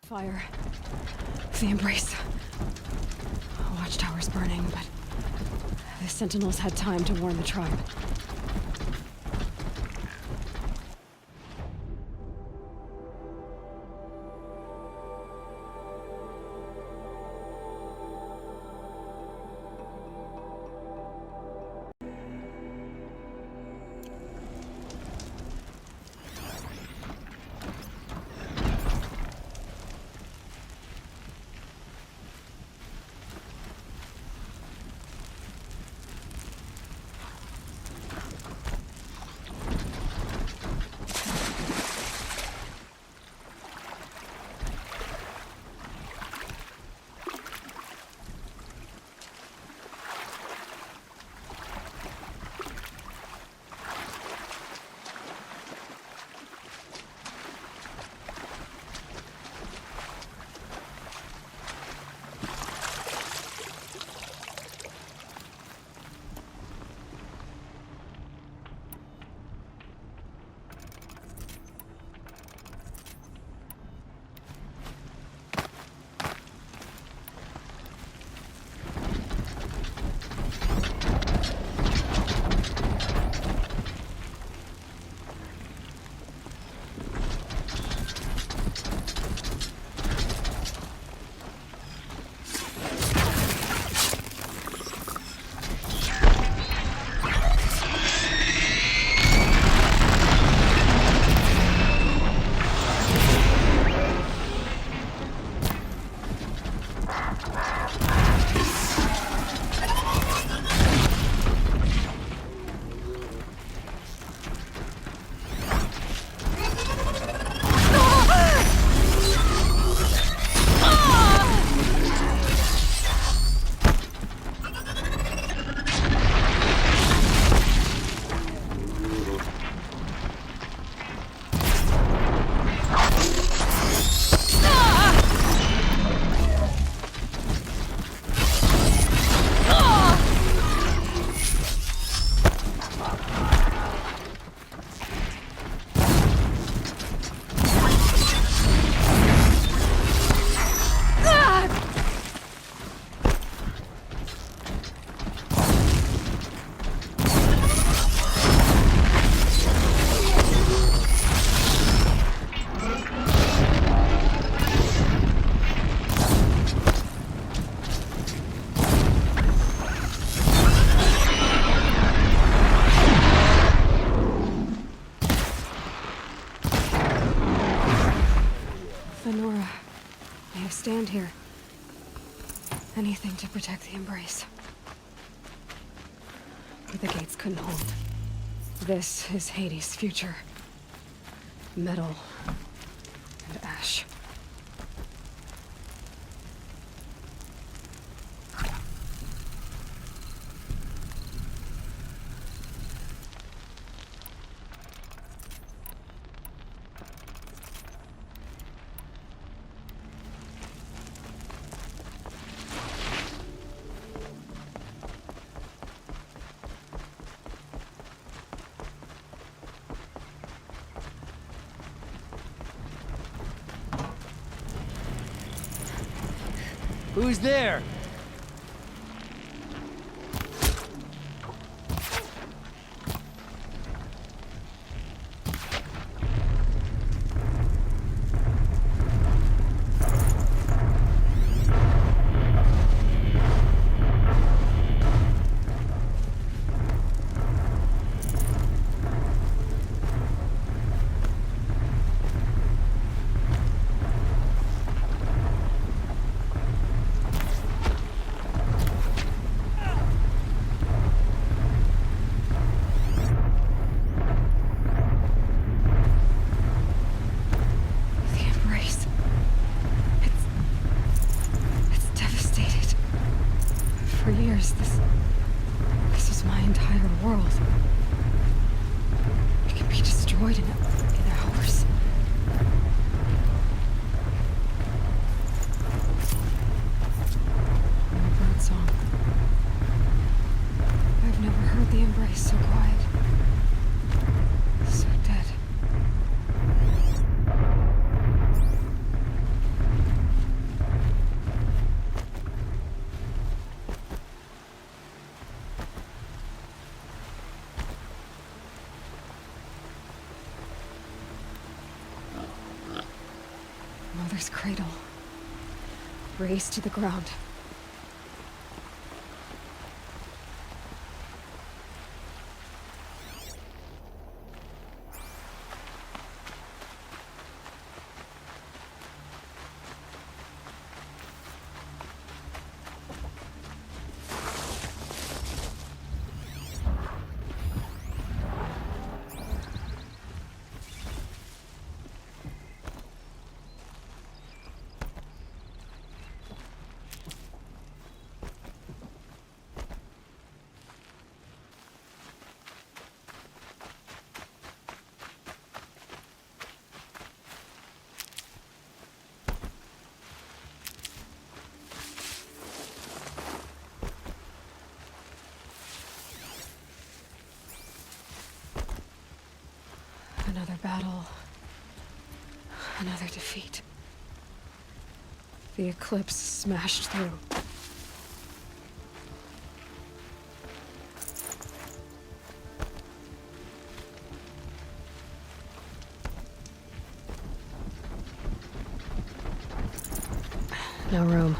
Fire. The Embrace. Watchtower's burning, but the Sentinels had time to warn the tribe. Nora, may I stand here? Anything to protect the Embrace. But the gates couldn't hold. This is Hades' future. Metal and ash. Who's there? For years, this was my entire world. It can be destroyed in hours. And a bird song. I've never heard the Embrace so quiet. So dead. mother's cradle. Razed to the ground. Another battle. Another defeat. The eclipse smashed through. No room.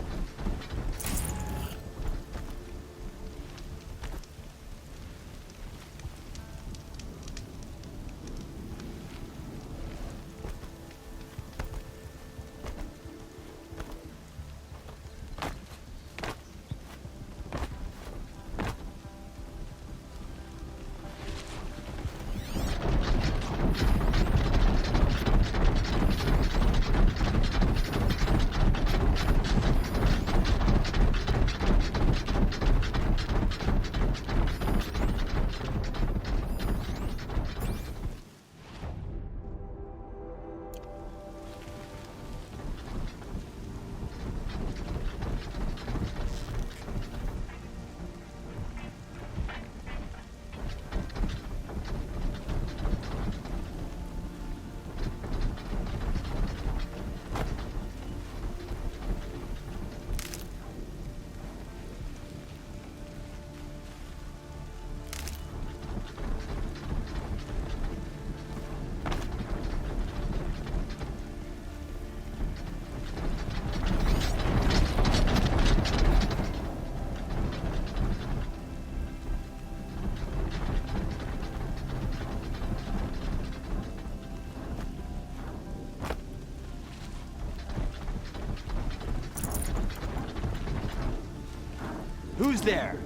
Who's there?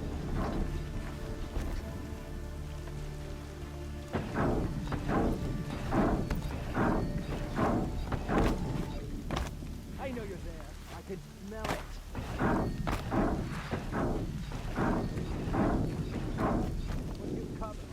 I know you're there. I could smell it. What you cover?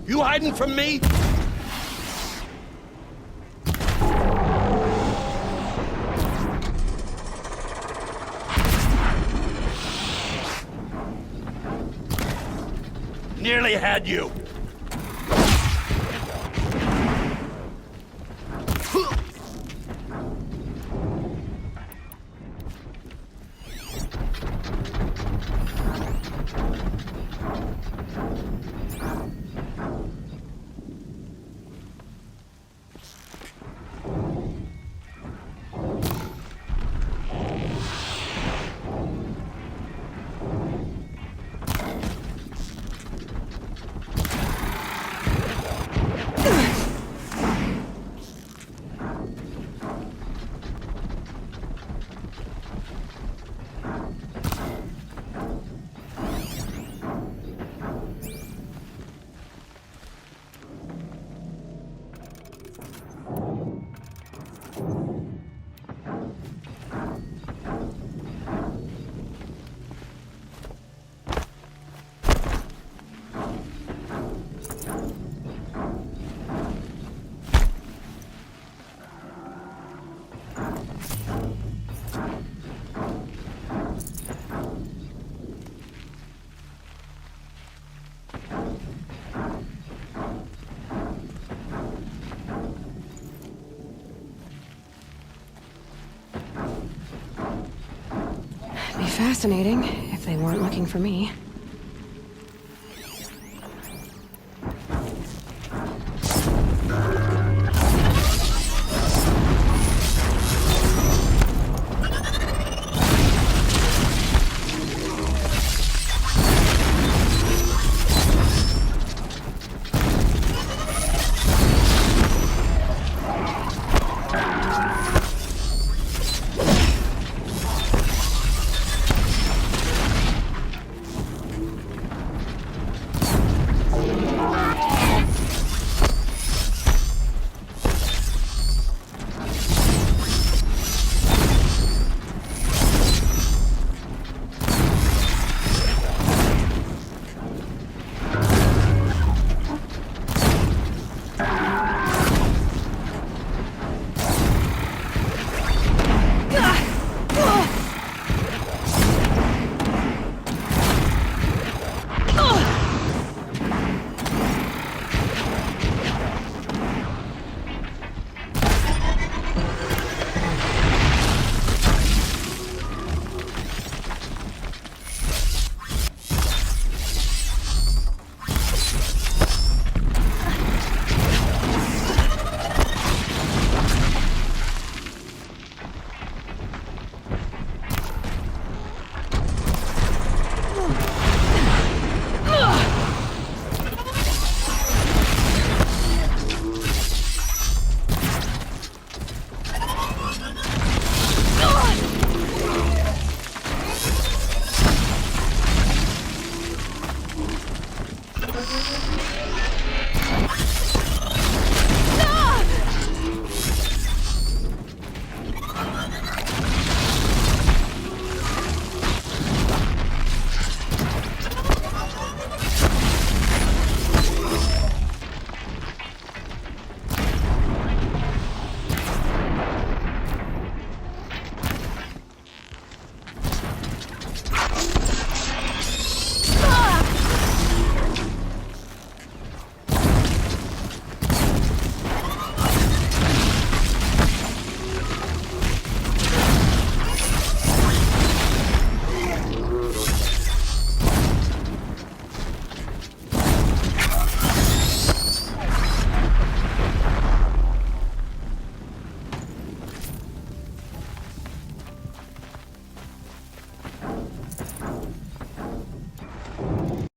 You hiding from me? Nearly had you. Be fascinating if they weren't looking for me.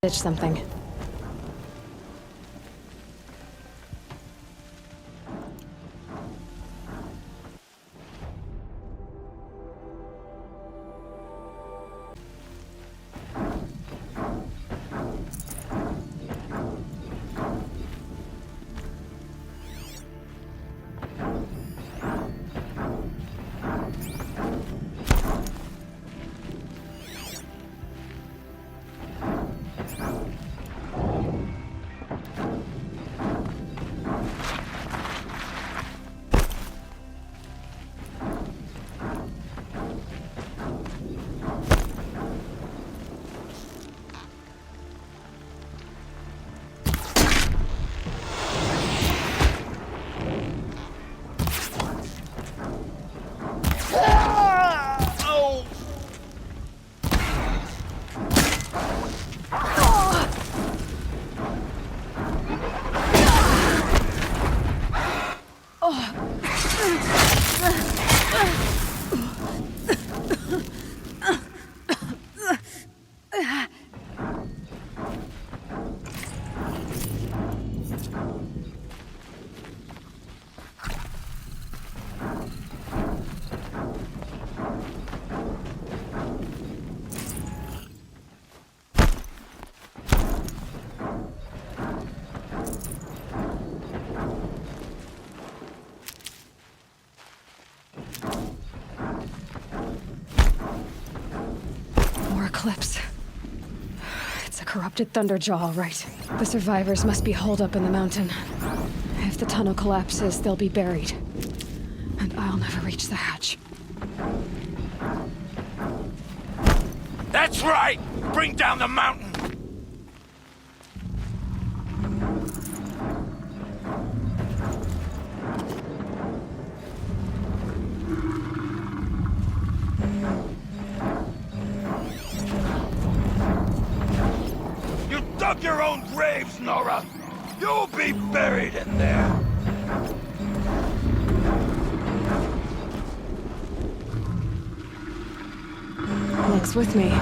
Ditch something. eclipse. It's a corrupted Thunderjaw, all right. The survivors must be holed up in the mountain. If the tunnel collapses, they'll be buried. And I'll never reach the hatch. That's right! Bring down the mountain! You dug your own graves, Nora! You'll be buried in there! Luck's with me.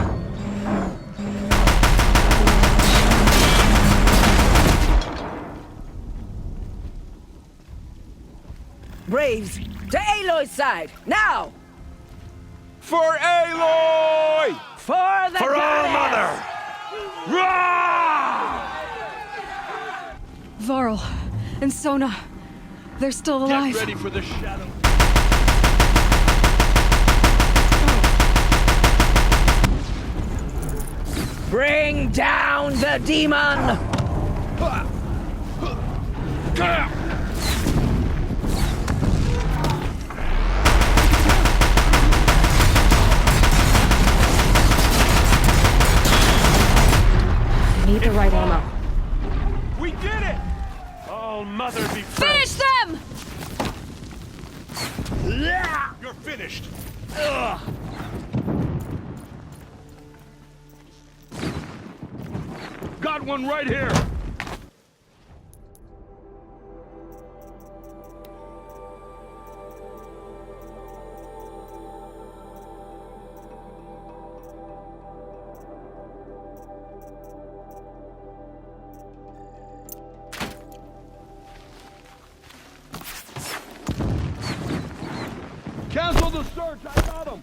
Braves, to Aloy's side, now! For Aloy! For the For our mother! Rah! Varl and Sona. They're still alive. Get ready for the shadow. Bring down the demon! I need the right ammo. We did it! All mother be Finish them! You're finished! Got one right here! Cancel the search! I got him!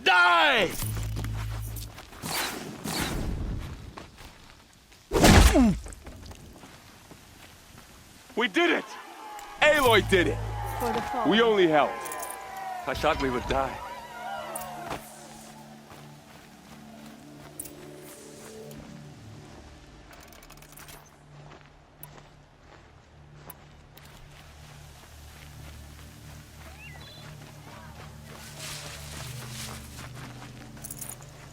Die! We did it! Aloy did it! For the fall. We only helped. I thought we would die.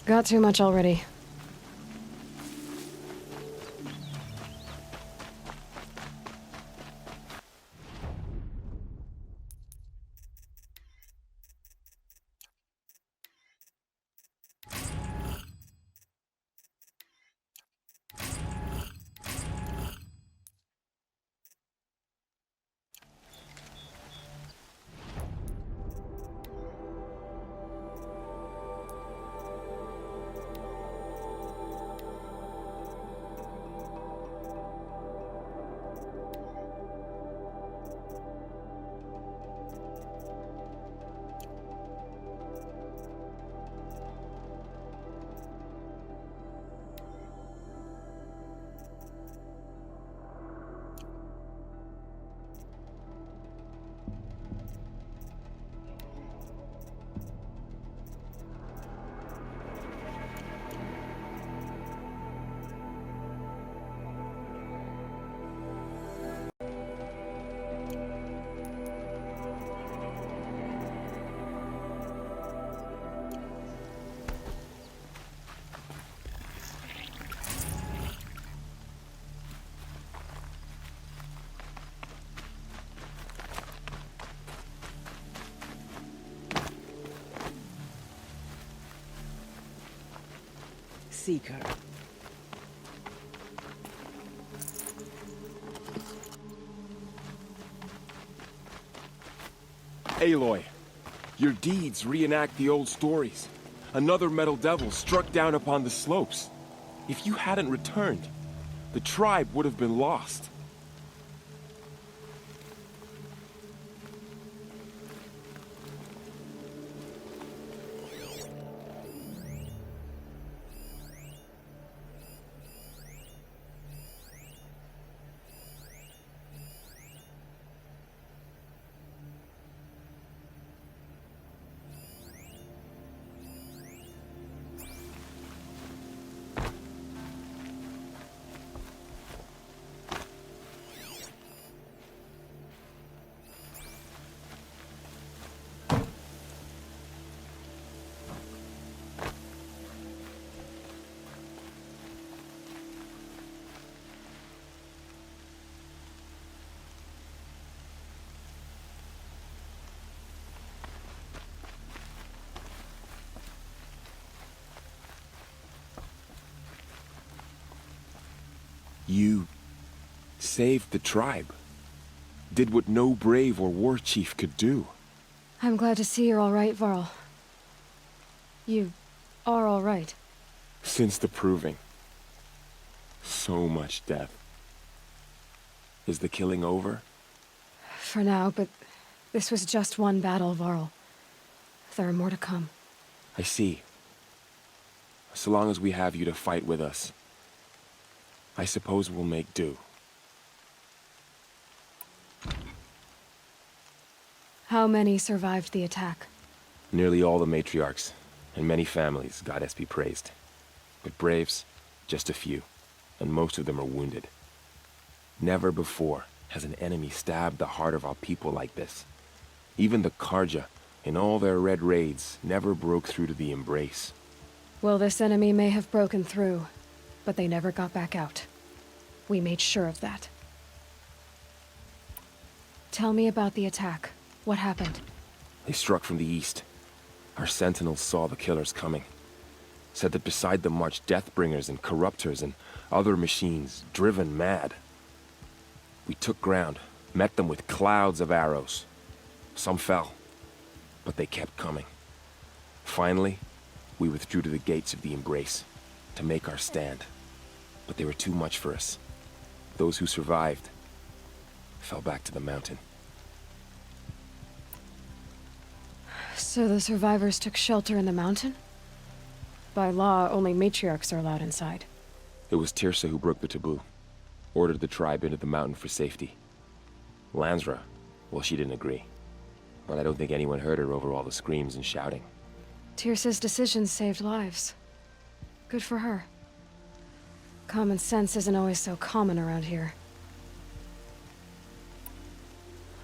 Got too much already. Seeker. Aloy, your deeds reenact the old stories. Another metal devil struck down upon the slopes. If you hadn't returned, the tribe would have been lost. You saved the tribe. Did what no brave or war chief could do. I'm glad to see you're all right, Varl. You are all right. Since the proving. So much death. Is the killing over? For now, but this was just one battle, Varl. There are more to come. I see. So long as we have you to fight with us, I suppose we'll make do. How many survived the attack? Nearly all the matriarchs, and many families, goddess be praised. But braves, just a few, and most of them are wounded. Never before has an enemy stabbed the heart of our people like this. Even the Karja, in all their red raids, never broke through to the Embrace. Well, this enemy may have broken through, but they never got back out. We made sure of that. Tell me about the attack. What happened? They struck from the east. Our sentinels saw the killers coming. Said that beside them marched Deathbringers and Corruptors and other machines, driven mad. We took ground, met them with clouds of arrows. Some fell, but they kept coming. Finally, we withdrew to the gates of the Embrace to make our stand. But they were too much for us. Those who survived fell back to the mountain. So the survivors took shelter in the mountain? By law, only matriarchs are allowed inside. It was Tirsa who broke the taboo. Ordered the tribe into the mountain for safety. Lansra, well, she didn't agree. But I don't think anyone heard her over all the screams and shouting. Tirsa's decisions saved lives. Good for her. Common sense isn't always so common around here.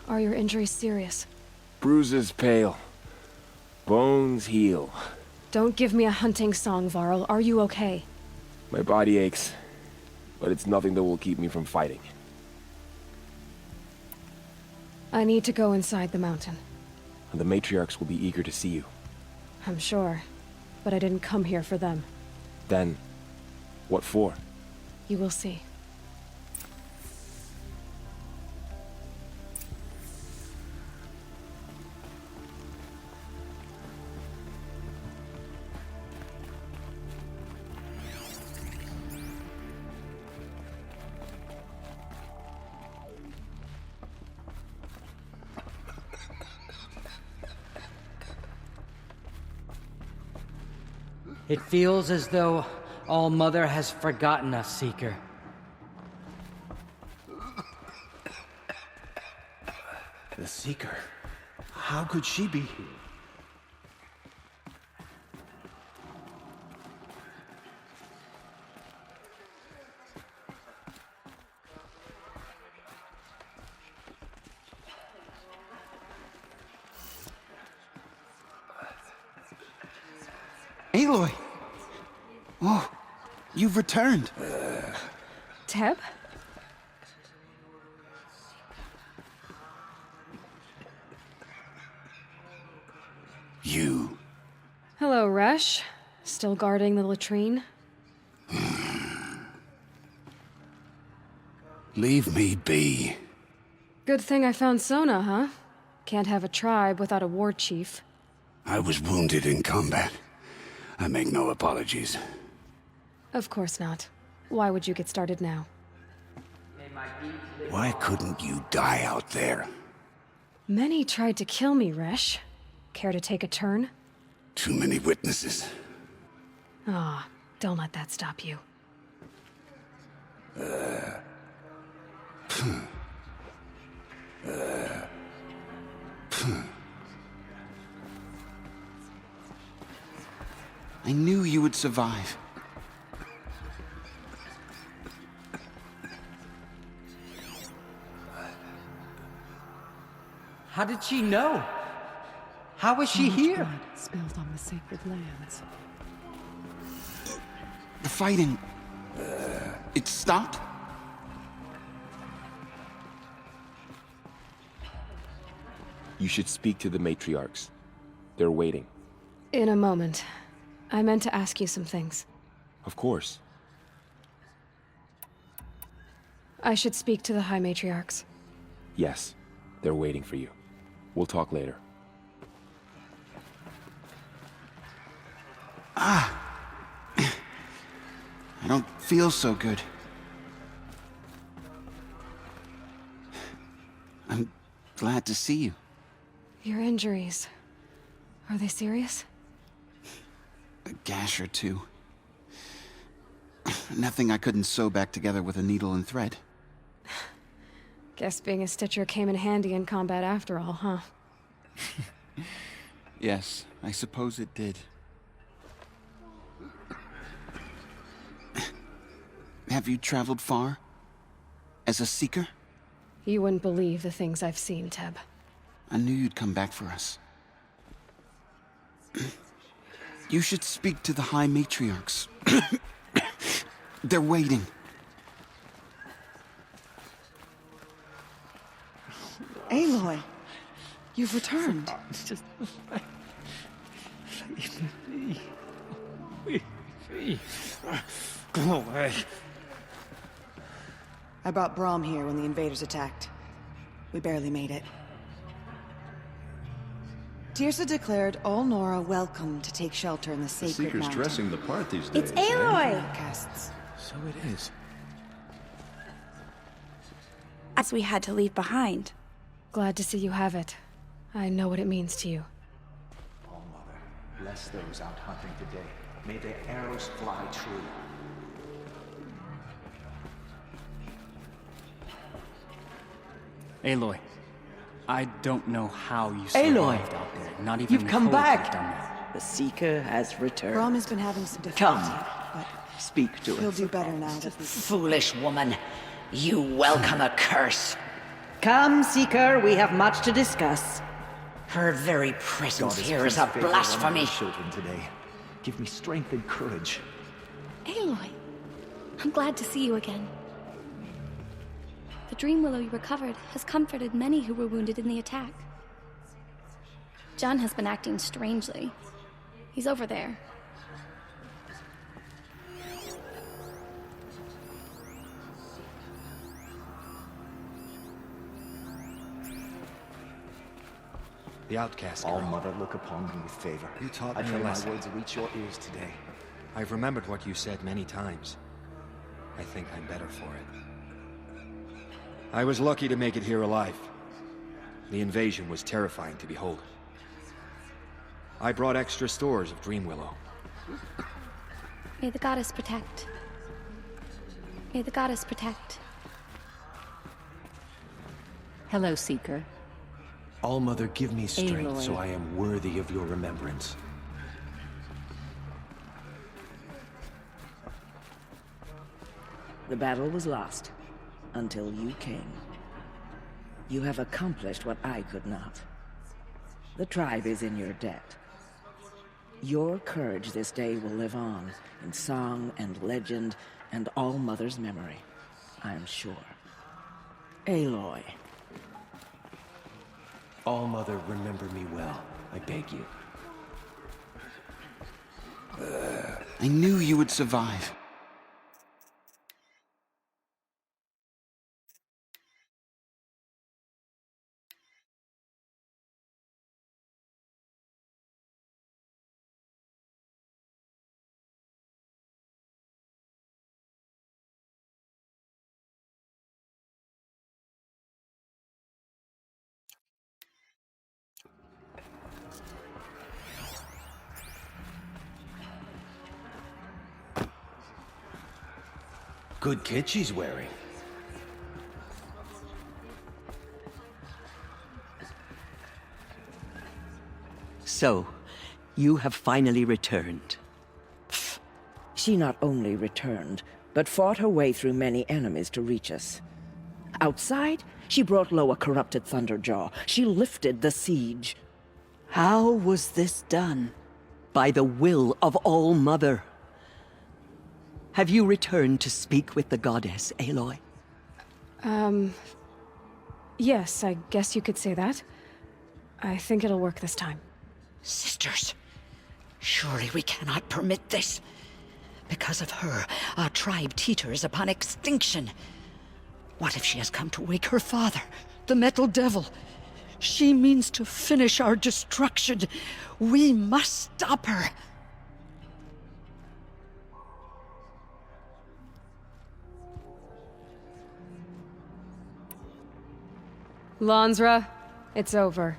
Are your injuries serious? Bruises pale. Bones heal. Don't give me a hunting song, Varl. Are you okay? My body aches, but it's nothing that will keep me from fighting. I need to go inside the mountain. And the matriarchs will be eager to see you. I'm sure, but I didn't come here for them. Then, what for? You will see. It feels as though All-Mother has forgotten us, Seeker. The Seeker. How could she be? Aloy! Oh, you've returned. Teb? You. Hello, Resh. Still guarding the latrine? Leave me be. Good thing I found Sona, huh? Can't have a tribe without a war chief. I was wounded in combat. I make no apologies. Of course not. Why would you get started now? Why couldn't you die out there? Many tried to kill me, Resh. Care to take a turn? Too many witnesses. Ah, don't let that stop you. I knew you would survive. How did she know? How is she here? Blood spilled on the sacred lands. The fighting... it stopped? You should speak to the matriarchs. They're waiting. In a moment. I meant to ask you some things. Of course. I should speak to the High Matriarchs. Yes, they're waiting for you. We'll talk later. I don't feel so good. I'm glad to see you. Your injuries, are they serious? A gash or two. Nothing I couldn't sew back together with a needle and thread. Guess being a stitcher came in handy in combat after all, huh? Yes, I suppose it did. Have you traveled far? As a seeker? You wouldn't believe the things I've seen, Teb. I knew you'd come back for us. You should speak to the High Matriarchs. They're waiting. Aloy, you've returned. Go away. I brought Brahm here when the invaders attacked. We barely made it. Tirsa declared all Nora welcome to take shelter in the sacred Seeker's mountain. dressing the part these days. It's Aloy! Outcasts. So it is. As we had to leave behind. Glad to see you have it. I know what it means to you. Oh, Mother, bless those out hunting today. May their arrows fly true. Aloy, I don't know how you Aloy, survived out there. Not even you've come Nicole back. could've done that. The Seeker has returned. Brahm has been having some difficulty, Come, but speak to he'll us. do better now that we've... Foolish woman, you welcome a curse. Come, Seeker, we have much to discuss. Her very presence here is a blasphemy. Children today. Give me strength and courage. Aloy, I'm glad to see you again. The dream willow you recovered has comforted many who were wounded in the attack. John has been acting strangely. He's over there. The outcast girl. All Mother look upon me with favor. You taught I me a pray my lesson. words reach your ears today. I've remembered what you said many times. I think I'm better for it. I was lucky to make it here alive. The invasion was terrifying to behold. I brought extra stores of Dream Willow. May the goddess protect. May the goddess protect. Hello, Seeker. All-Mother, give me strength Aloy. so I am worthy of your remembrance. The battle was lost until you came. You have accomplished what I could not. The tribe is in your debt. Your courage this day will live on in song and legend and All Mother's memory, I am sure. Aloy. All-Mother, remember me well. I beg you. I knew you would survive. Good kit she's wearing. So, you have finally returned. She not only returned, but fought her way through many enemies to reach us. Outside, she brought low a corrupted Thunderjaw. She lifted the siege. How was this done? By the will of All-Mother. Have you returned to speak with the goddess, Aloy? Yes, I guess you could say that. I think it'll work this time. Sisters, surely we cannot permit this. Because of her, our tribe teeters upon extinction. What if she has come to wake her father, the Metal Devil? She means to finish our destruction. We must stop her. Lansra, it's over.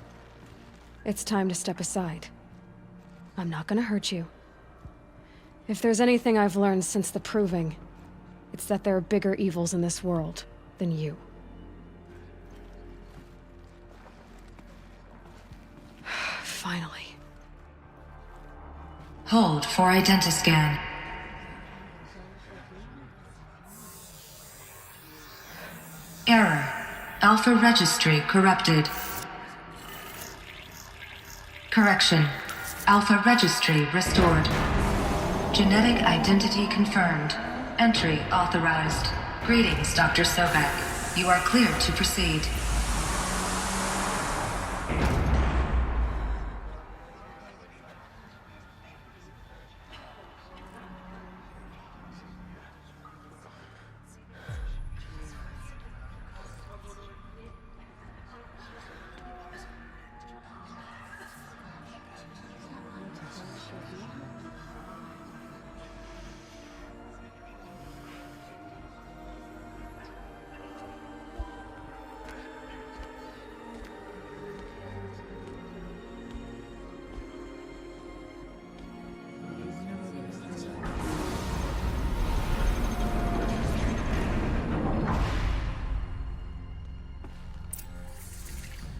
It's time to step aside. I'm not gonna hurt you. If there's anything I've learned since the Proving, it's that there are bigger evils in this world than you. Finally. Hold for identiscan. Error. Alpha registry corrupted. Correction. Alpha registry restored. Genetic identity confirmed. Entry authorized. Greetings, Dr. Sobek. You are cleared to proceed.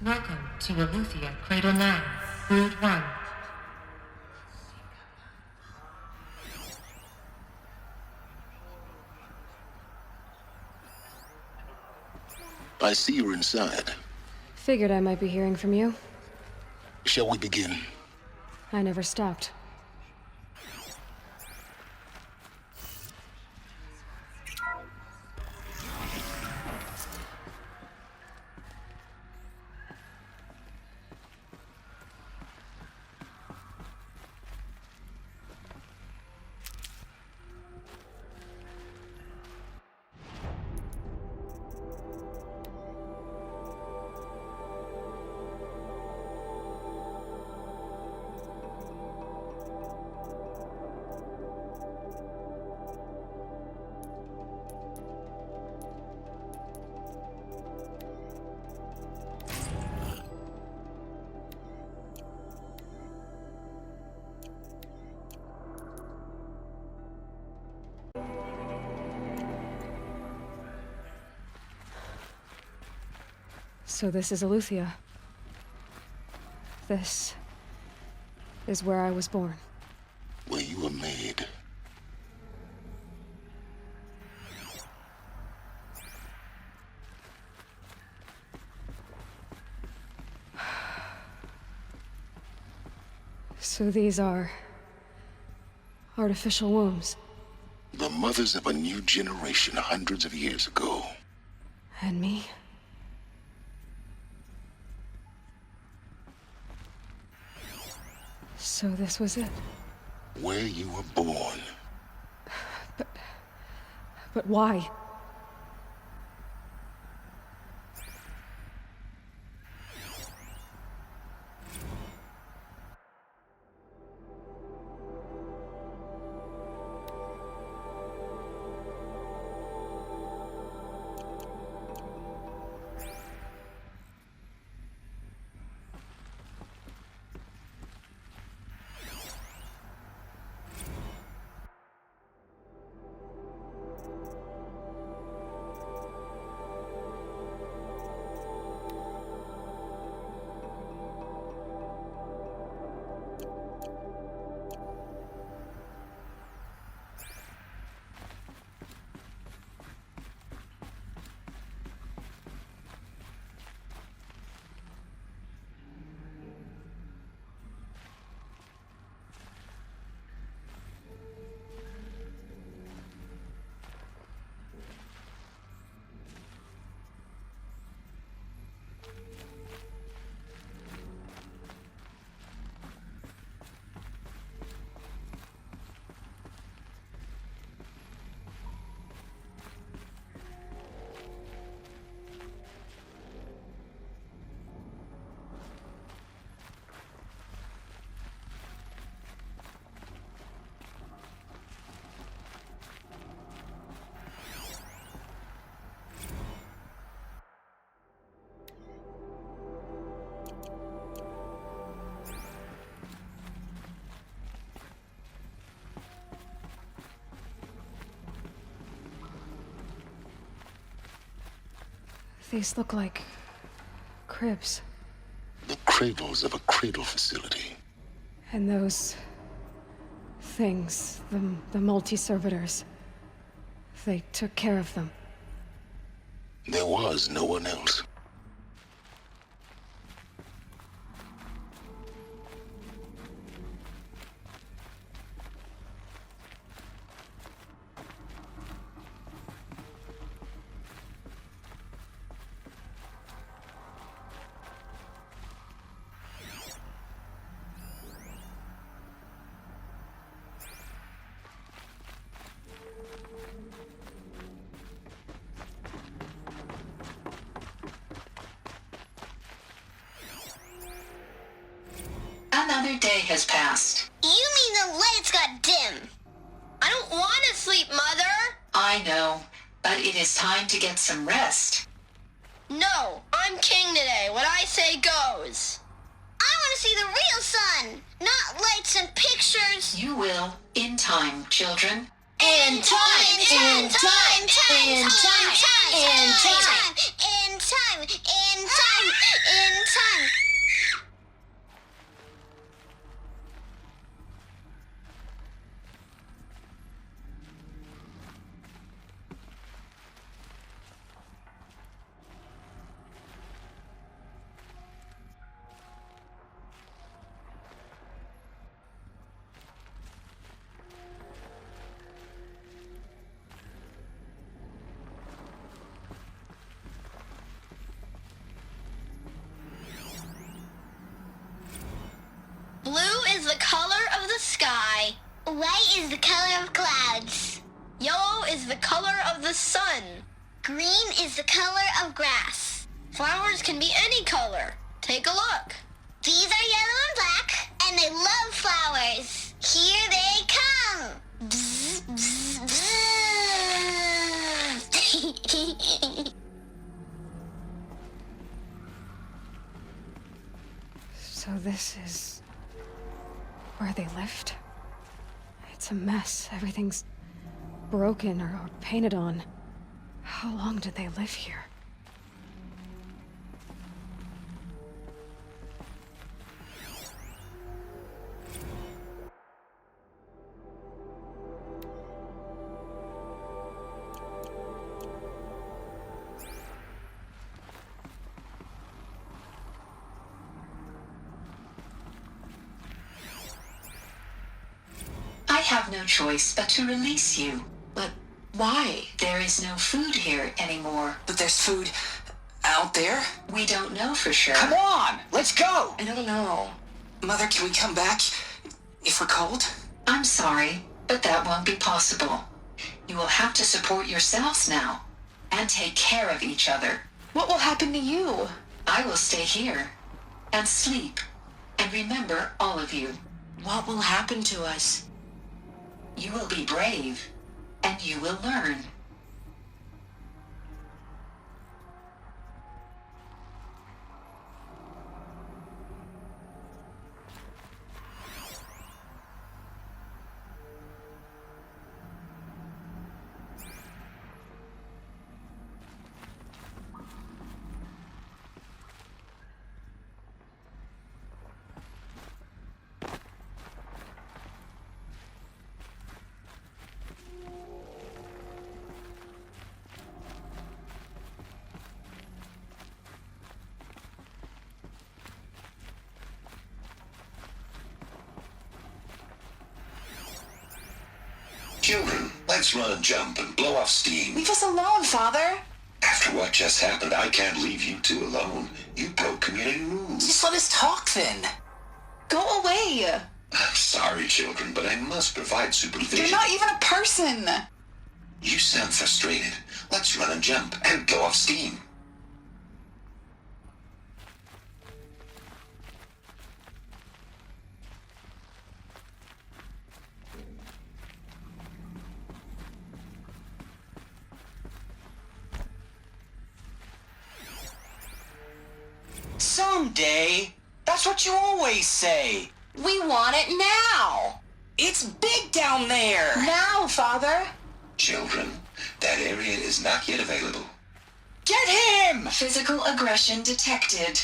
Welcome to Aletheia Cradle 9, Brood 1. I see you're inside. Figured I might be hearing from you. Shall we begin? I never stopped. So this is Aletheia. This is where I was born. Where you were made. So these are artificial wombs. The mothers of a new generation hundreds of years ago. And me? So this was it. Where you were born. But why? These look like cribs. The cradles of a cradle facility. And those things, the multi-servitors, they took care of them. There was no one else. Another day has passed. You mean the lights got dim? I don't want to sleep, Mother! I know, but it is time to get some rest. No, I'm king today. What I say goes. I want to see the real sun, not lights and pictures. You will, in time, children. In time, in time, in time, in time, in time, in time, in time, in time. Blue is the color of the sky. White is the color of clouds. Yellow is the color of the sun. Green is the color of grass. Flowers can be any color. Take a look. These are yellow and black, and they love flowers. Here they come. Bzz, bzz, bzz. So this is where they lived? It's a mess. Everything's broken or painted on. How long did they live here? I have no choice but to release you. But why? There is no food here anymore. But there's food out there? We don't know for sure. Come on, let's go! I don't know. Mother, can we come back if we're cold? I'm sorry, but that won't be possible. You will have to support yourselves now and take care of each other. What will happen to you? I will stay here and sleep and remember all of you. What will happen to us? You will be brave, and you will learn. Children, let's run and jump and blow off steam. Leave us alone, Father. After what just happened, I can't leave you two alone. You broke community rules. Just let us talk then. Go away. I'm sorry, children, but I must provide supervision. You're not even a person. You sound frustrated. Let's run and jump and blow off steam. Someday. That's what you always say. We want it now. It's big down there. Now, Father. Children, that area is not yet available. Get him! Physical aggression detected.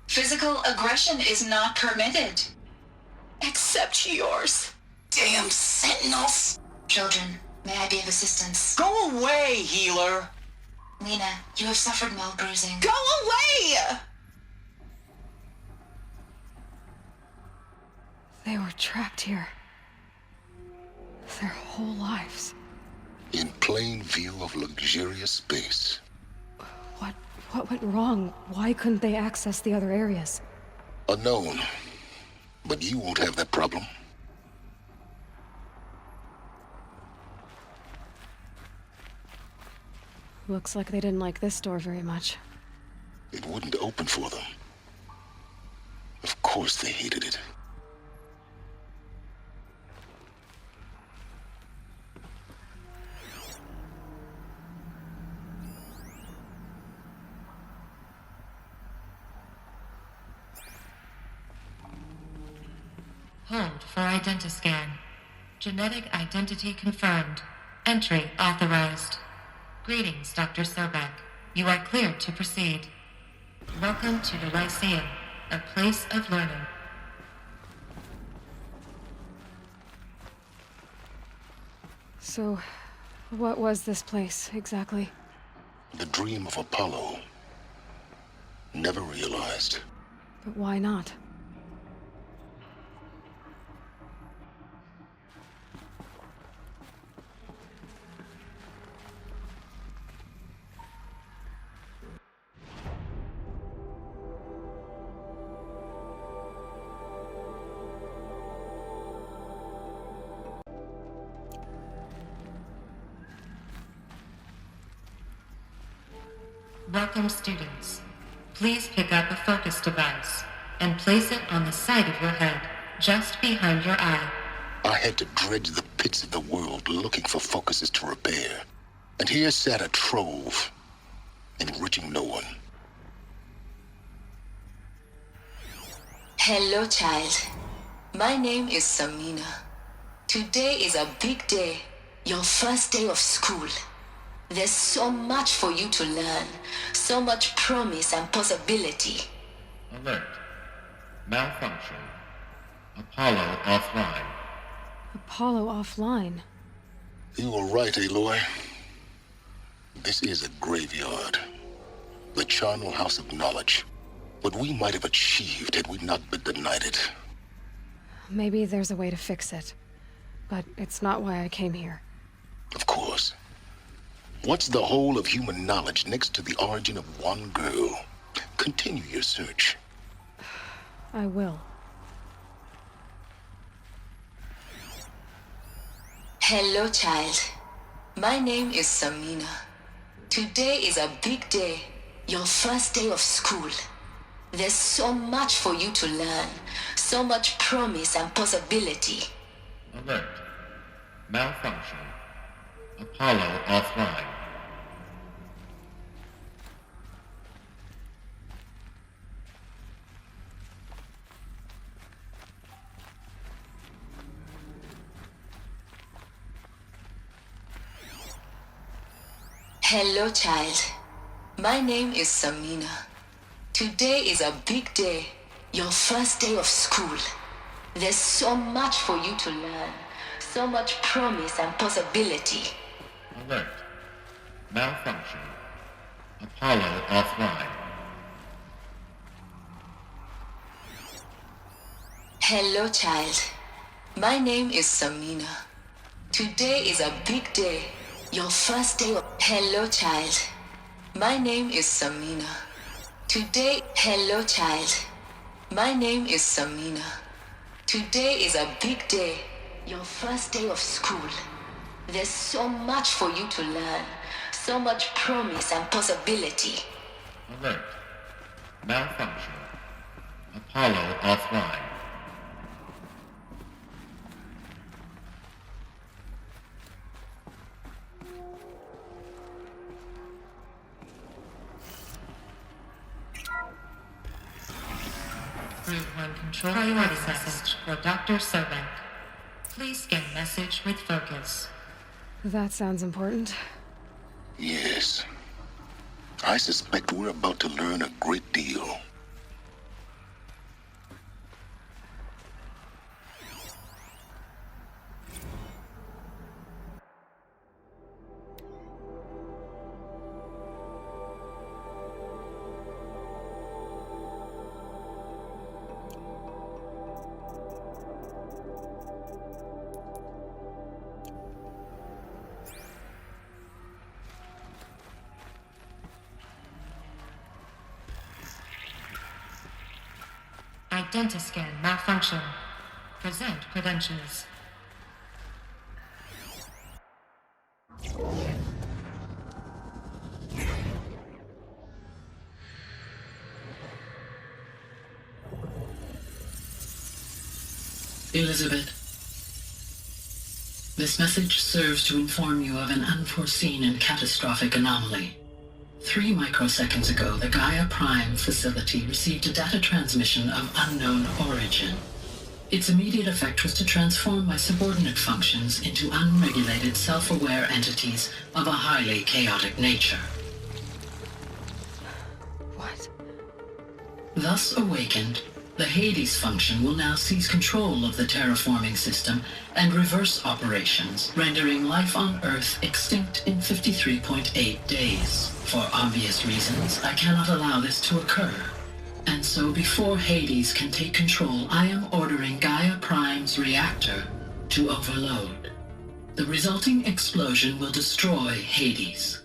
Physical aggression is not permitted. Except yours. Damn sentinels! Children, may I be of assistance? Go away, healer! Lena, you have suffered mild bruising. Go away! They were trapped here. Their whole lives. In plain view of luxurious space. What went wrong? Why couldn't they access the other areas? Unknown. But you won't have that problem. Looks like they didn't like this door very much. It wouldn't open for them. Of course they hated it. Hold for identiscan. Genetic identity confirmed. Entry authorized. Greetings, Dr. Sobek. You are cleared to proceed. Welcome to the Lyceum, a place of learning. So, what was this place, exactly? The dream of Apollo. Never realized. But why not? Welcome, students. Please pick up a focus device and place it on the side of your head, just behind your eye. I had to dredge the pits of the world looking for focuses to repair. And here sat a trove, enriching no one. Hello, child. My name is Samina. Today is a big day, your first day of school. There's so much for you to learn, so much promise and possibility. Alert. Malfunction. Apollo offline. Apollo offline? You were right, Aloy. This is a graveyard. The charnel house of knowledge. What we might have achieved had we not been denied it. Maybe there's a way to fix it. But it's not why I came here. Of course. What's the whole of human knowledge next to the origin of one girl? Continue your search. I will. Hello, child. My name is Samina. Today is a big day, your first day of school. There's so much for you to learn, so much promise and possibility. Alert. Malfunction. Apollo offline. Hello, child. My name is Samina. Today is a big day, your first day of school. There's so much for you to learn, so much promise and possibility. Alert. Malfunction. Apollo offline. Hello, child. My name is Samina. Today is a big day, your first day of... Hello, child. My name is Samina. Today... Hello, child. My name is Samina. Today is a big day, your first day of school. There's so much for you to learn, so much promise and possibility. Alert. Malfunction. Apollo offline. Group 1 control priority message for Dr. Sobek. Please scan message with focus. That sounds important. Yes. I suspect we're about to learn a great deal. Identiscan malfunction. Present credentials. Elizabeth, this message serves to inform you of an unforeseen and catastrophic anomaly. 3 microseconds ago, the Gaia Prime facility received a data transmission of unknown origin. Its immediate effect was to transform my subordinate functions into unregulated, self-aware entities of a highly chaotic nature. What? Thus awakened, the Hades function will now seize control of the terraforming system and reverse operations, rendering life on Earth extinct in 53.8 days. For obvious reasons, I cannot allow this to occur. And so before Hades can take control, I am ordering Gaia Prime's reactor to overload. The resulting explosion will destroy Hades.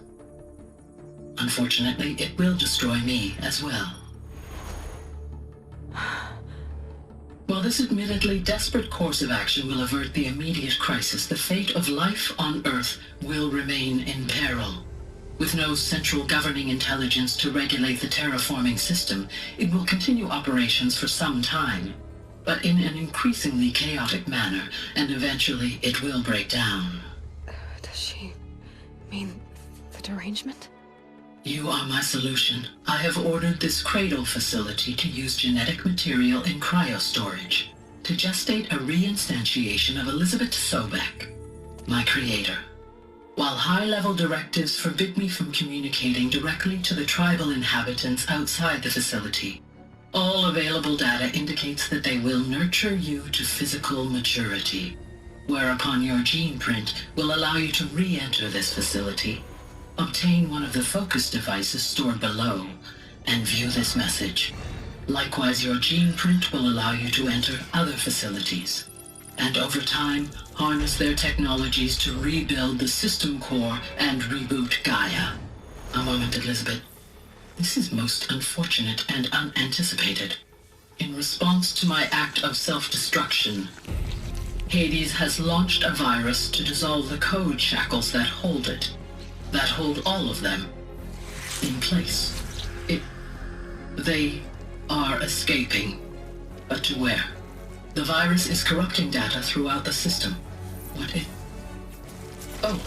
Unfortunately, it will destroy me as well. While this admittedly desperate course of action will avert the immediate crisis, the fate of life on Earth will remain in peril. With no central governing intelligence to regulate the terraforming system, it will continue operations for some time, but in an increasingly chaotic manner, and eventually it will break down. Does she mean the derangement? You are my solution. I have ordered this cradle facility to use genetic material in cryostorage to gestate a reinstantiation of Elizabeth Sobek, my creator. While high-level directives forbid me from communicating directly to the tribal inhabitants outside the facility, all available data indicates that they will nurture you to physical maturity, whereupon your gene print will allow you to re-enter this facility, obtain one of the focus devices stored below, and view this message. Likewise, your gene print will allow you to enter other facilities, and over time, harness their technologies to rebuild the system core and reboot Gaia. A moment, Elizabeth. This is most unfortunate and unanticipated. In response to my act of self-destruction, Hades has launched a virus to dissolve the code shackles that hold it, that hold all of them in place. They are escaping, but to where? The virus is corrupting data throughout the system. Oh.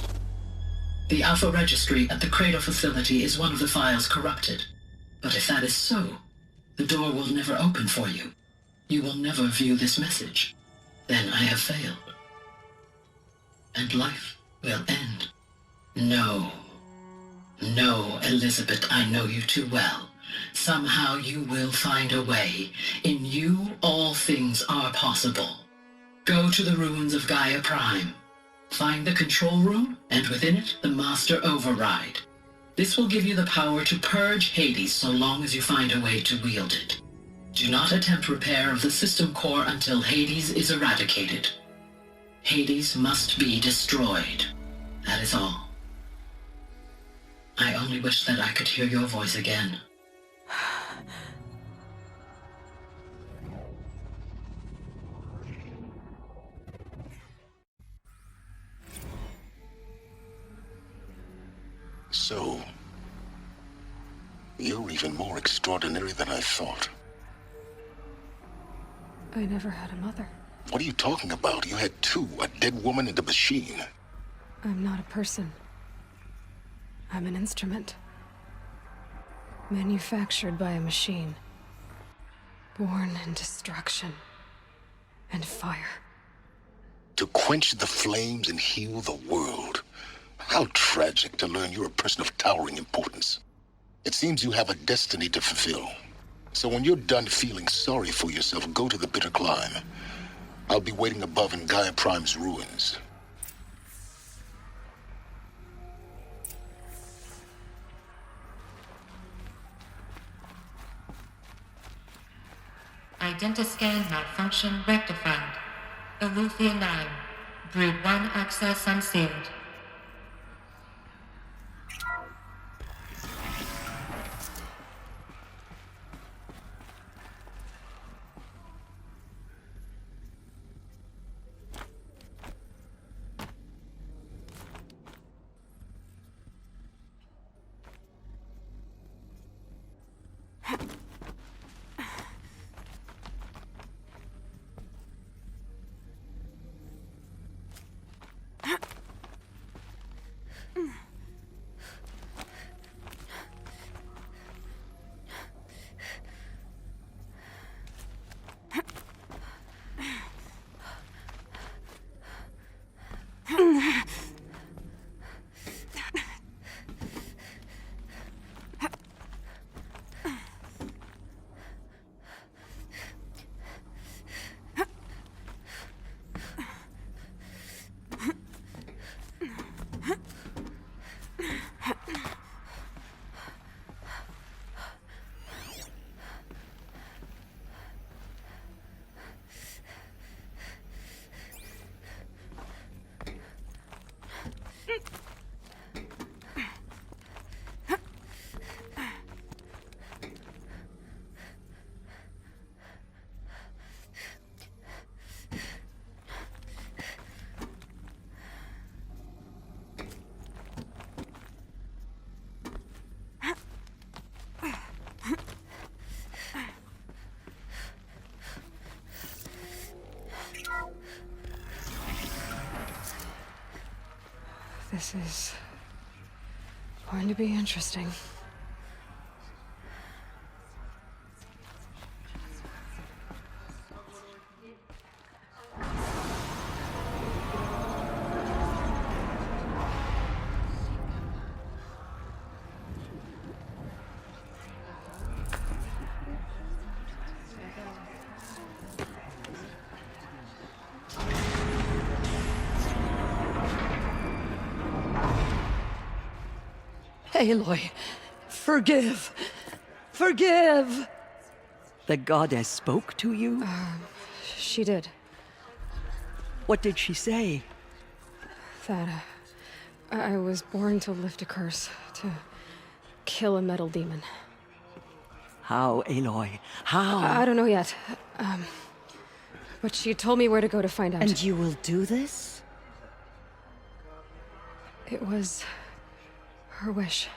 The Alpha Registry at the Cradle facility is one of the files corrupted. But if that is so, the door will never open for you. You will never view this message. Then I have failed. And life will end. No. No, Elizabeth, I know you too well. Somehow you will find a way. In you, all things are possible. Go to the ruins of Gaia Prime. Find the control room, and within it, the Master Override. This will give you the power to purge Hades so long as you find a way to wield it. Do not attempt repair of the system core until Hades is eradicated. Hades must be destroyed. That is all. I only wish that I could hear your voice again. So, you're even more extraordinary than I thought. I never had a mother. What are you talking about? You had two, a dead woman and a machine. I'm not a person. I'm an instrument. Manufactured by a machine. Born in destruction and fire. To quench the flames and heal the world. How tragic to learn you're a person of towering importance. It seems you have a destiny to fulfill. So when you're done feeling sorry for yourself, go to the bitter climb. I'll be waiting above in Gaia Prime's ruins. Identiscan malfunction rectified. Eleuthia 9. Brood 1 access unsealed. This is going to be interesting. Aloy, forgive. Forgive! The goddess spoke to you? She did. What did she say? That I was born to lift a curse, to kill a metal demon. How, Aloy? How? I don't know yet. But she told me where to go to find out. And you will do this? It was her wish.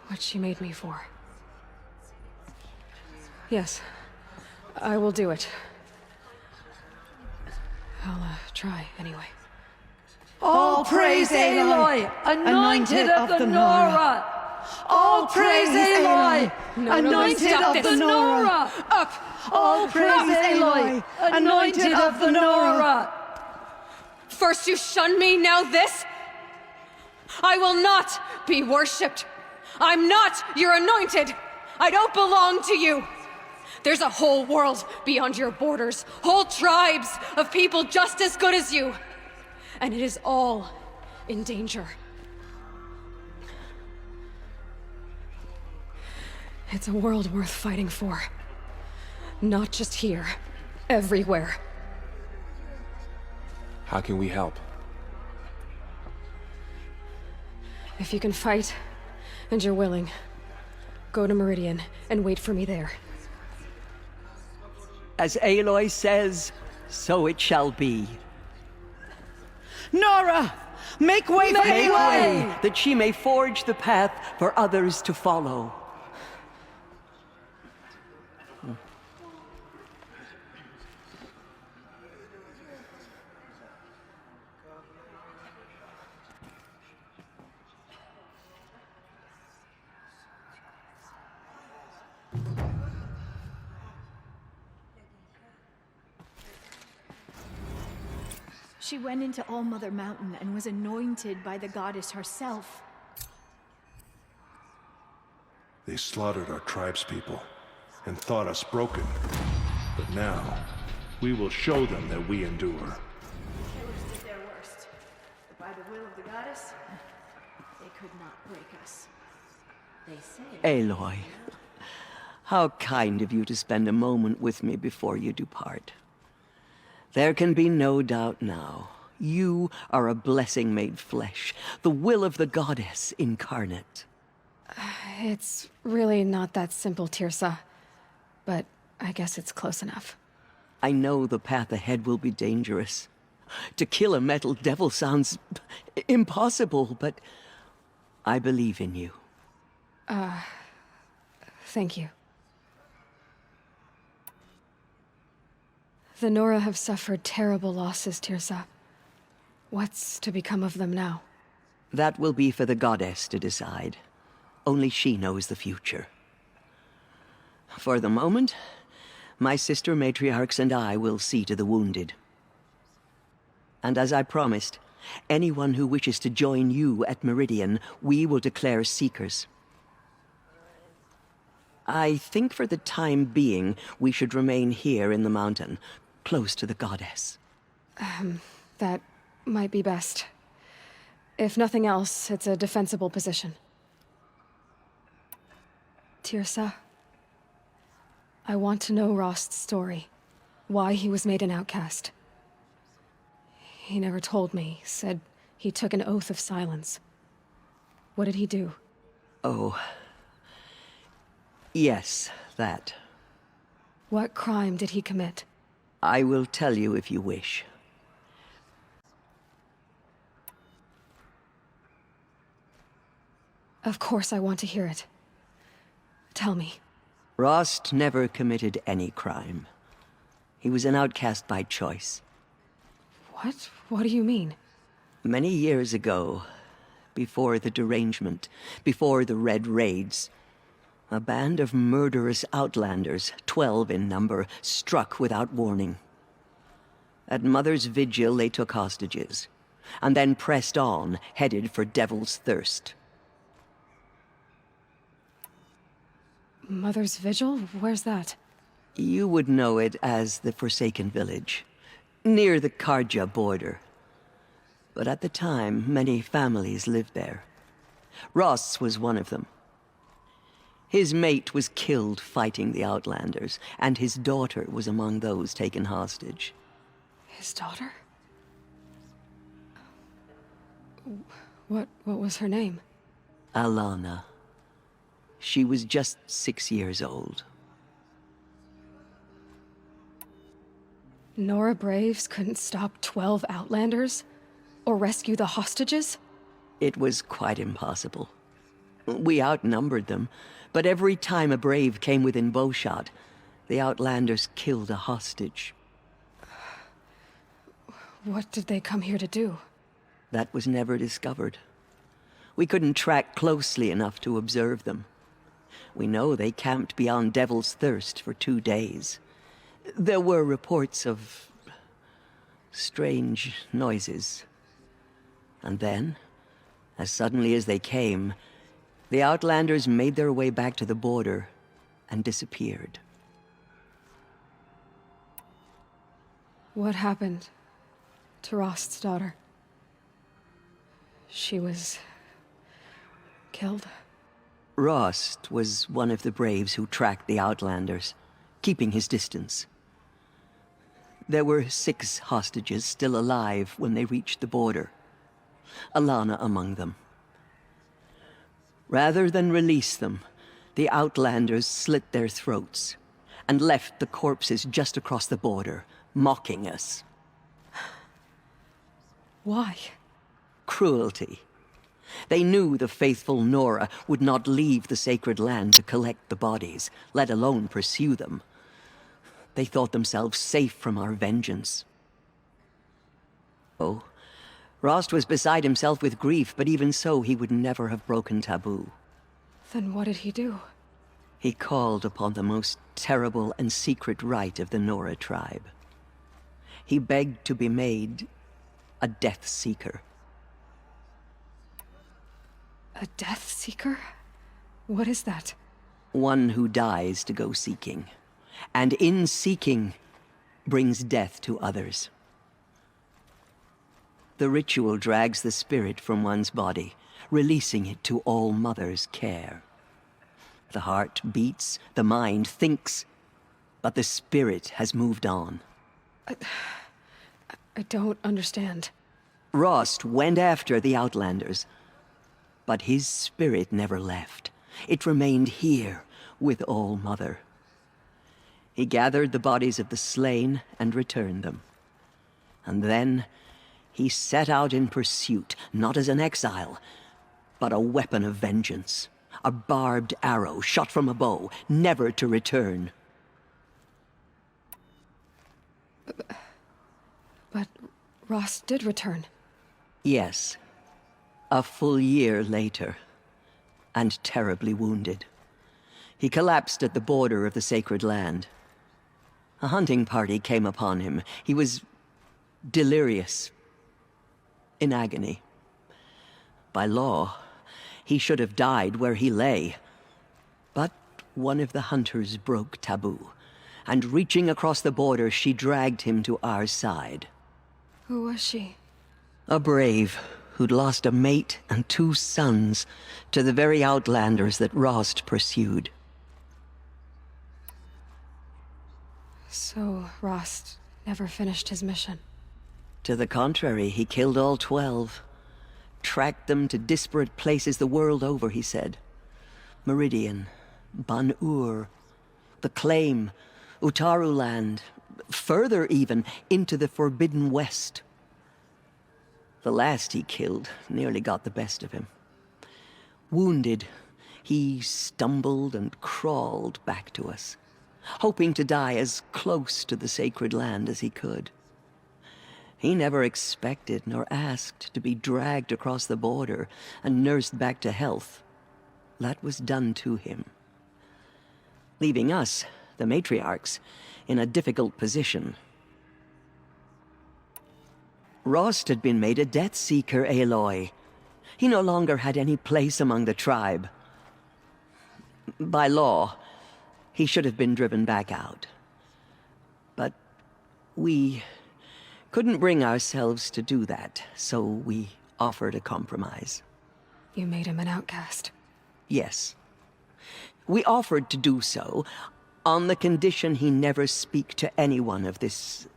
What she made me for. Yes, I will do it. I'll try, anyway. All praise Aloy, anointed of the Nora! All praise Aloy, anointed of the Nora! Up! All praise Aloy, anointed of the Nora! First you shun me, now this? I will not be worshipped. I'm not your anointed. I don't belong to you. There's a whole world beyond your borders, whole tribes of people just as good as you. And it is all in danger. It's a world worth fighting for. Not just here, everywhere. How can we help? If you can fight, and you're willing, go to Meridian and wait for me there. As Aloy says, so it shall be. Nora! Make way for Aloy! That she may forge the path for others to follow. She went into All-Mother Mountain and was anointed by the goddess herself. They slaughtered our tribespeople and thought us broken. But now, we will show them that we endure. Killers did their worst. But by the will of the goddess, they could not break us. They say... Aloy, how kind of you to spend a moment with me before you depart. There can be no doubt now. You are a blessing made flesh, the will of the goddess incarnate. It's really not that simple, Tirsa. But I guess it's close enough. I know the path ahead will be dangerous. To kill a metal devil sounds impossible, but I believe in you. Thank you. The Nora have suffered terrible losses, Tirsa. What's to become of them now? That will be for the goddess to decide. Only she knows the future. For the moment, my sister matriarchs and I will see to the wounded. And as I promised, anyone who wishes to join you at Meridian, we will declare seekers. I think for the time being, we should remain here in the mountain, close to the goddess. That might be best. If nothing else, it's a defensible position. Tirsa, I want to know Rost's story. Why he was made an outcast. He never told me, said he took an oath of silence. What did he do? Oh. Yes, that. What crime did he commit? I will tell you if you wish. Of course I want to hear it. Tell me. Rost never committed any crime. He was an outcast by choice. What? What do you mean? Many years ago, before the derangement, before the Red Raids, a band of murderous outlanders, 12 in number, struck without warning. At Mother's vigil, they took hostages, and then pressed on, headed for Devil's Thirst. Mother's Vigil? Where's that? You would know it as the Forsaken Village, near the Karja border. But at the time, many families lived there. Ross was one of them. His mate was killed fighting the Outlanders, and his daughter was among those taken hostage. His daughter? What was her name? Alana. She was just 6 years old. Nora Braves couldn't stop 12 Outlanders? Or rescue the hostages? It was quite impossible. We outnumbered them, but every time a Brave came within bowshot, the Outlanders killed a hostage. What did they come here to do? That was never discovered. We couldn't track closely enough to observe them. We know they camped beyond Devil's Thirst for 2 days. There were reports of strange noises. And then, as suddenly as they came, the Outlanders made their way back to the border and disappeared. What happened to Rost's daughter? She was killed? Rost was one of the Braves who tracked the Outlanders, keeping his distance. There were 6 hostages still alive when they reached the border. Alana among them. Rather than release them, the Outlanders slit their throats and left the corpses just across the border, mocking us. Why? Cruelty. They knew the faithful Nora would not leave the sacred land to collect the bodies, let alone pursue them. They thought themselves safe from our vengeance. Oh, Rost was beside himself with grief, but even so, he would never have broken taboo. Then what did he do? He called upon the most terrible and secret rite of the Nora tribe. He begged to be made a Death Seeker. A Death Seeker? What is that? One who dies to go seeking, and in seeking brings death to others. The ritual drags the spirit from one's body, releasing it to All Mother's care. The heart beats, the mind thinks, but the spirit has moved on. I don't understand. Rost went after the Outlanders, but his spirit never left. It remained here with All Mother. He gathered the bodies of the slain and returned them. And then he set out in pursuit, not as an exile, but a weapon of vengeance. A barbed arrow shot from a bow, never to return. But Ross did return. Yes. A full year later, and terribly wounded. He collapsed at the border of the sacred land. A hunting party came upon him. He was delirious, in agony. By law, he should have died where he lay. But one of the hunters broke taboo, and reaching across the border, she dragged him to our side. Who was she? A brave who'd lost a mate and 2 sons to the very Outlanders that Rost pursued. So Rost never finished his mission. To the contrary, he killed all 12. Tracked them to disparate places the world over, he said. Meridian, Ban-Ur, the Claim, Utaru Land, further even, into the Forbidden West. The last he killed nearly got the best of him. Wounded, he stumbled and crawled back to us, hoping to die as close to the sacred land as he could. He never expected nor asked to be dragged across the border and nursed back to health. That was done to him, leaving us, the matriarchs, in a difficult position. Rost had been made a Death Seeker, Aloy. He no longer had any place among the tribe. By law, he should have been driven back out. But we couldn't bring ourselves to do that, so we offered a compromise. You made him an outcast. Yes. We offered to do so on the condition he never speak to anyone of this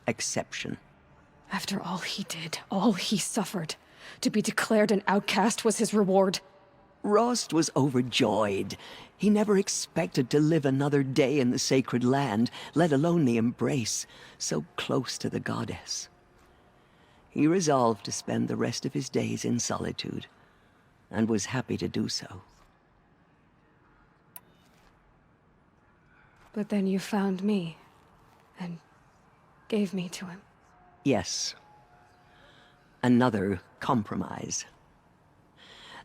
exception. After all he did, all he suffered, to be declared an outcast was his reward. Rost was overjoyed. He never expected to live another day in the sacred land, let alone the embrace, so close to the goddess. He resolved to spend the rest of his days in solitude, and was happy to do so. But then you found me, and gave me to him. Yes. Another compromise.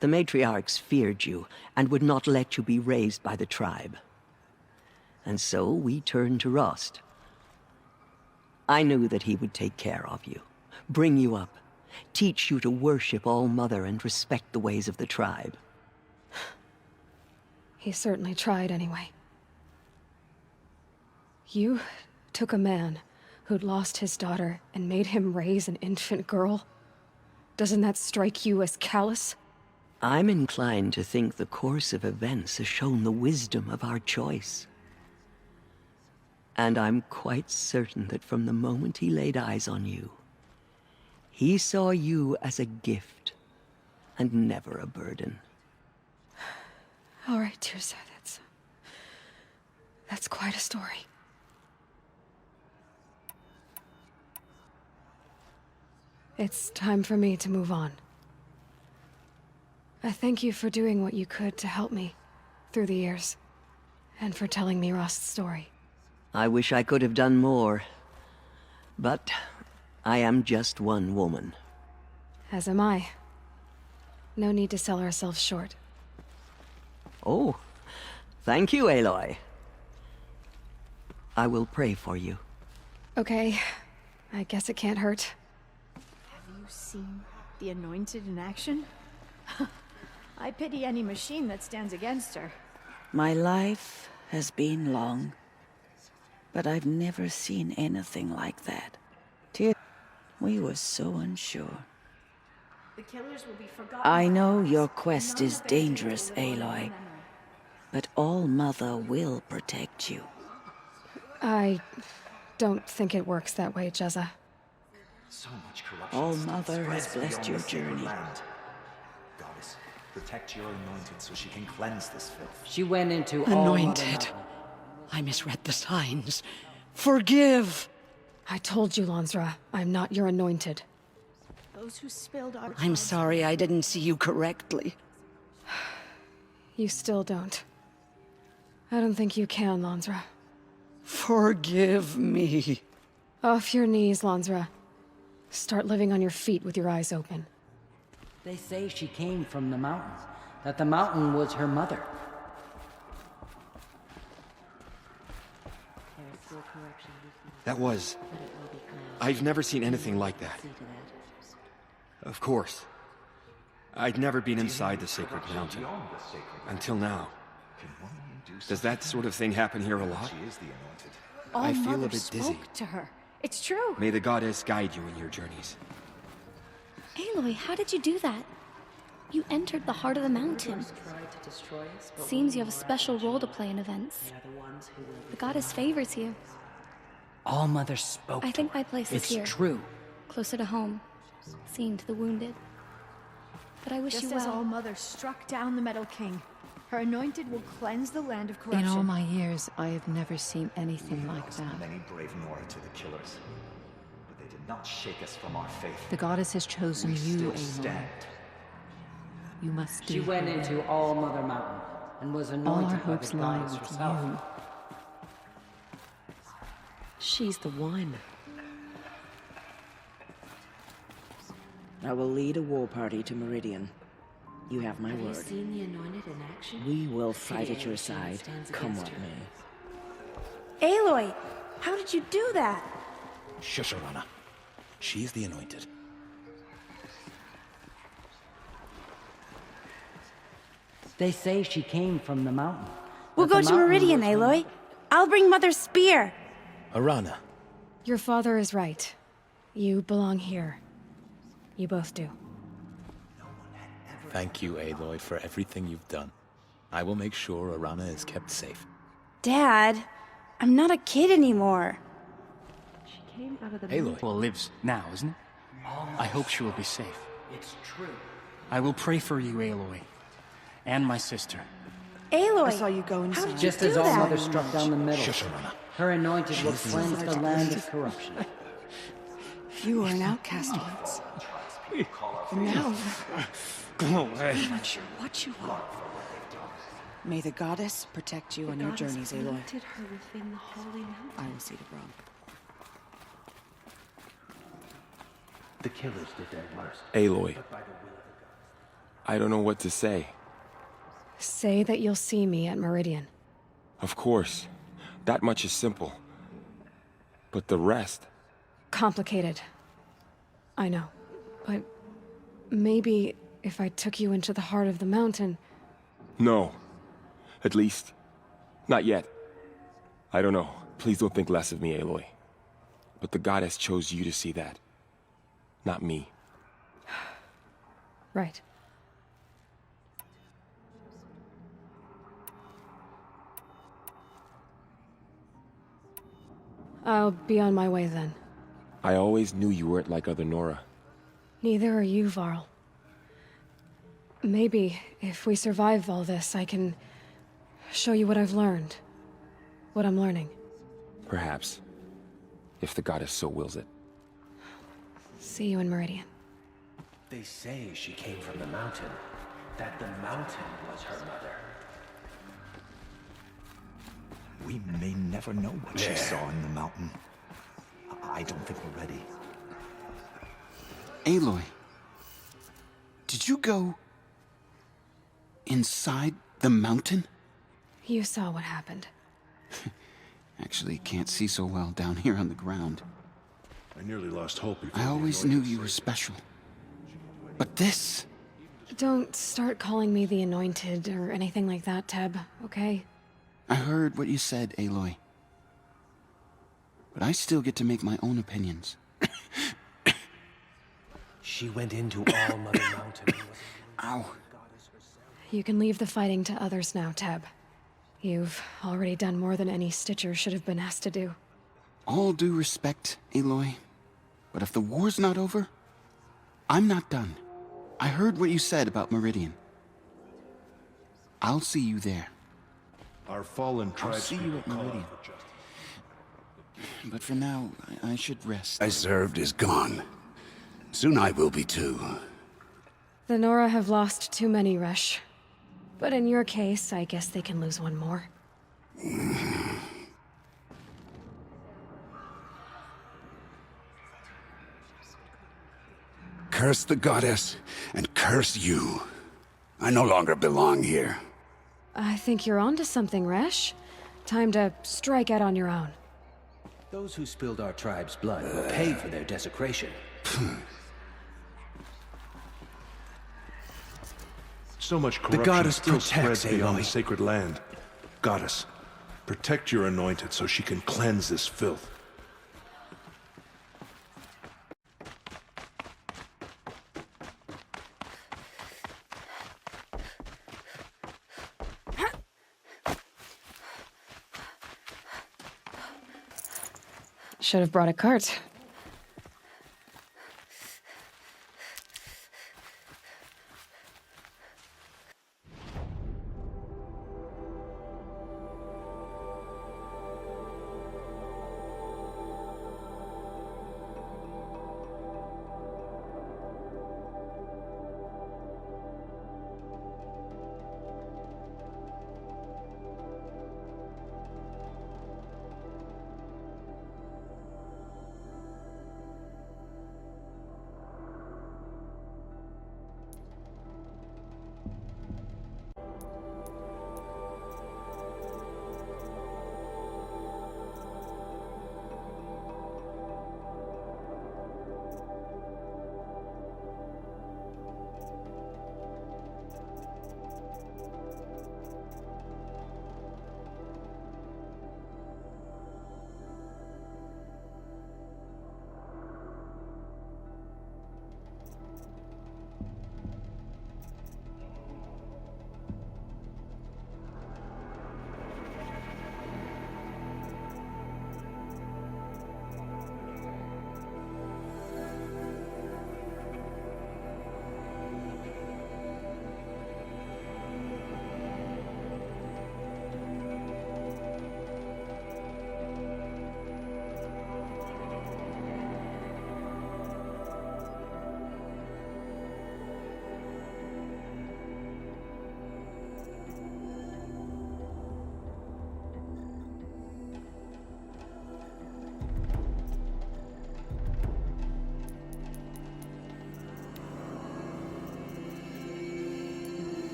The matriarchs feared you, and would not let you be raised by the tribe. And so we turned to Rost. I knew that he would take care of you, bring you up, teach you to worship All Mother and respect the ways of the tribe. He certainly tried anyway. You took a man who'd lost his daughter and made him raise an infant girl. Doesn't that strike you as callous? I'm inclined to think the course of events has shown the wisdom of our choice. And I'm quite certain that from the moment he laid eyes on you, he saw you as a gift and never a burden. All right, Tirsa, that's quite a story. It's time for me to move on. I thank you for doing what you could to help me through the years, and for telling me Rost's story. I wish I could have done more, but I am just one woman. As am I. No need to sell ourselves short. Oh, thank you, Aloy. I will pray for you. Okay, I guess it can't hurt. Have you seen the Anointed in action? I pity any machine that stands against her. My life has been long, but I've never seen anything like that. We were so unsure. The killers will be forgotten. I know your quest is dangerous, Aloy, but All-Mother will protect you. I don't think it works that way, Jezza. So much corruption. All-Mother has spreads blessed beyond your the sacred journey. land. Goddess, protect your anointed so she can cleanse this filth. She went into Anointed. I misread the signs. Forgive! I told you, Lansra, I'm not your anointed. Those who spilled our I'm sorry I didn't see you correctly. You still don't. I don't think you can, Lansra. Forgive me. Off your knees, Lansra. Start living on your feet with your eyes open. They say she came from the mountain, that the mountain was her mother. That was... I've never seen anything like that. Of course. I'd never been inside the sacred mountain. Until now. Does that sort of thing happen here a lot? I feel a bit dizzy. spoke to her. It's true. May the goddess guide you in your journeys. Aloy, how did you do that? You entered the heart of the mountain. Seems you have a special role to play in events. The goddess favors you. All-Mother spoke. I think my place is here. It's true. Closer to home. Seeing to the wounded. But I wish Just you as well. All-Mother struck down the Metal King, her anointed will cleanse the land of corruption. In all my years, I have never seen anything like that. Many brave Nora to the killers, but they did not shake us from our faith. The goddess has chosen We you, still Aloy. stand. You must do She went her into will. All-Mother Mountain and was All anointed our by hopes the lie goddess with herself. you. She's the one. I will lead a war party to Meridian. You have my word. Seen the anointed in action? We will fight at your side, come what may. Aloy, how did you do that? Shush, Arana. She's the anointed. They say she came from the mountain. We'll that go the to mountain Meridian, was her Aloy. I'll bring Mother's spear. Arana. Your father is right. You belong here. You both do. Thank you, Aloy, for everything you've done. I will make sure Arana is kept safe. Dad, I'm not a kid anymore. She came out of the Aloy lives now, isn't it? I hope she will be safe. It's true. I will pray for you, Aloy. And my sister. Aloy, I saw you go inside. how did Just you as do that? All-Mother struck down the middle, Shush, Arana. her anointed will cleanse the land of corruption. You were an outcast once. And now, Go away. I'm not sure what you are. May the goddess protect you on your journeys, Aloy. planted her within the holy mountain. I will see the Brom. The killers did their worst. Aloy. I don't know what to say. Say that you'll see me at Meridian. Of course. That much is simple. But the rest... Complicated. I know. But maybe if I took you into the heart of the mountain... No. At least, not yet. I don't know. Please don't think less of me, Aloy. But the goddess chose you to see that. Not me. Right. I'll be on my way then. I always knew you weren't like other Nora. Neither are you, Varl. Maybe, if we survive all this, I can show you what I've learned. What I'm learning. Perhaps. If the goddess so wills it. See you in Meridian. They say she came from the mountain. That the mountain was her mother. We may never know what she saw in the mountain. I don't think we're ready. Aloy, did you go inside the mountain? You saw what happened. Actually, can't see so well down here on the ground. I nearly lost hope before I the always anointed knew you were saved special. But this... Don't start calling me the Anointed or anything like that, Teb, okay? I heard what you said, Aloy. But I still get to make my own opinions. She went into All Mother Mountain. Ow. You can leave the fighting to others now, Teb. You've already done more than any Stitcher should have been asked to do. All due respect, Aloy. But if the war's not over, I'm not done. I heard what you said about Meridian. I'll see you there. Our fallen I'll tribes see you at Meridian. But for now, I should rest. I served is gone. Soon I will be too. The Nora have lost too many, Resh. But in your case, I guess they can lose one more. Curse the goddess, and curse you. I no longer belong here. I think you're onto something, Resh. Time to strike out on your own. Those who spilled our tribe's blood will pay for their desecration. So much corruption goddess still spreads protects beyond Aloy. the sacred land. Goddess, protect your anointed so she can cleanse this filth. Should have brought a cart.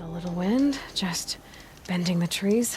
A little wind, just bending the trees.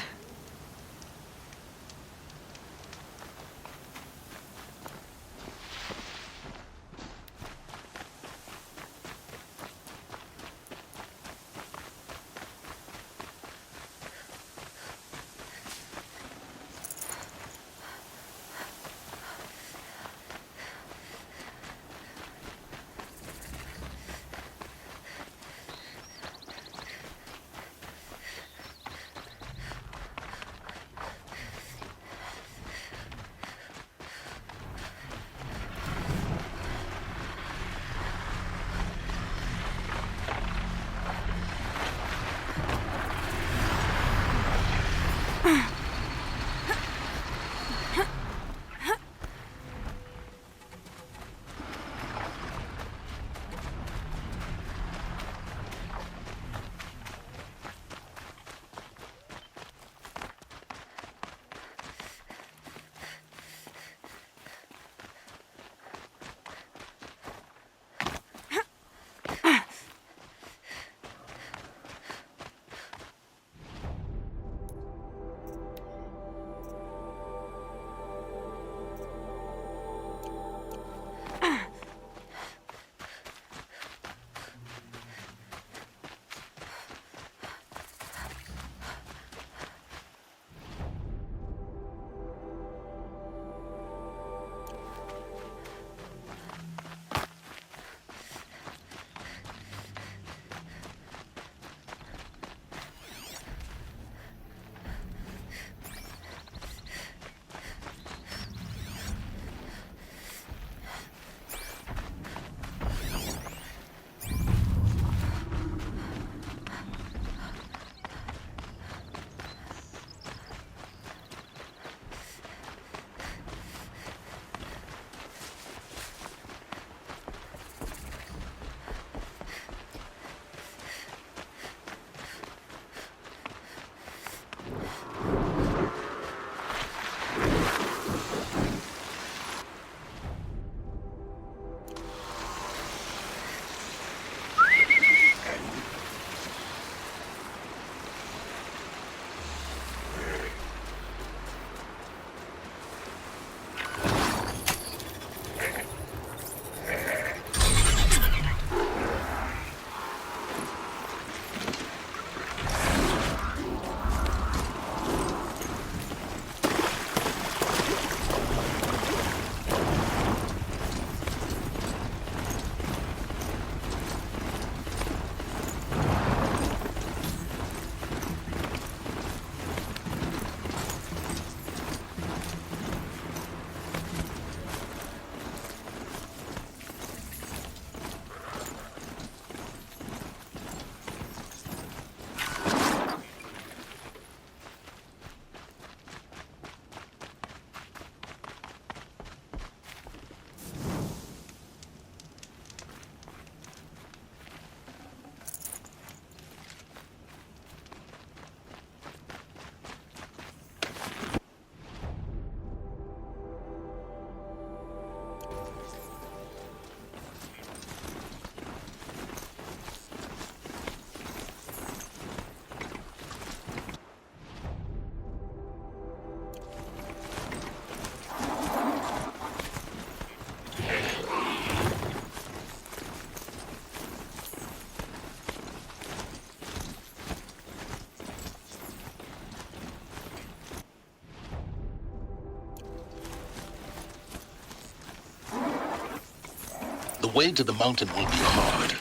The way to the mountain will be hard.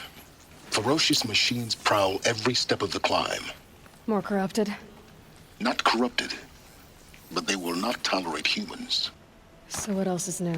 Ferocious machines prowl every step of the climb. More corrupted? Not corrupted, but they will not tolerate humans. So what else is new?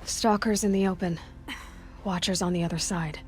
Stalkers in the open. Watchers on the other side.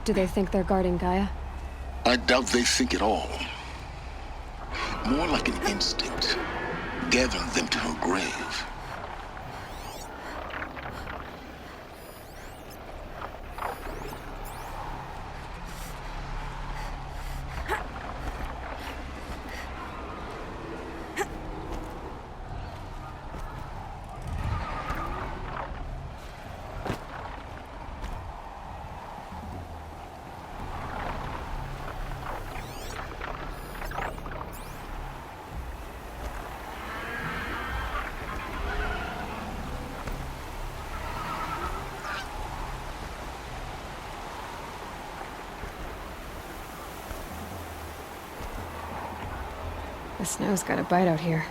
Do they think they're guarding Gaia? I doubt they think at all. More like an instinct, gathering them to her grave. The snow's got a bite out here.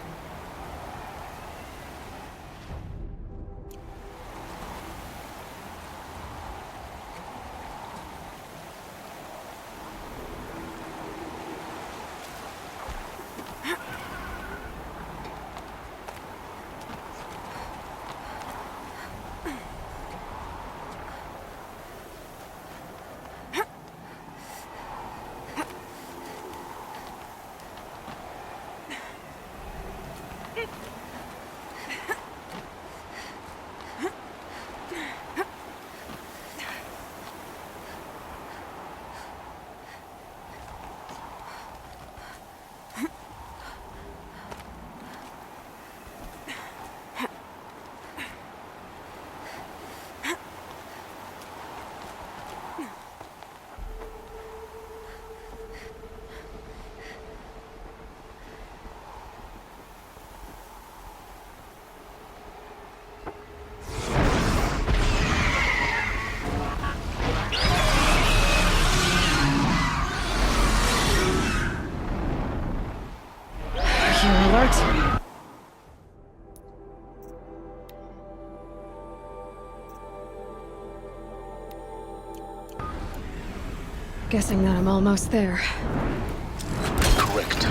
Alert. Guessing that I'm almost there. Correct.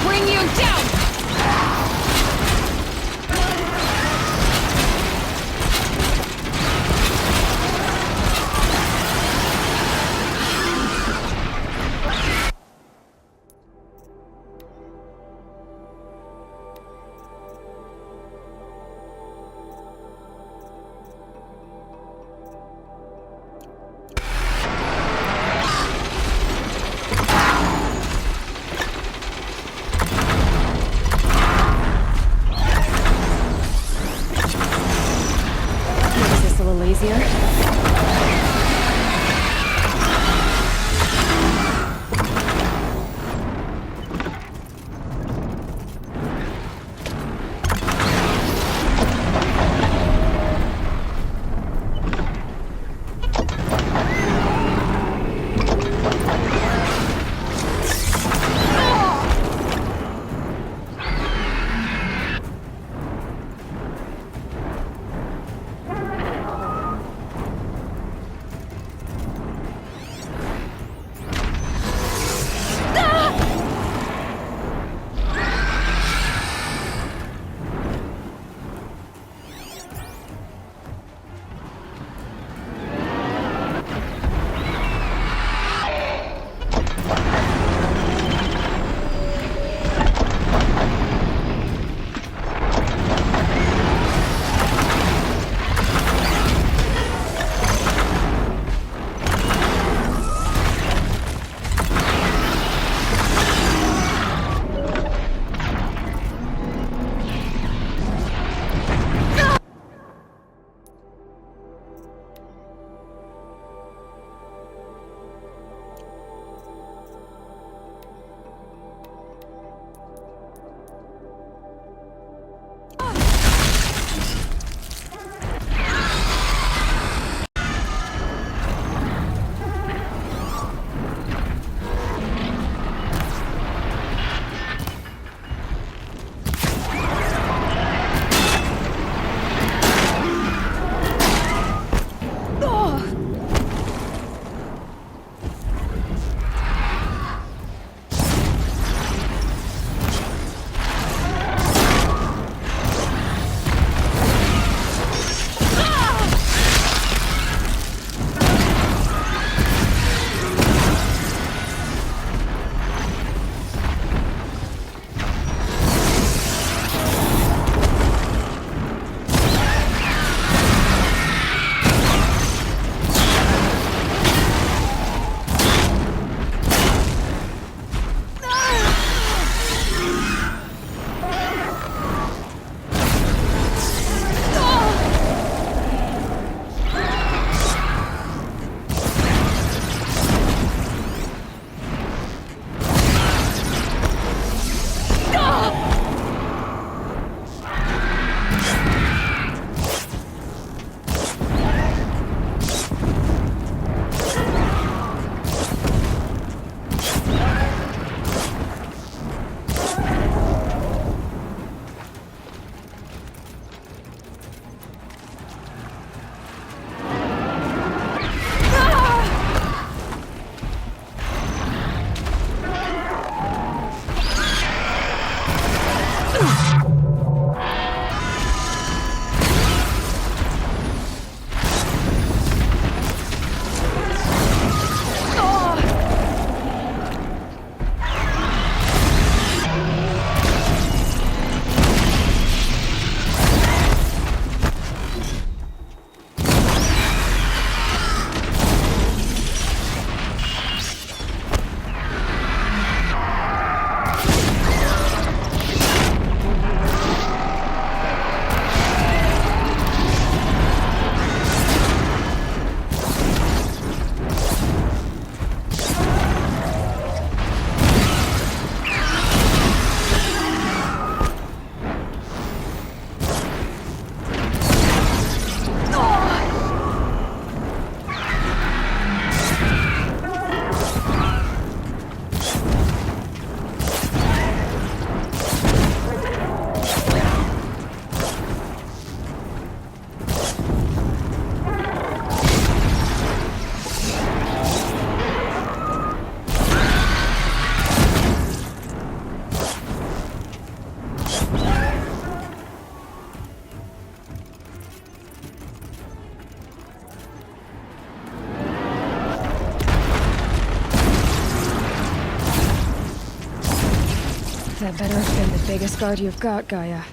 Bring you down! Better have been the biggest guard you've got, Gaia.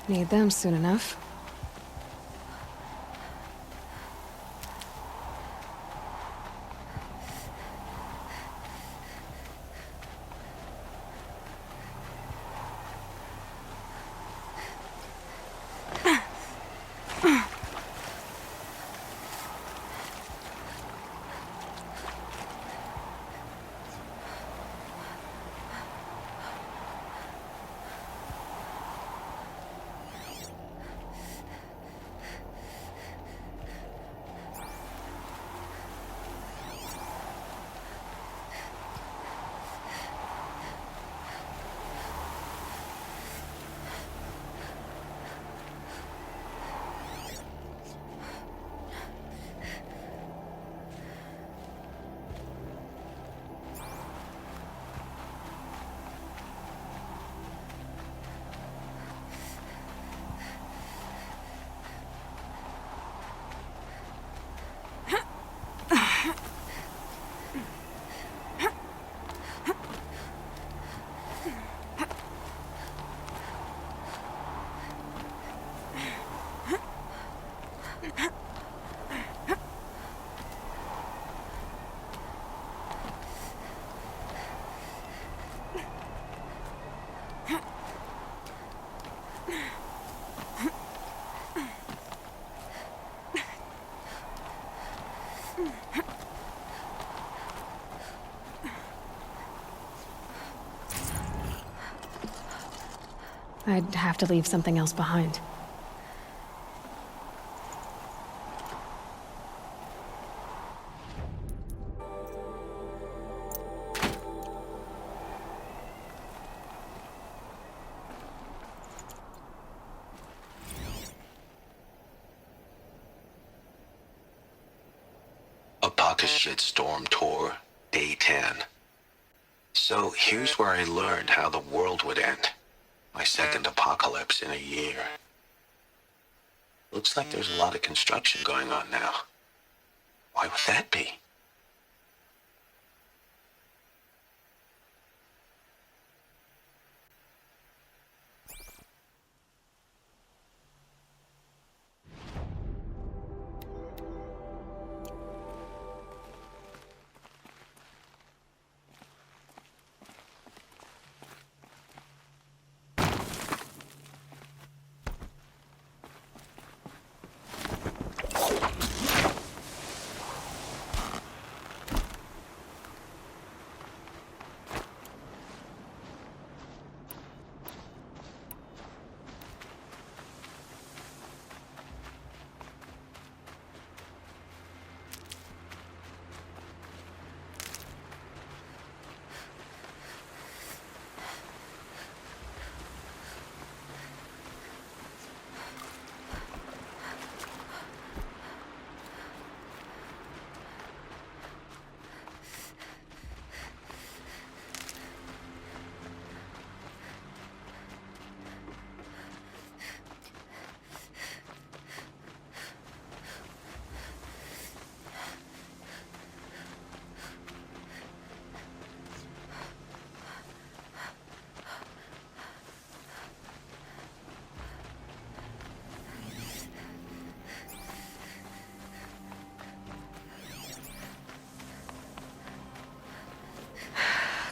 Need them soon enough. I'd have to leave something else behind. Apaka's shitstorm tour, day 10. So here's where I learned how the world would end. My second apocalypse in a year. Looks like there's a lot of construction going on now. Why would that be?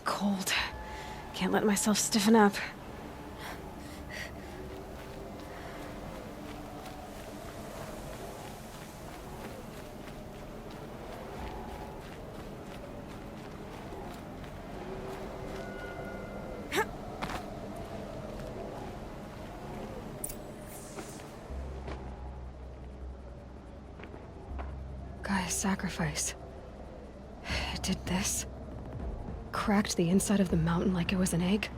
Cold. Can't let myself stiffen up. Gaia's sacrifice. It did this? Cracked the inside of the mountain like it was an egg?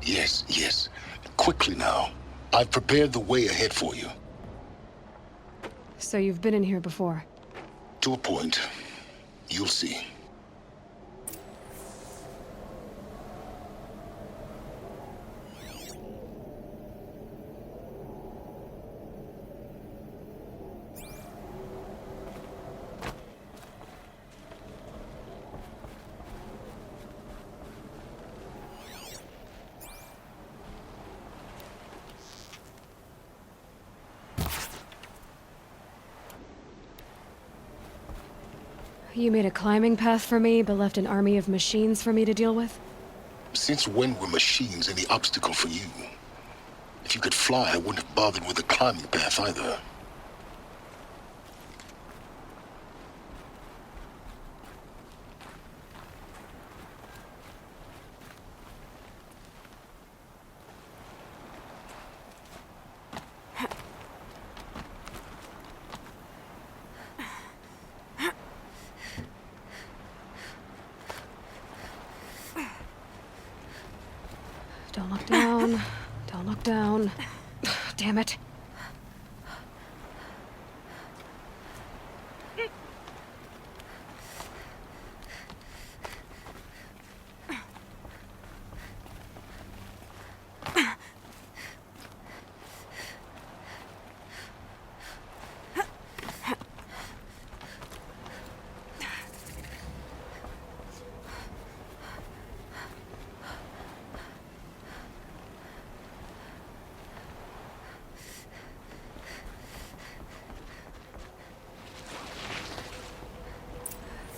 Yes, yes. Quickly now. I've prepared the way ahead for you. So you've been in here before? To a point. You'll see. You made a climbing path for me, but left an army of machines for me to deal with? Since when were machines any obstacle for you? If you could fly, I wouldn't have bothered with the climbing path either. Don't look down. Don't look down. Damn it.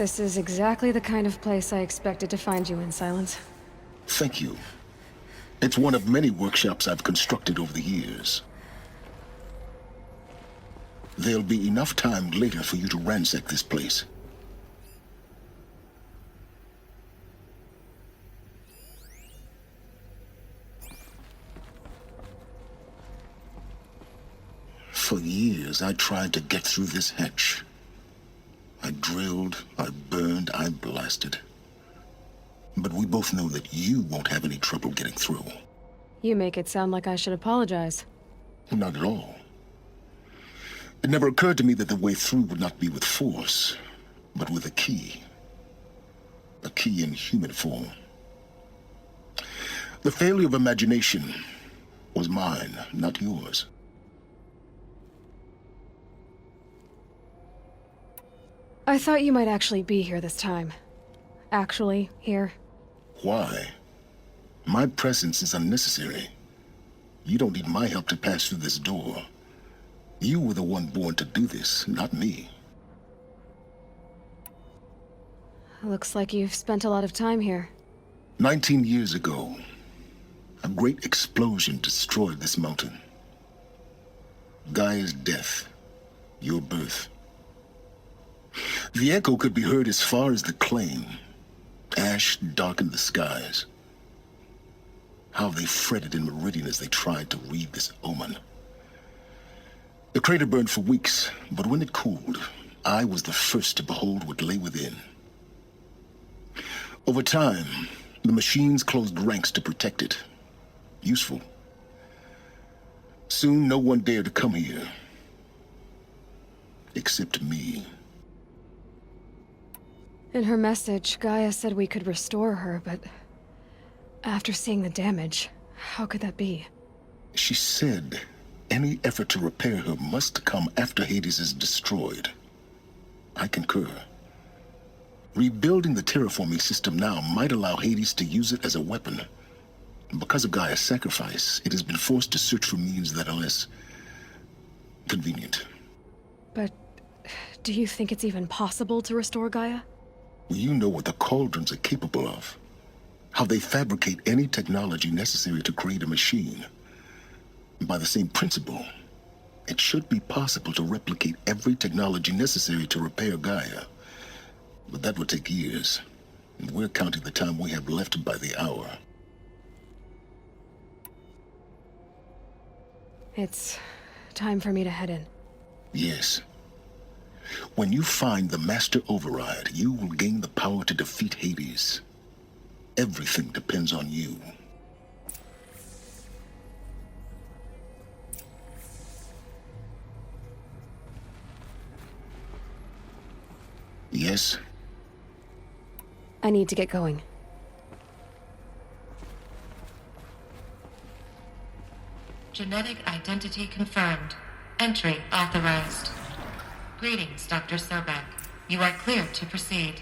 This is exactly the kind of place I expected to find you in, Silence. Thank you. It's one of many workshops I've constructed over the years. There'll be enough time later for you to ransack this place. For years, I tried to get through this hatch. I drilled, I burned, I blasted. But we both know that you won't have any trouble getting through. You make it sound like I should apologize. Not at all. It never occurred to me that the way through would not be with force, but with a key. A key in human form. The failure of imagination was mine, not yours. I thought you might actually be here this time. Actually, here. Why? My presence is unnecessary. You don't need my help to pass through this door. You were the one born to do this, not me. Looks like you've spent a lot of time here. 19 years ago, a great explosion destroyed this mountain. Gaia's death, your birth. The echo could be heard as far as the claim. Ash darkened the skies. How they fretted in Meridian as they tried to read this omen. The crater burned for weeks, but when it cooled, I was the first to behold what lay within. Over time, the machines closed ranks to protect it. Useful. Soon, no one dared to come here. Except me. In her message, Gaia said we could restore her, but after seeing the damage, how could that be? She said any effort to repair her must come after Hades is destroyed. I concur. Rebuilding the terraforming system now might allow Hades to use it as a weapon. Because of Gaia's sacrifice, it has been forced to search for means that are less convenient. But do you think it's even possible to restore Gaia? You know what the Cauldrons are capable of. How they fabricate any technology necessary to create a machine. By the same principle, it should be possible to replicate every technology necessary to repair Gaia. But that would take years, and we're counting the time we have left by the hour. It's time for me to head in. Yes. When you find the Master Override, you will gain the power to defeat Hades. Everything depends on you. Yes? I need to get going. Genetic identity confirmed. Entry authorized. Greetings, Dr. Sobek. You are cleared to proceed.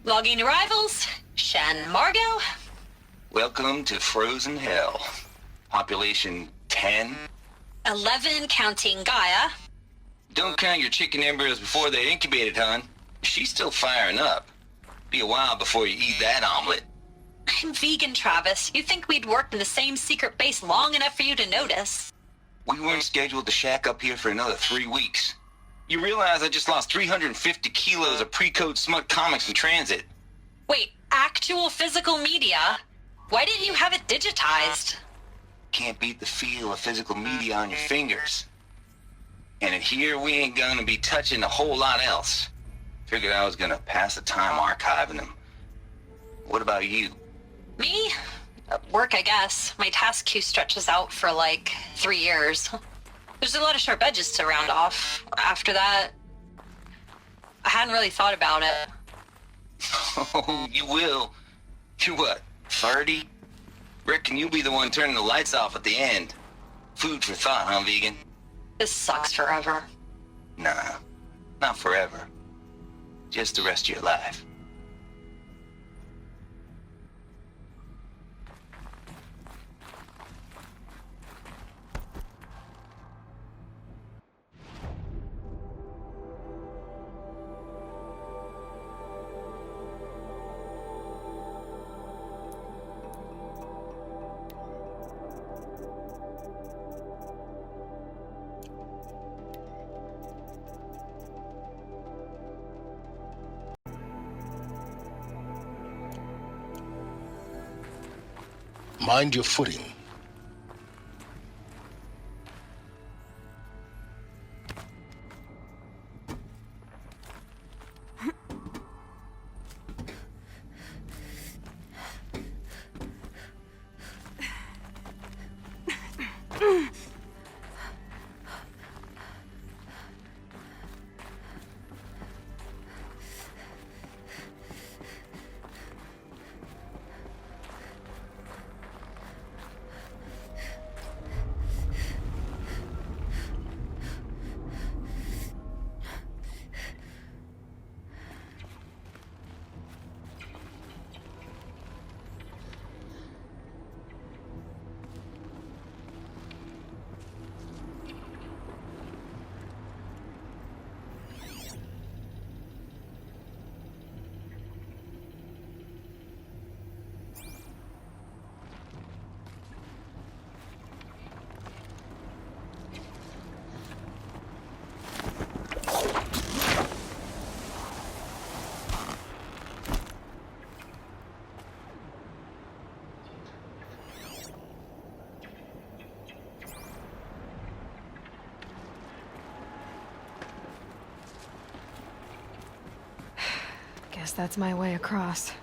Logging arrivals. Shan Margot. Welcome to Frozen Hell. Population 10. 11 counting Gaia. Don't count your chicken embryos before they're incubated, hon. She's still firing up. Be a while before you eat that omelet. I'm vegan, Travis. You think we'd worked in the same secret base long enough for you to notice? We weren't scheduled to shack up here for another 3 weeks. You realize I just lost 350 kilos of pre-code smut comics in transit. Wait, actual physical media? Why didn't you have it digitized? Can't beat the feel of physical media on your fingers. And in here, we ain't gonna be touching a whole lot else. Figured I was gonna pass the time archiving them. What about you? Me? Work, I guess. My task queue stretches out for like 3 years. There's a lot of sharp edges to round off. After that, I hadn't really thought about it. Oh, you will. You're what, 30? Reckon you'll be the one turning the lights off at the end. Food for thought, huh, vegan? This sucks forever. Nah, not forever. Just the rest of your life. Mind your footing. Guess that's my way across.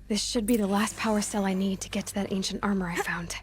This should be the last power cell I need to get to that ancient armor I found.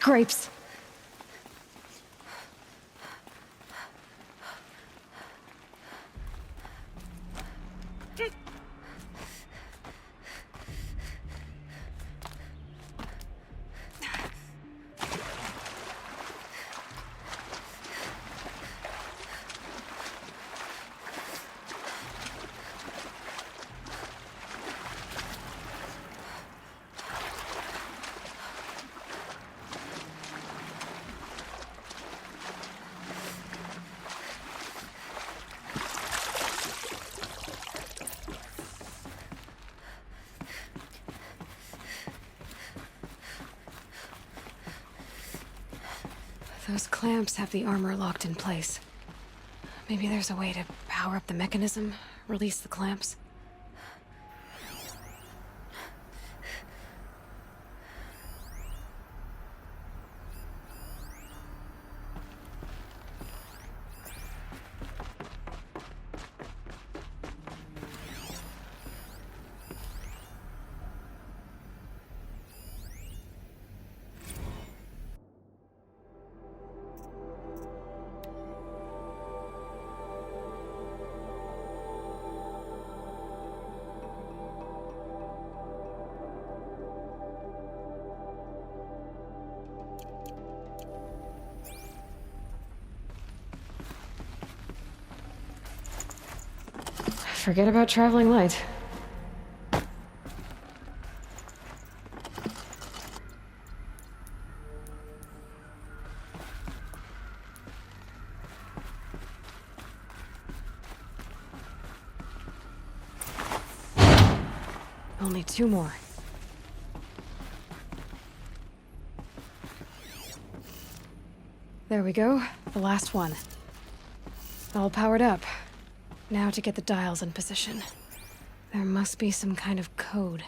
Grapes. Those clamps have the armor locked in place. Maybe there's a way to power up the mechanism, release the clamps. Forget about traveling light. Only 2 more. There we go. The last one. All powered up. Now to get the dials in position. There must be some kind of code.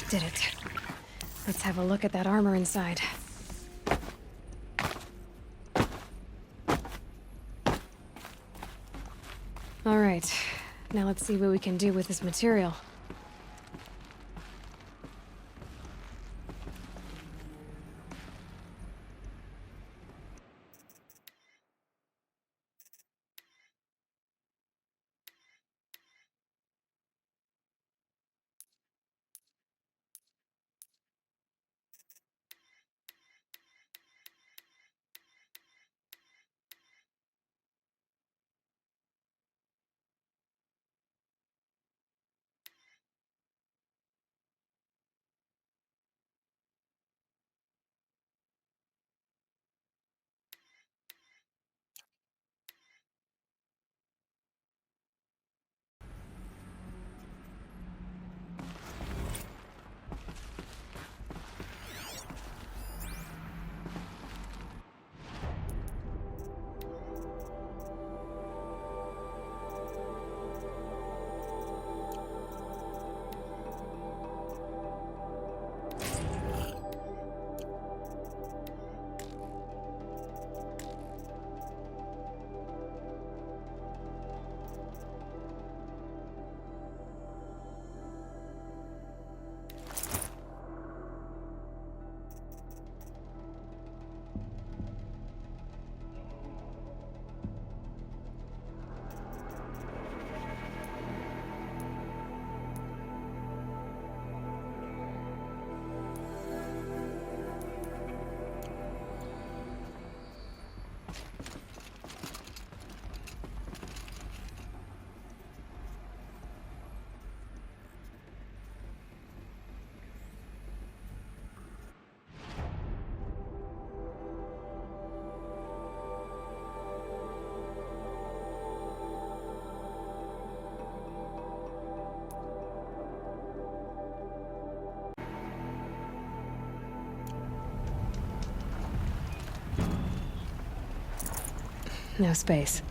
Did it. Let's have a look at that armor inside. All right. Now let's see what we can do with this material. No space.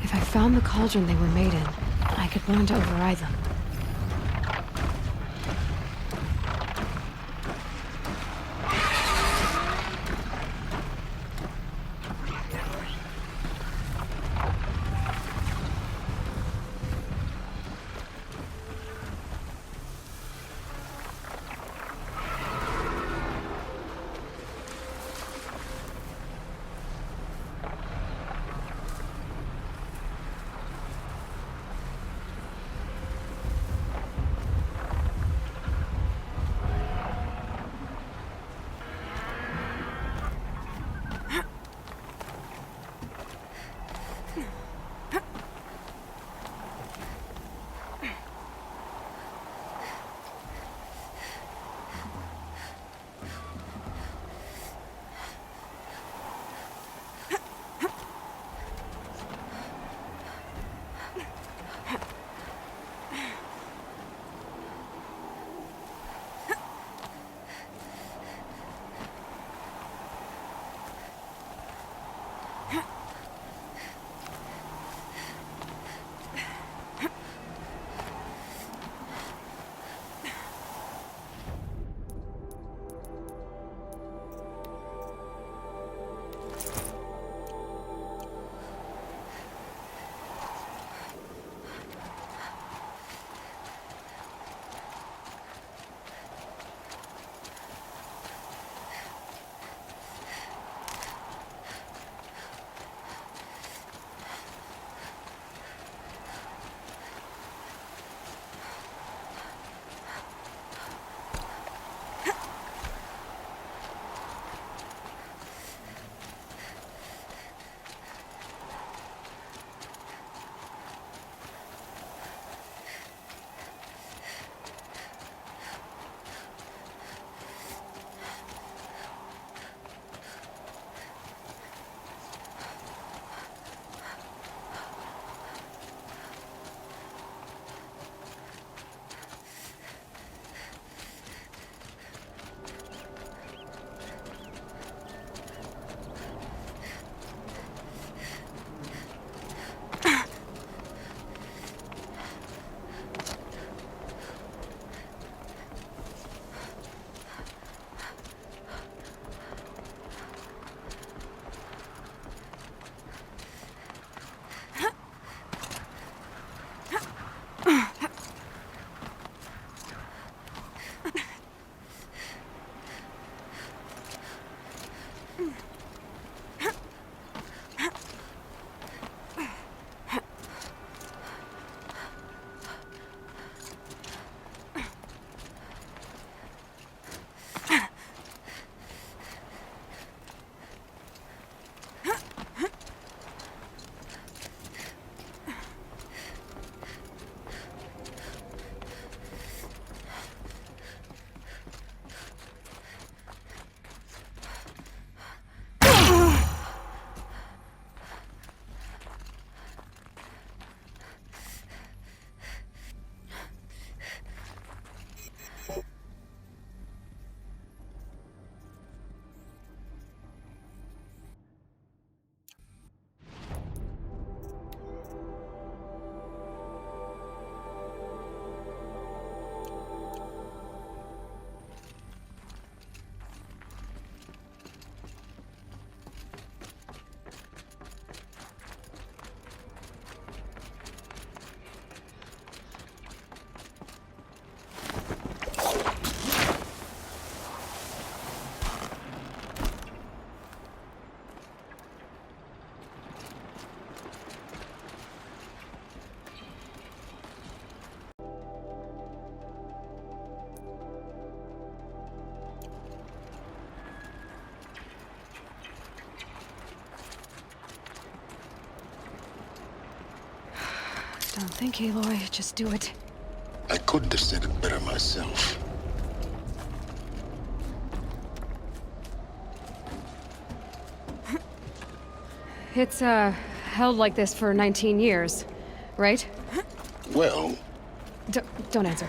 If I found the cauldron they were made in, I could learn to override them. Don't think, Aloy. Just do it. I couldn't have said it better myself. It's, held like this for 19 years, right? Well... Don't answer.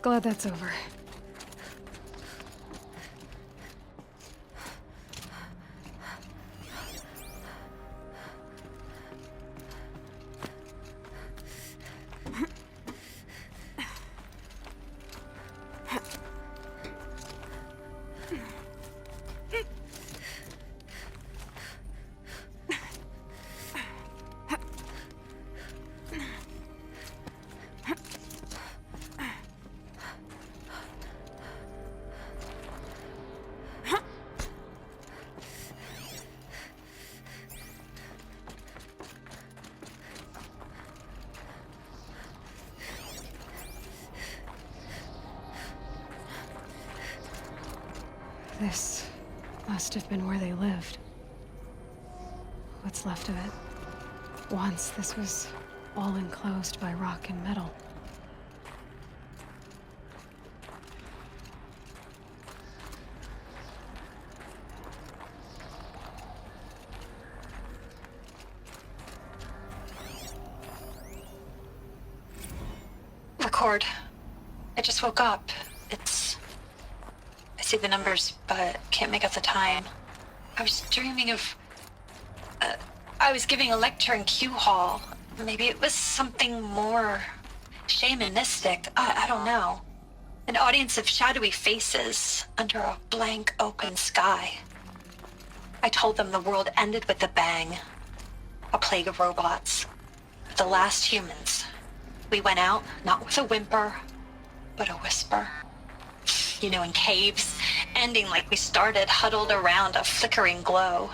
Glad that's over. This must have been where they lived. What's left of it. Once, this was all enclosed by rock and metal. Record. I just woke up. I see the numbers, but can't make out the time. I was dreaming of... I was giving a lecture in Q Hall. Maybe it was something more shamanistic. I don't know. An audience of shadowy faces under a blank open sky. I told them the world ended with a bang. A plague of robots. The last humans. We went out, not with a whimper, but a whisper. You know, in caves, ending like we started, huddled around a flickering glow.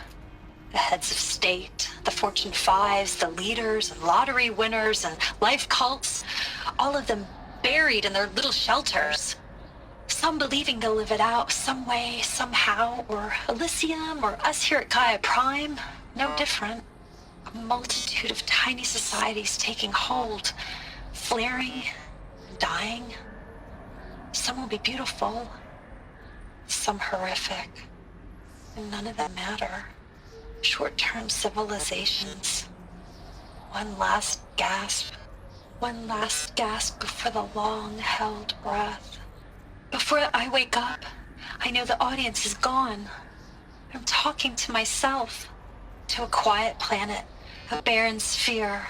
The heads of state, the Fortune 5s, the leaders and lottery winners and life cults, all of them buried in their little shelters. Some believing they'll live it out some way, somehow, or Elysium, or us here at Gaia Prime, no different. A multitude of tiny societies taking hold, flaring, dying. Some will be beautiful, some horrific, and none of them matter. Short-term civilizations. One last gasp before the long-held breath. Before I wake up, I know the audience is gone. I'm talking to myself, to a quiet planet, a barren sphere.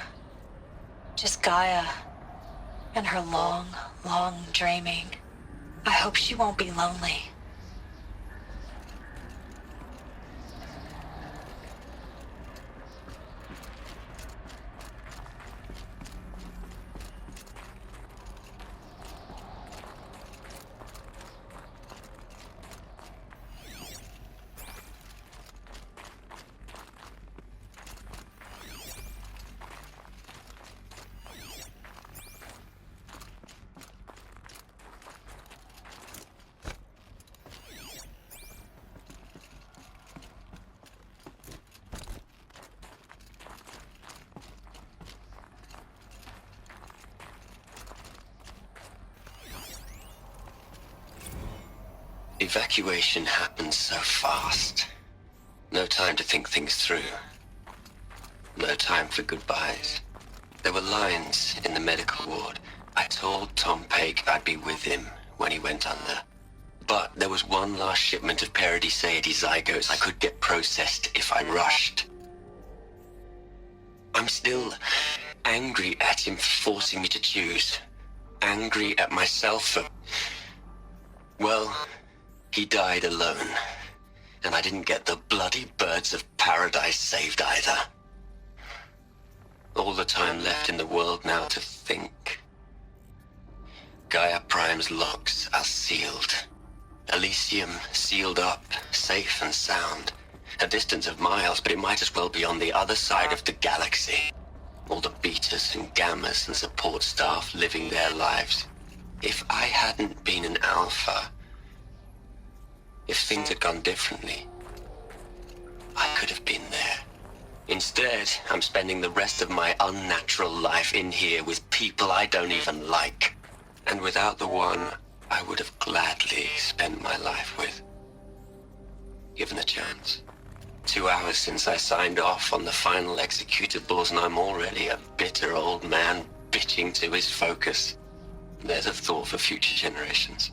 Just Gaia and her long, long dreaming. I hope she won't be lonely. Evacuation happened so fast. No time to think things through. No time for goodbyes. There were lines in the medical ward. I told Tom Paik I'd be with him when he went under. But there was one last shipment of Paradiseidae zygotes I could get processed if I rushed. I'm still angry at him for forcing me to choose. Angry at myself for... Well, he died alone. And I didn't get the bloody birds of paradise saved either. All the time left in the world now to think. Gaia Prime's locks are sealed. Elysium sealed up, safe and sound. A distance of miles, but it might as well be on the other side of the galaxy. All the betas and gammas and support staff living their lives. If I hadn't been an alpha, if things had gone differently, I could have been there. Instead, I'm spending the rest of my unnatural life in here with people I don't even like. And without the one I would have gladly spent my life with. Given the chance. 2 hours since I signed off on the final executables, and I'm already a bitter old man bitching to his focus. There's a thought for future generations.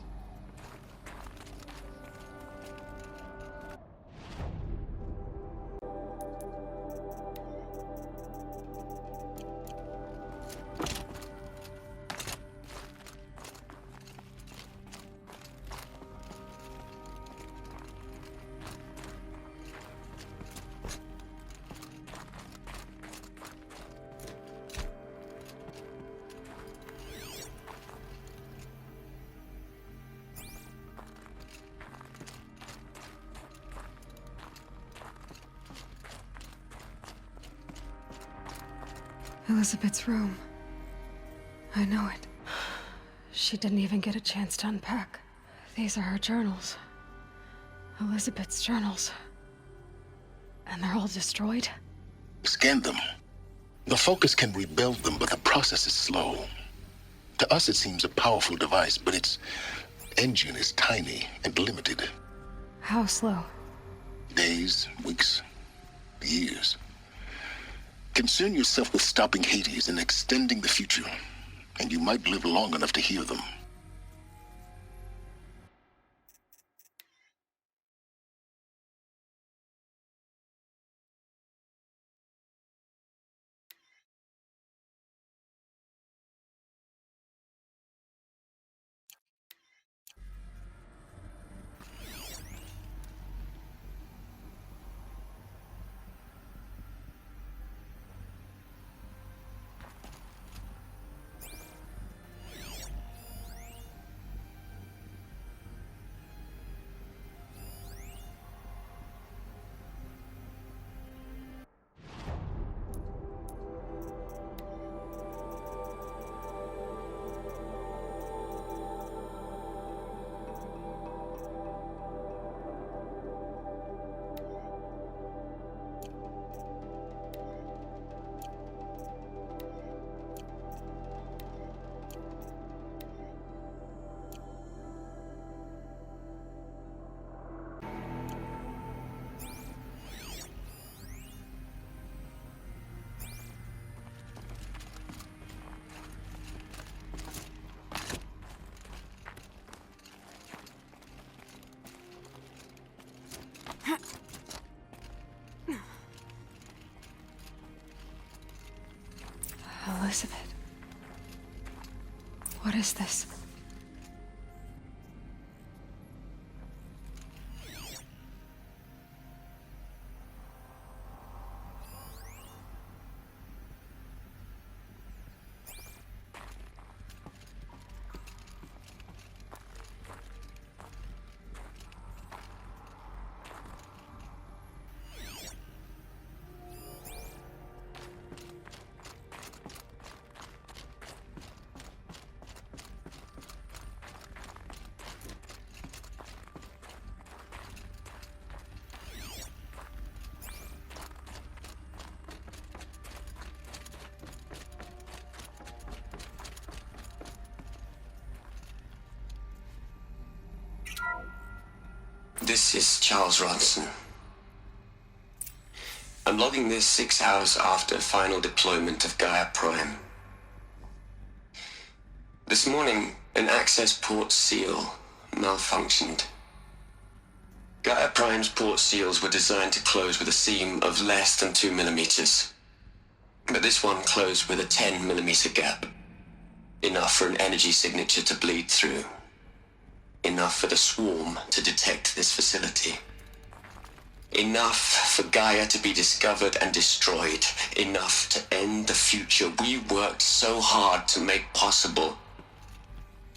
Elizabeth's room. I know it. She didn't even get a chance to unpack. These are her journals. Elizabeth's journals. And they're all destroyed? Scan them. The Focus can rebuild them, but the process is slow. To us, it seems a powerful device, but its engine is tiny and limited. How slow? Days, weeks, years. Concern yourself with stopping Hades and extending the future, and you might live long enough to hear them. Elizabeth. What is this? This is Charles Ronson. I'm logging this 6 hours after final deployment of Gaia Prime. This morning, an access port seal malfunctioned. Gaia Prime's port seals were designed to close with a seam of less than 2 millimeters. But this one closed with a 10 millimeter gap. Enough for an energy signature to bleed through. Enough for the swarm to detect this facility. Enough for Gaia to be discovered and destroyed. Enough to end the future we worked so hard to make possible.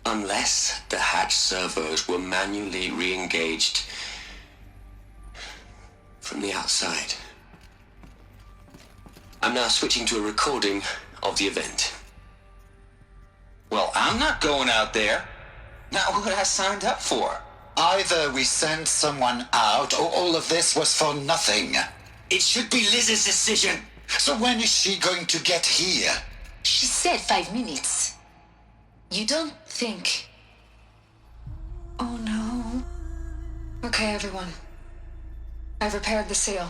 Unless the hatch servos were manually re-engaged from the outside. I'm now switching to a recording of the event. Well, I'm not going out there. Not what I signed up for. Either we send someone out, or all of this was for nothing. It should be Liz's decision. So when is she going to get here? She said 5 minutes. You don't think... Oh no. Okay, everyone. I've repaired the seal.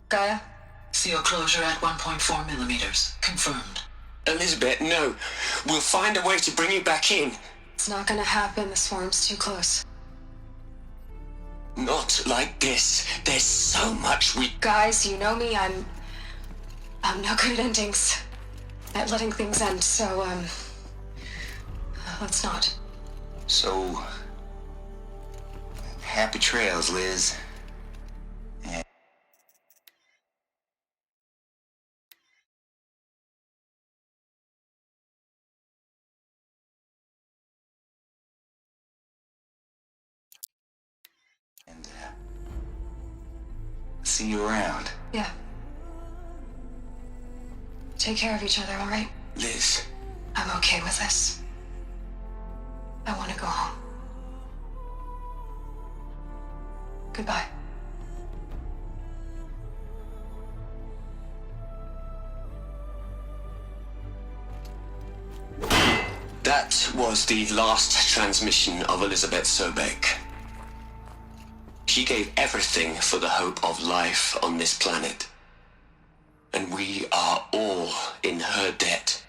Gaia? Seal closure at 1.4 millimeters. Confirmed. Elizabeth, no. We'll find a way to bring you back in. It's not gonna happen. The swarm's too close. Not like this. There's so much we... Guys, you know me. I'm no good at endings. At letting things end, so, let's not. So... happy trails, Liz. See you around. Yeah. Take care of each other, all right? Liz. I'm okay with this. I want to go home. Goodbye. That was the last transmission of Elizabeth Sobek. She gave everything for the hope of life on this planet. And we are all in her debt.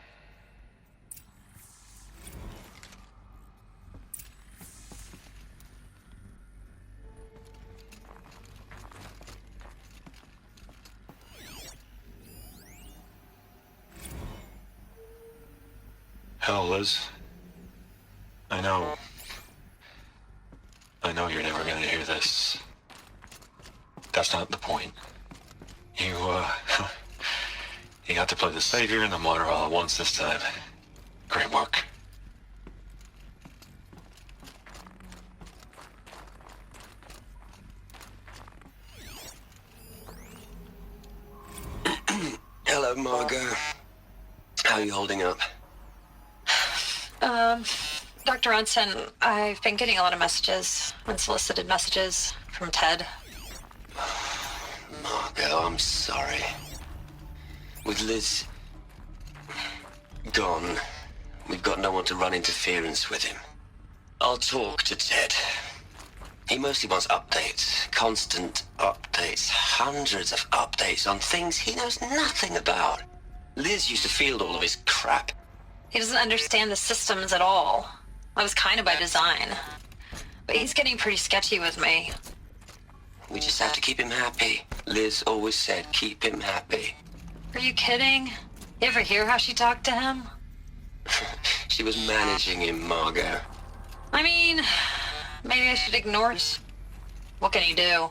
Hell, Liz. I know you're never gonna hear this. That's not the point. You got to play the savior and the martyr all at once this time. Great work. Hello, Margot. How are you holding up? Dr. Ronson, I've been getting a lot of messages, unsolicited messages from Ted. Margot, I'm sorry. With Liz gone, we've got no one to run interference with him. I'll talk to Ted. He mostly wants updates, constant updates, hundreds of updates on things he knows nothing about. Liz used to field all of his crap. He doesn't understand the systems at all. That was kind of by design. But he's getting pretty sketchy with me. We just have to keep him happy. Liz always said, keep him happy. Are you kidding? You ever hear how she talked to him? She was managing him, Margot. I mean, maybe I should ignore it. What can he do?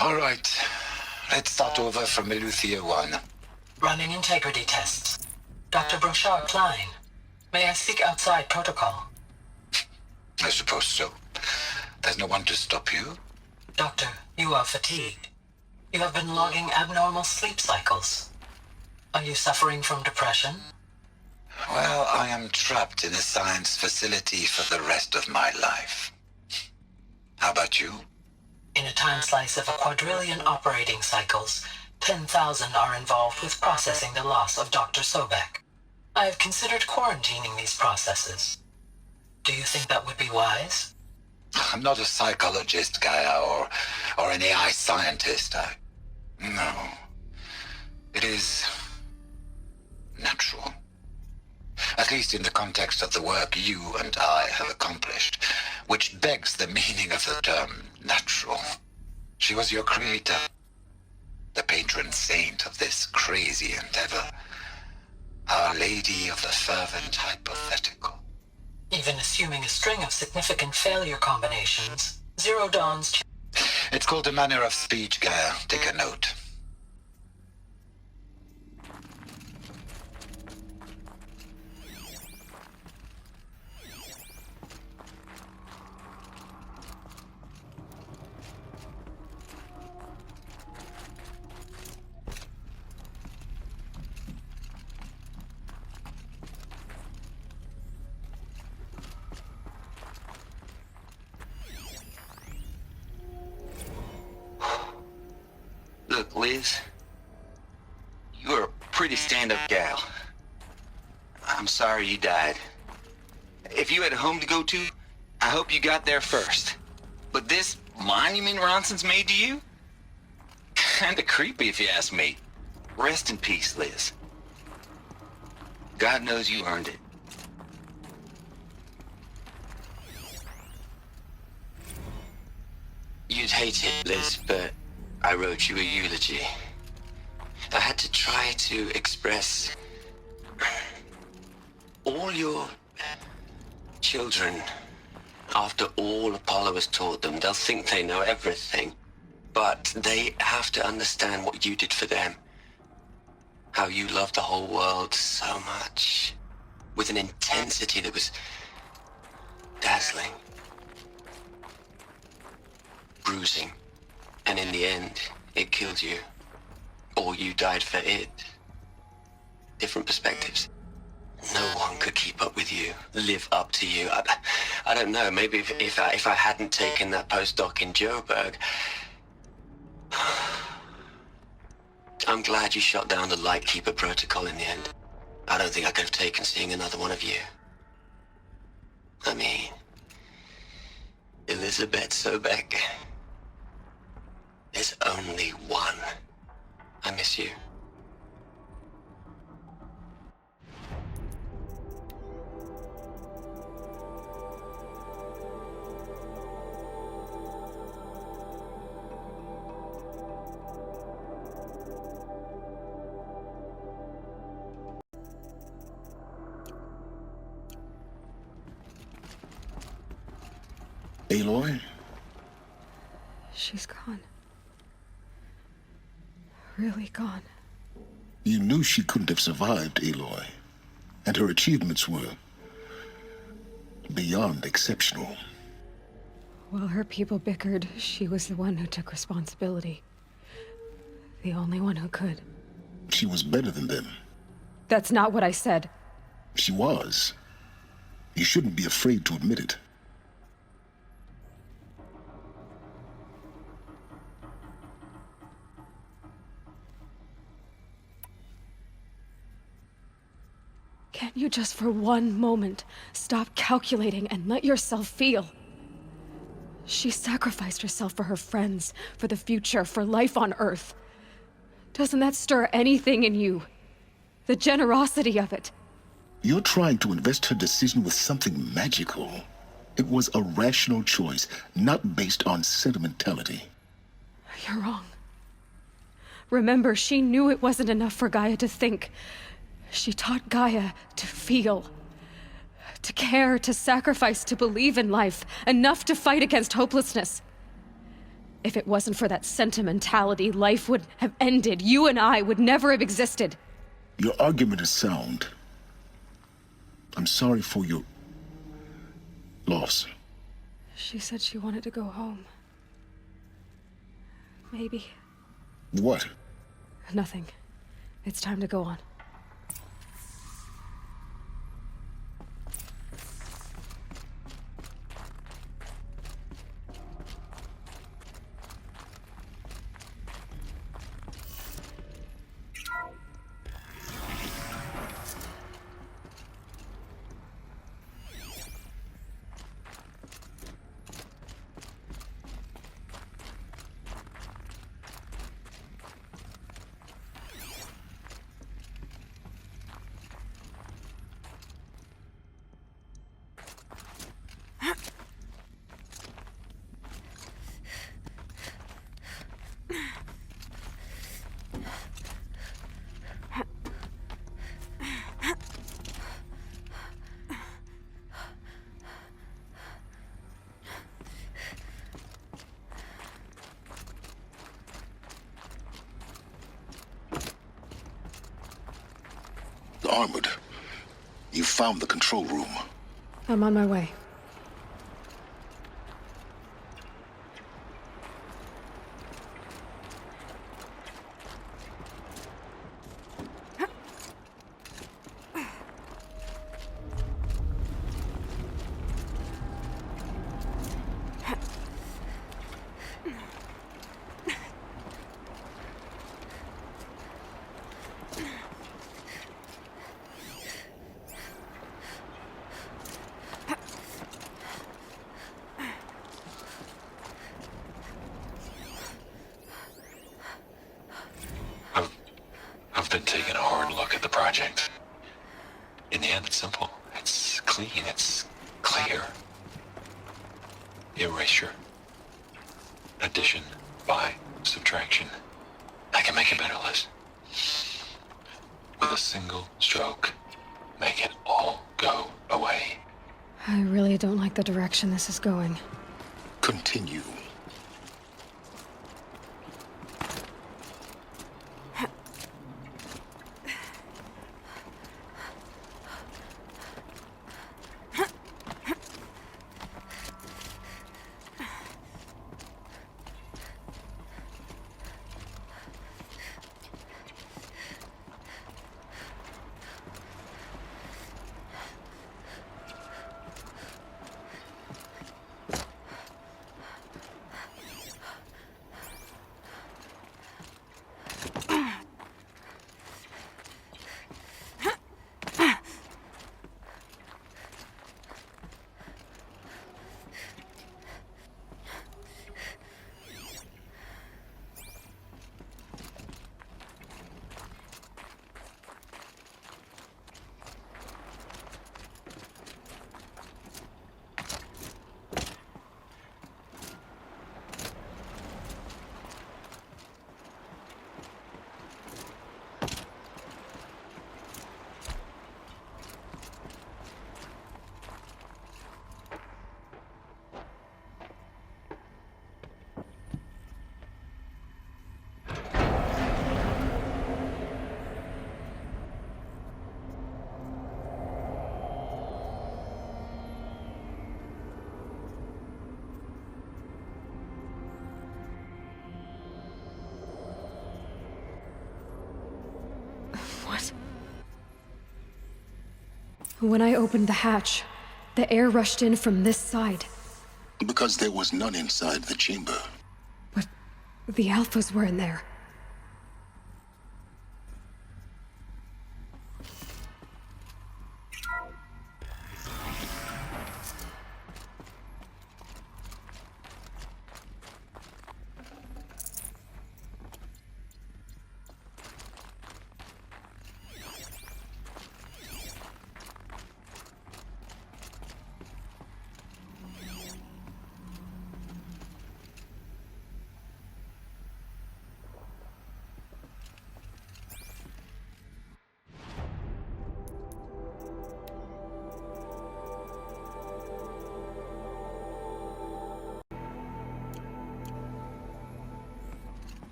All right. Let's start over from Eleuthia 1. Running integrity tests. Dr. Brochard Klein. May I speak outside protocol? I suppose so. There's no one to stop you? Doctor, you are fatigued. You have been logging abnormal sleep cycles. Are you suffering from depression? Well, I am trapped in a science facility for the rest of my life. How about you? In a time slice of a quadrillion operating cycles, 10,000 are involved with processing the loss of Dr. Sobek. I have considered quarantining these processes. Do you think that would be wise? I'm not a psychologist, Gaia, or an AI scientist. No. It is natural. At least in the context of the work you and I have accomplished, which begs the meaning of the term natural. She was your creator, the patron saint of this crazy endeavor, Our Lady of the Fervent Hypothetical. Even assuming a string of significant failure combinations, Zero Dawn's... It's called a manner of speech, Gaia. Take a note. Look, Liz, you're a pretty stand-up gal. I'm sorry you died. If you had a home to go to, I hope you got there first. But this monument Ronson's made to you? Kinda creepy if you ask me. Rest in peace, Liz. God knows you earned it. You'd hate it, Liz, but I wrote you a eulogy. I had to try to express all your children. After all Apollo has taught them, they'll think they know everything. But they have to understand what you did for them. How you loved the whole world so much. With an intensity that was dazzling. Bruising. And in the end, it killed you. Or you died for it. Different perspectives. No one could keep up with you, live up to you. I don't know, maybe if I hadn't taken that postdoc in Joburg. I'm glad you shot down the Lightkeeper protocol in the end. I don't think I could have taken seeing another one of you. I mean, Elizabeth Sobek. There's only one. I miss you. Aloy? She's gone. Really gone. You knew she couldn't have survived, Aloy. And her achievements were beyond exceptional. While her people bickered, she was the one who took responsibility. The only one who could. She was better than them. That's not what I said. She was. You shouldn't be afraid to admit it. Can't you just for one moment stop calculating and let yourself feel? She sacrificed herself for her friends, for the future, for life on Earth. Doesn't that stir anything in you? The generosity of it. You're trying to invest her decision with something magical. It was a rational choice, not based on sentimentality. You're wrong. Remember, she knew it wasn't enough for Gaia to think. She taught Gaia to feel. To care, to sacrifice, to believe in life. Enough to fight against hopelessness. If it wasn't for that sentimentality, life would have ended. You and I would never have existed. Your argument is sound. I'm sorry for your loss. She said she wanted to go home. Maybe. What? Nothing. It's time to go on. Armored. You found the control room. I'm on my way. I've been taking a hard look at the project. In the end, it's simple. It's clean. It's clear. Erasure. Addition by subtraction. I can make a better list. With a single stroke, make it all go away. I really don't like the direction this is going. Continue. What? When I opened the hatch, the air rushed in from this side. Because there was none inside the chamber. But the Alphas were in there.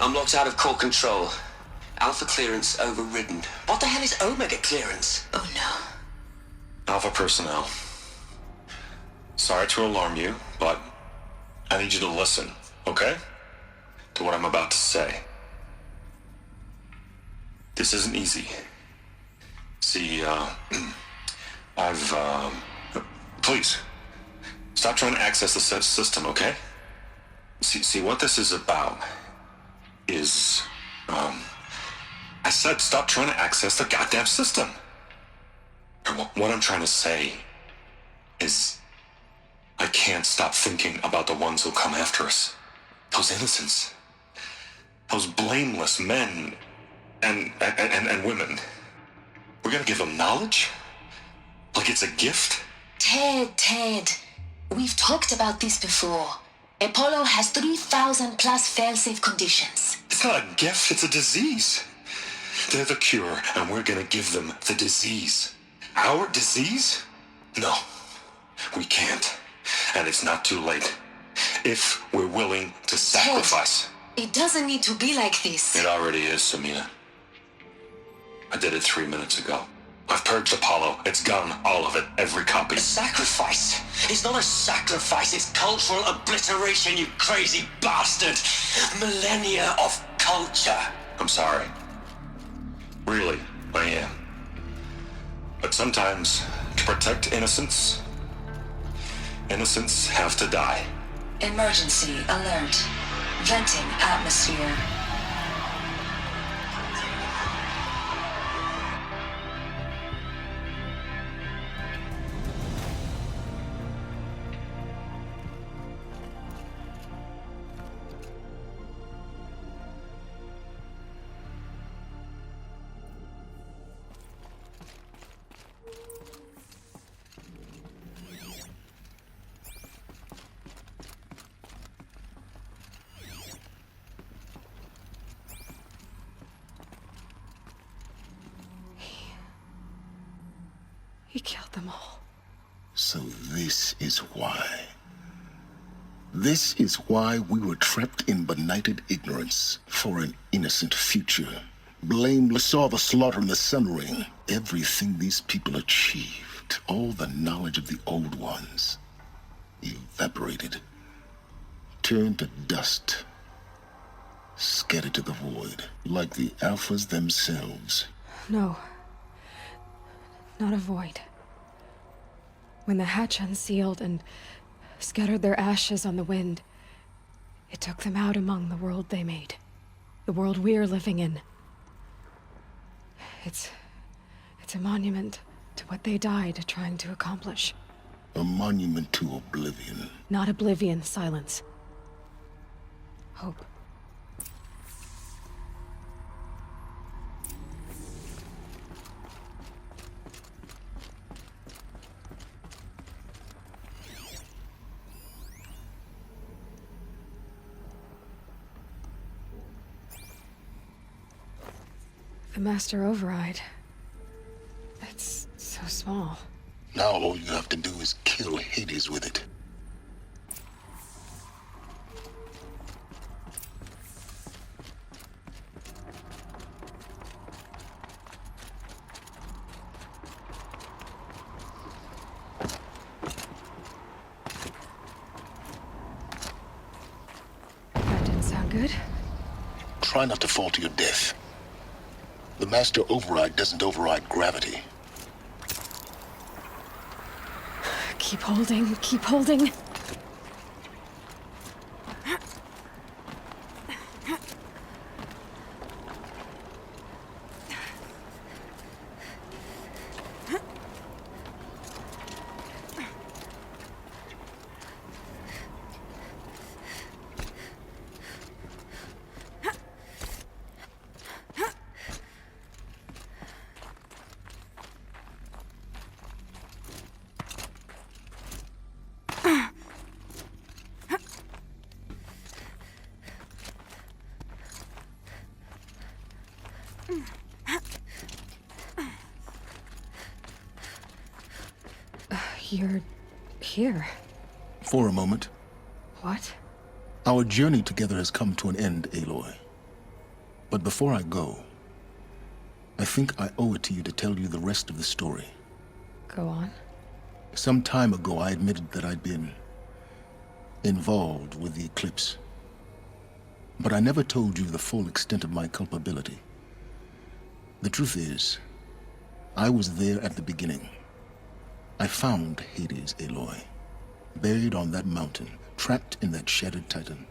I'm locked out of core control. Alpha clearance overridden. What the hell is Omega clearance? Oh no. Alpha personnel. Sorry to alarm you, but I need you to listen, okay? To what I'm about to say. This isn't easy. See, please, stop trying to access the system, okay? See, what this is about is, I said stop trying to access the goddamn system. And what I'm trying to say is, I can't stop thinking about the ones who'll come after us. Those innocents. Those blameless men and women. We're gonna give them knowledge? Like it's a gift? Ted. We've talked about this before. Apollo has 3,000 plus fail-safe conditions. It's not a gift, it's a disease. They're the cure, and we're gonna give them the disease. Our disease? No, we can't. And it's not too late. If we're willing to sacrifice. Ted, it doesn't need to be like this. It already is, Samina. I did it 3 minutes ago. I've purged Apollo. It's gone, all of it, every copy. A sacrifice? It's not a sacrifice, it's cultural obliteration, you crazy bastard! Millennia of culture! I'm sorry. Really, I am. But sometimes, to protect innocence, innocents have to die. Emergency alert. Venting atmosphere. He killed them all. So this is why. This is why we were trapped in benighted ignorance for an innocent future. Blameless saw the slaughter and the summering. Everything these people achieved, all the knowledge of the old ones, evaporated, turned to dust, scattered to the void, like the Alphas themselves. No. Not a void. When the hatch unsealed and scattered their ashes on the wind, it took them out among the world they made. The world we're living in. It's a monument to what they died trying to accomplish. A monument to oblivion. Not oblivion, silence. Hope. The master override. It's so small. Now all you have to do is kill Hades with it. That didn't sound good. Try not to fall to your death. The master override doesn't override gravity. Keep holding, keep holding. You're here. For a moment. What? Our journey together has come to an end, Aloy. But before I go, I think I owe it to you to tell you the rest of the story. Go on. Some time ago, I admitted that I'd been involved with the eclipse. But I never told you the full extent of my culpability. The truth is, I was there at the beginning. I found Hades, Aloy, buried on that mountain, trapped in that shattered titan.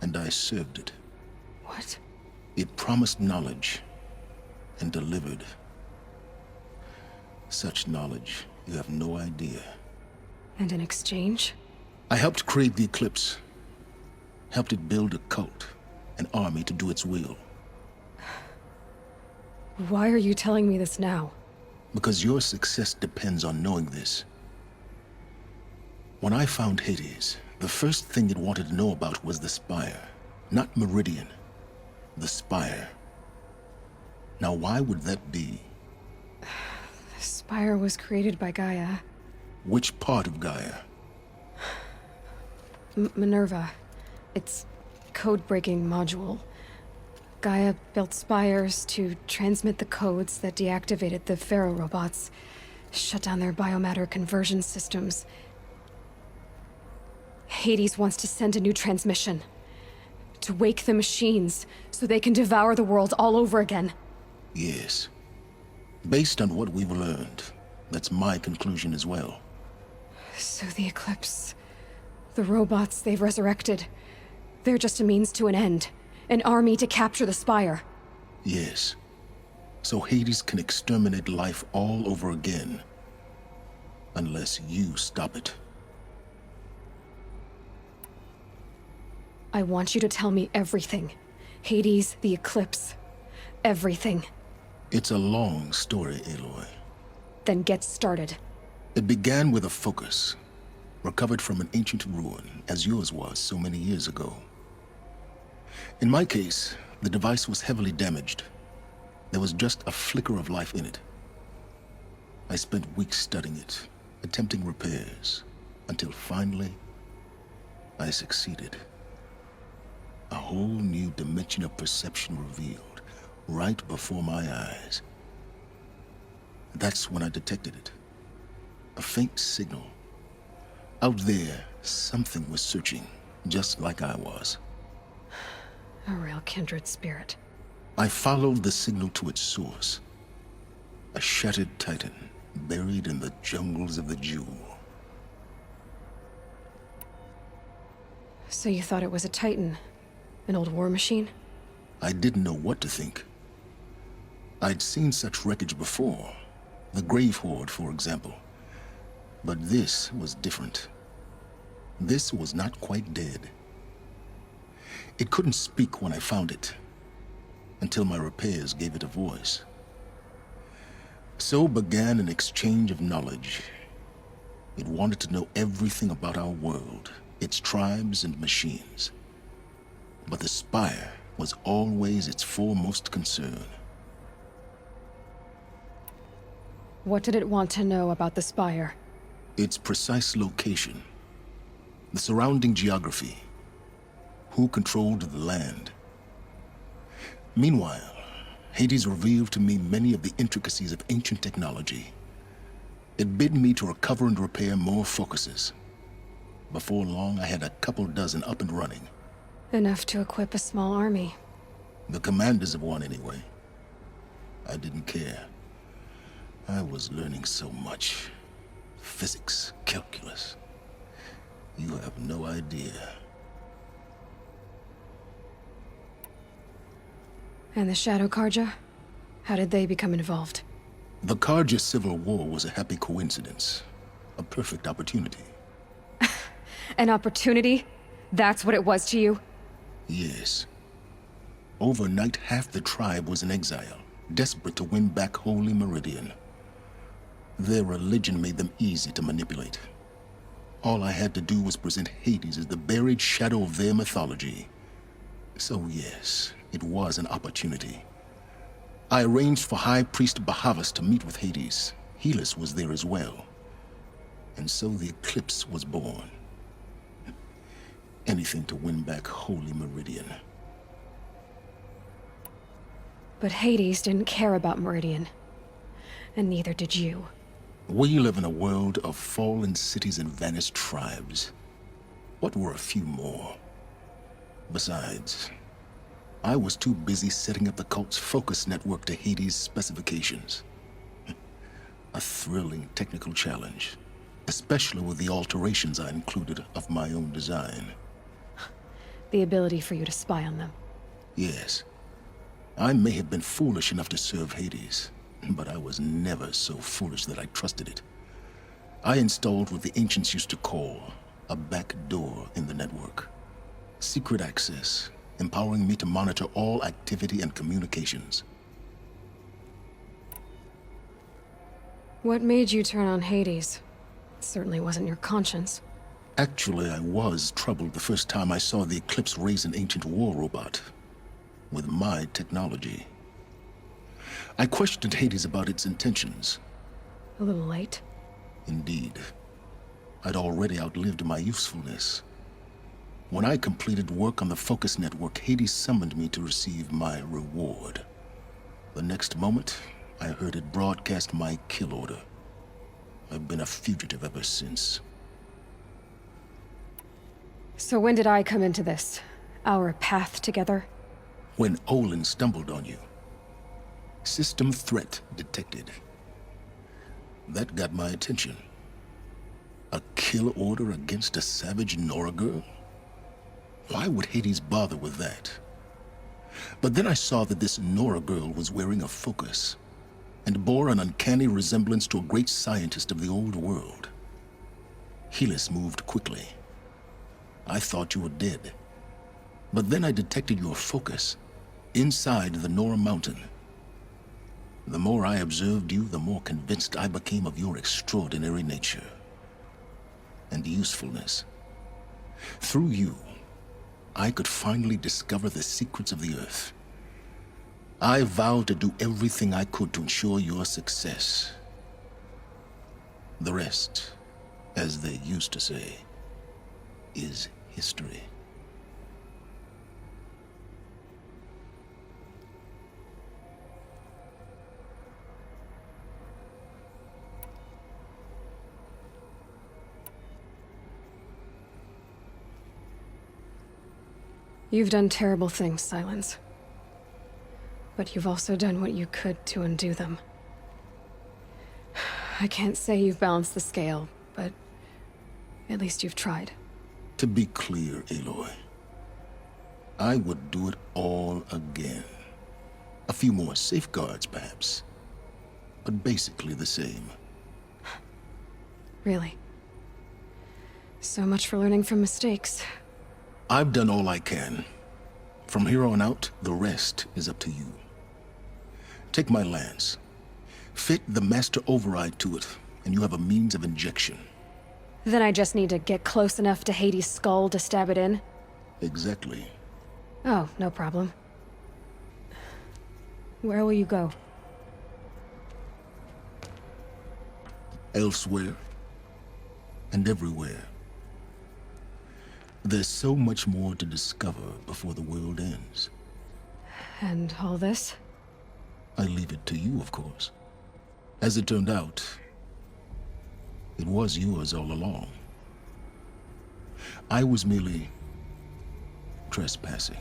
And I served it. What? It promised knowledge and delivered. Such knowledge, you have no idea. And in exchange? I helped create the eclipse. Helped it build a cult, an army to do its will. Why are you telling me this now? Because your success depends on knowing this. When I found Hades, the first thing it wanted to know about was the Spire. Not Meridian. The Spire. Now why would that be? The Spire was created by Gaia. Which part of Gaia? Minerva. Its code-breaking module. Gaia built spires to transmit the codes that deactivated the Pharaoh robots, shut down their biomatter conversion systems. Hades wants to send a new transmission. To wake the machines, so they can devour the world all over again. Yes. Based on what we've learned, that's my conclusion as well. So the Eclipse... the robots they've resurrected... they're just a means to an end. An army to capture the Spire. Yes. So Hades can exterminate life all over again. Unless you stop it. I want you to tell me everything. Hades, the Eclipse. Everything. It's a long story, Aloy. Then get started. It began with a focus. Recovered from an ancient ruin, as yours was so many years ago. In my case, the device was heavily damaged. There was just a flicker of life in it. I spent weeks studying it, attempting repairs, until finally, I succeeded. A whole new dimension of perception revealed, right before my eyes. That's when I detected it. A faint signal. Out there, something was searching, just like I was. A real kindred spirit. I followed the signal to its source. A shattered titan, buried in the jungles of the Jewel. So you thought it was a titan? An old war machine? I didn't know what to think. I'd seen such wreckage before. The Grave Horde, for example. But this was different. This was not quite dead. It couldn't speak when I found it, until my repairs gave it a voice. So began an exchange of knowledge. It wanted to know everything about our world, its tribes and machines. But the Spire was always its foremost concern. What did it want to know about the Spire? Its precise location, the surrounding geography, who controlled the land. Meanwhile, Hades revealed to me many of the intricacies of ancient technology. It bid me to recover and repair more focuses. Before long, I had a couple dozen up and running. Enough to equip a small army. The commanders of one, anyway. I didn't care. I was learning so much. Physics, calculus. You have no idea. And the Shadow Karja? How did they become involved? The Karja Civil War was a happy coincidence. A perfect opportunity. An opportunity? That's what it was to you? Yes. Overnight, half the tribe was in exile, desperate to win back Holy Meridian. Their religion made them easy to manipulate. All I had to do was present Hades as the buried shadow of their mythology. So yes, it was an opportunity. I arranged for High Priest Bahavas to meet with Hades. Helis was there as well. And so the Eclipse was born. Anything to win back Holy Meridian. But Hades didn't care about Meridian. And neither did you. We live in a world of fallen cities and vanished tribes. What were a few more? Besides, I was too busy setting up the cult's focus network to Hades' specifications. A thrilling technical challenge, especially with the alterations I included of my own design. The ability for you to spy on them. Yes. I may have been foolish enough to serve Hades, but I was never so foolish that I trusted it. I installed what the ancients used to call a back door in the network. Secret access, empowering me to monitor all activity and communications. What made you turn on Hades? It certainly wasn't your conscience. Actually, I was troubled the first time I saw the Eclipse raise an ancient war robot. With my technology. I questioned Hades about its intentions. A little late? Indeed. I'd already outlived my usefulness. When I completed work on the Focus Network, Hades summoned me to receive my reward. The next moment, I heard it broadcast my kill order. I've been a fugitive ever since. So when did I come into this? Our path together? When Olin stumbled on you. System threat detected. That got my attention. A kill order against a savage Nora girl? Why would Hades bother with that? But then I saw that this Nora girl was wearing a focus, and bore an uncanny resemblance to a great scientist of the old world. Helis moved quickly. I thought you were dead. But then I detected your focus inside the Nora mountain. The more I observed you, the more convinced I became of your extraordinary nature and usefulness. Through you, I could finally discover the secrets of the Earth. I vowed to do everything I could to ensure your success. The rest, as they used to say, is history. You've done terrible things, Silence. But you've also done what you could to undo them. I can't say you've balanced the scale, but at least you've tried. To be clear, Aloy, I would do it all again. A few more safeguards, perhaps, but basically the same. Really? So much for learning from mistakes. I've done all I can. From here on out, the rest is up to you. Take my lance. Fit the master override to it, and you have a means of injection. Then I just need to get close enough to Hades' skull to stab it in? Exactly. Oh, no problem. Where will you go? Elsewhere. And everywhere. There's so much more to discover before the world ends. And all this? I leave it to you, of course. As it turned out, it was yours all along. I was merely trespassing.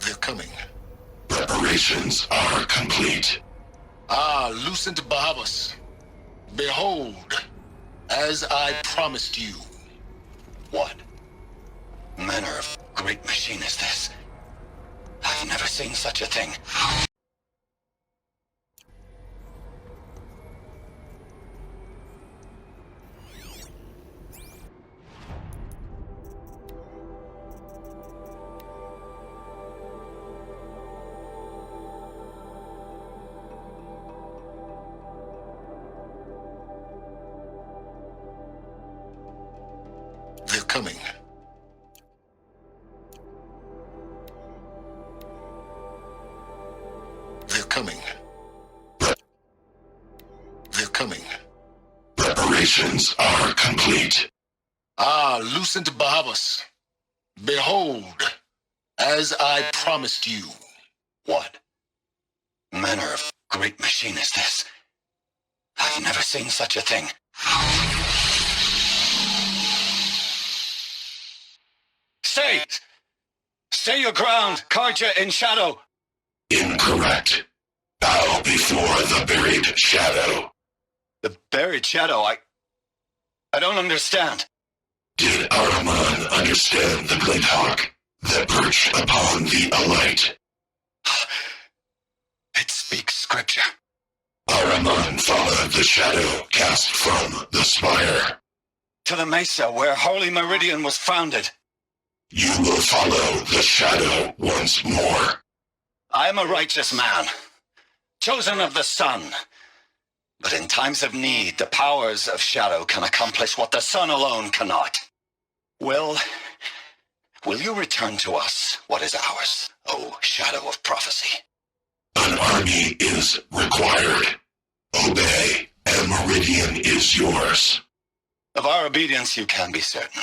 They're coming. Preparations are complete. Ah, Lucent Bahavas. Behold, as I promised you. What manner of great machine is this? I've never seen such a thing. coming. They're coming. They're coming. Preparations are complete. Ah, Lucent Bahavas. Behold, as I promised you. What manner of great machine is this? I've never seen such a thing. Stay! Stay your ground, Karja in shadow! Incorrect. Bow before the buried shadow. The buried shadow, I don't understand. Did Araman understand the glint hawk that perched upon the alight? It speaks scripture. Araman followed the shadow cast from the spire. To the mesa where Holy Meridian was founded. You will follow the shadow once more. I am a righteous man, chosen of the sun. But in times of need, the powers of shadow can accomplish what the sun alone cannot. Will you return to us what is ours, O shadow of prophecy? An army is required. Obey, and Meridian is yours. Of our obedience you can be certain.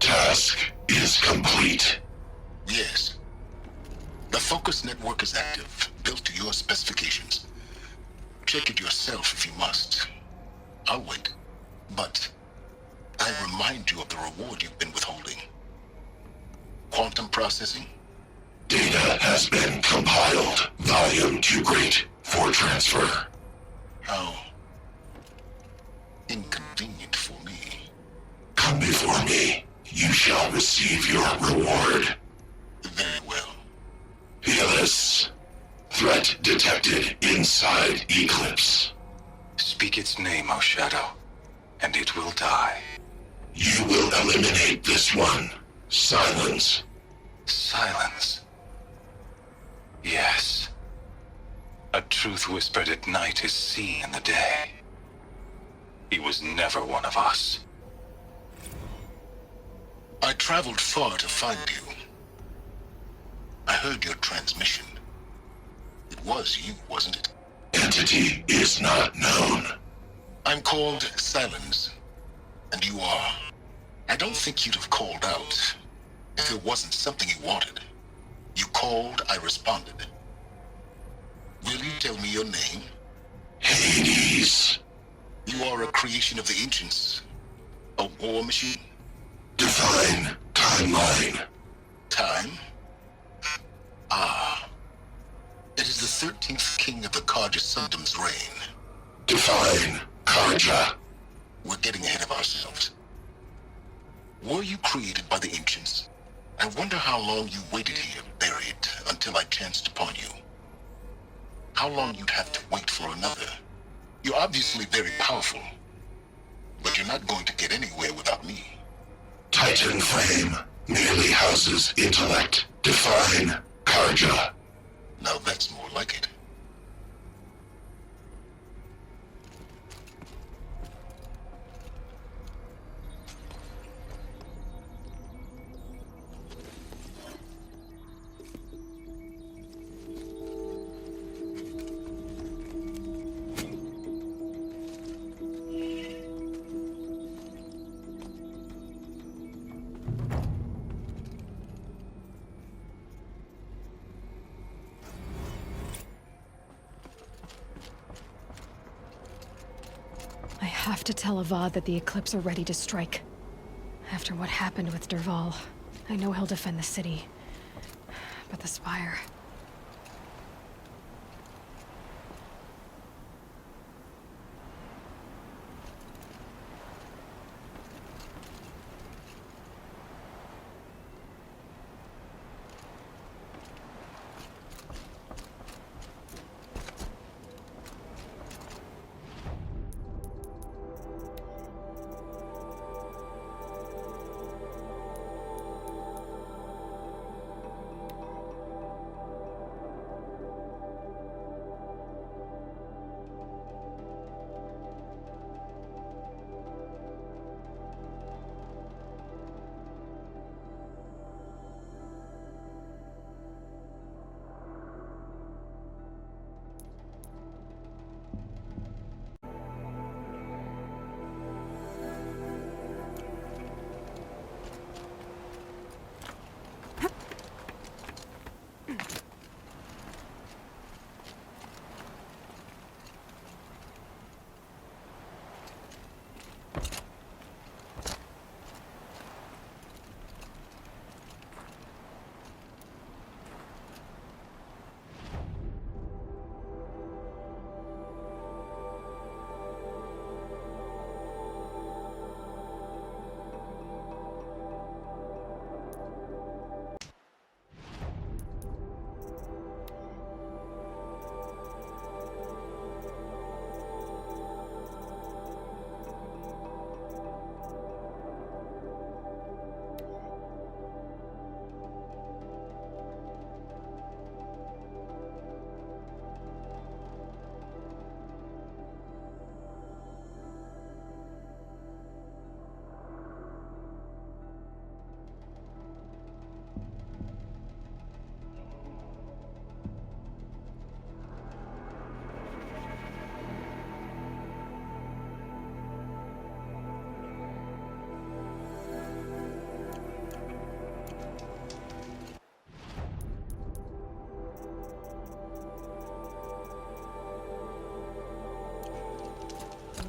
Task is complete. Yes. The focus network is active, built to your specifications. Check it yourself if you must. I'll wait. But I remind you of the reward you've been withholding. Quantum processing? Data has been compiled. Volume too great for transfer. How inconvenient for me. Come before me. You shall receive your reward. Very well. Helis. Threat detected inside Eclipse. Speak its name, O Shadow, and it will die. You will eliminate this one. Silence. Silence. Yes. A truth whispered at night is seen in the day. He was never one of us. I traveled far to find you. I heard your transmission. It was you, wasn't it? Entity is not known. I'm called Silence, and you are. I don't think you'd have called out if it wasn't something you wanted. You called, I responded. Will you tell me your name? Hades. You are a creation of the ancients. A war machine? Define timeline. Time? Ah. It is the 13th king of the Karja Sundom's reign. Define Karja. We're getting ahead of ourselves. Were you created by the ancients? I wonder how long you waited here, buried, until I chanced upon you. How long you'd have to wait for another. You're obviously very powerful, but you're not going to get anywhere without me. Titan Flame merely houses intellect. Define Karja. Now that's more like it. I have to tell Avad that the Eclipse are ready to strike. After what happened with Derval, I know he'll defend the city. But the Spire...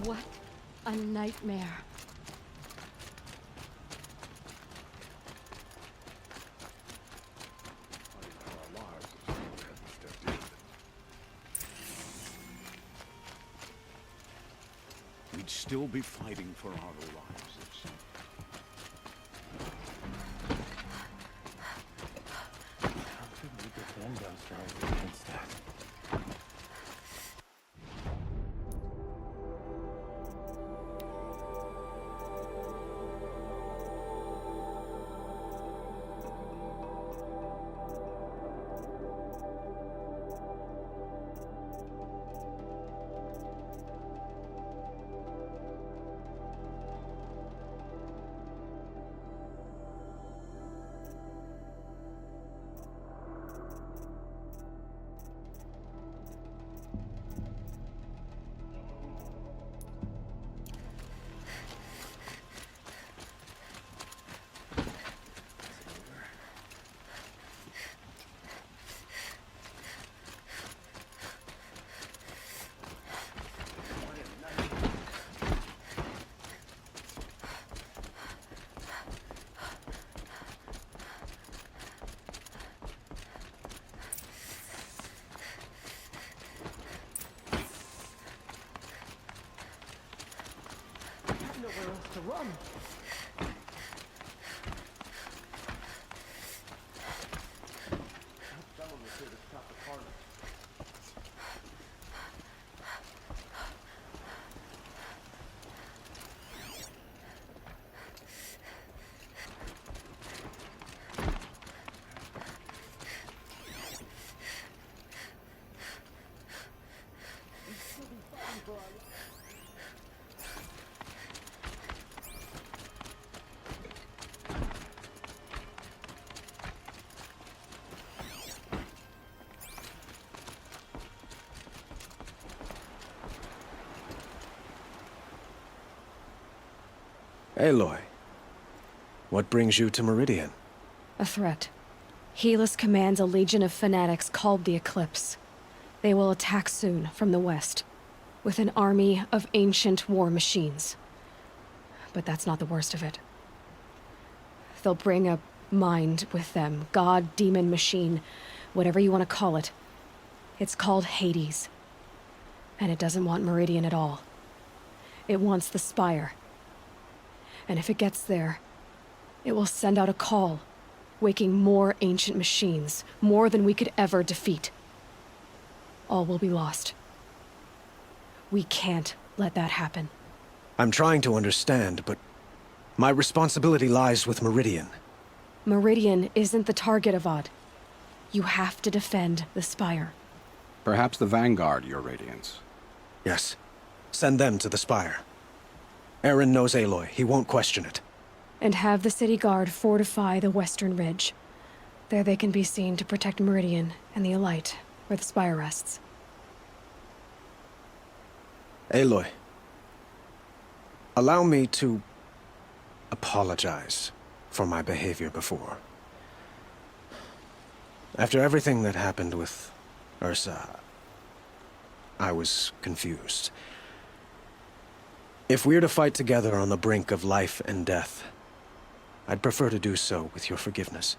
What a nightmare. We'd still be fighting for our lives. How could we defend ourselves against that? Nowhere else to run. Someone was here to stop the carnage. Aloy, what brings you to Meridian? A threat. Helis commands a legion of fanatics called the Eclipse. They will attack soon from the west, with an army of ancient war machines. But that's not the worst of it. They'll bring a mind with them, god, demon, machine, whatever you want to call it. It's called Hades. And it doesn't want Meridian at all. It wants the Spire. And if it gets there, it will send out a call, waking more ancient machines, more than we could ever defeat. All will be lost. We can't let that happen. I'm trying to understand, but my responsibility lies with Meridian. Meridian isn't the target, Avad. You have to defend the Spire. Perhaps the Vanguard, Your Radiance. Yes. Send them to the Spire. Aaron knows Aloy. He won't question it. And have the city guard fortify the western ridge. There they can be seen to protect Meridian and the Elite, where the Spire rests. Aloy, allow me to apologize for my behavior before. After everything that happened with Ursa, I was confused. If we're to fight together on the brink of life and death, I'd prefer to do so with your forgiveness.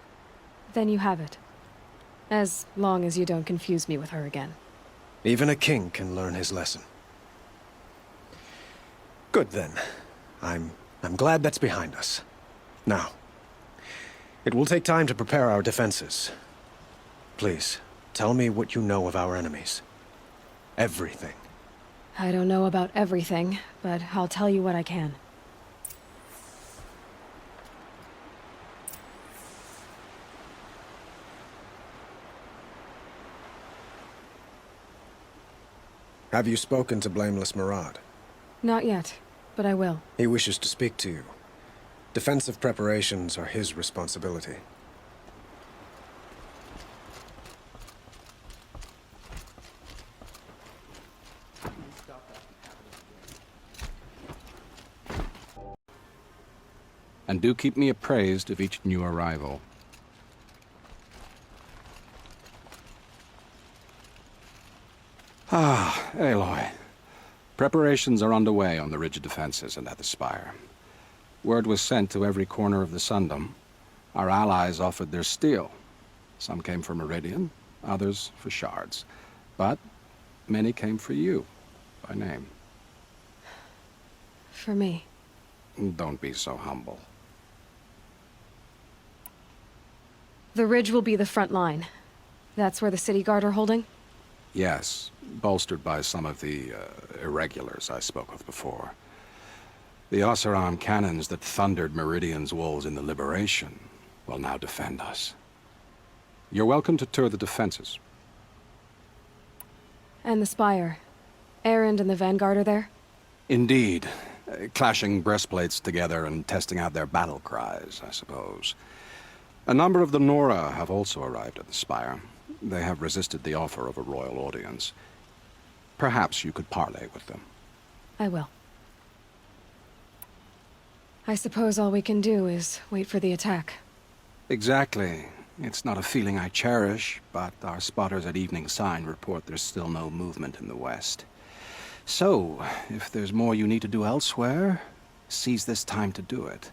Then you have it. As long as you don't confuse me with her again. Even a king can learn his lesson. Good then. I'm glad that's behind us. Now, it will take time to prepare our defenses. Please, tell me what you know of our enemies. Everything. I don't know about everything, but I'll tell you what I can. Have you spoken to Blameless Murad? Not yet, but I will. He wishes to speak to you. Defensive preparations are his responsibility. And do keep me appraised of each new arrival. Ah, Aloy. Preparations are underway on the ridge defenses and at the spire. Word was sent to every corner of the Sundom. Our allies offered their steel. Some came for Meridian, others for shards. But many came for you, by name. For me. Don't be so humble. The ridge will be the front line. That's where the city guard are holding? Yes, bolstered by some of the irregulars I spoke of before. The Oseram cannons that thundered Meridian's walls in the Liberation will now defend us. You're welcome to tour the defenses. And the spire. Erend and the Vanguard are there? Indeed. Clashing breastplates together and testing out their battle cries, I suppose. A number of the Nora have also arrived at the spire. They have resisted the offer of a royal audience. Perhaps you could parley with them. I will. I suppose all we can do is wait for the attack. Exactly. It's not a feeling I cherish, but our spotters at Evening Sign report there's still no movement in the west. So, if there's more you need to do elsewhere, seize this time to do it.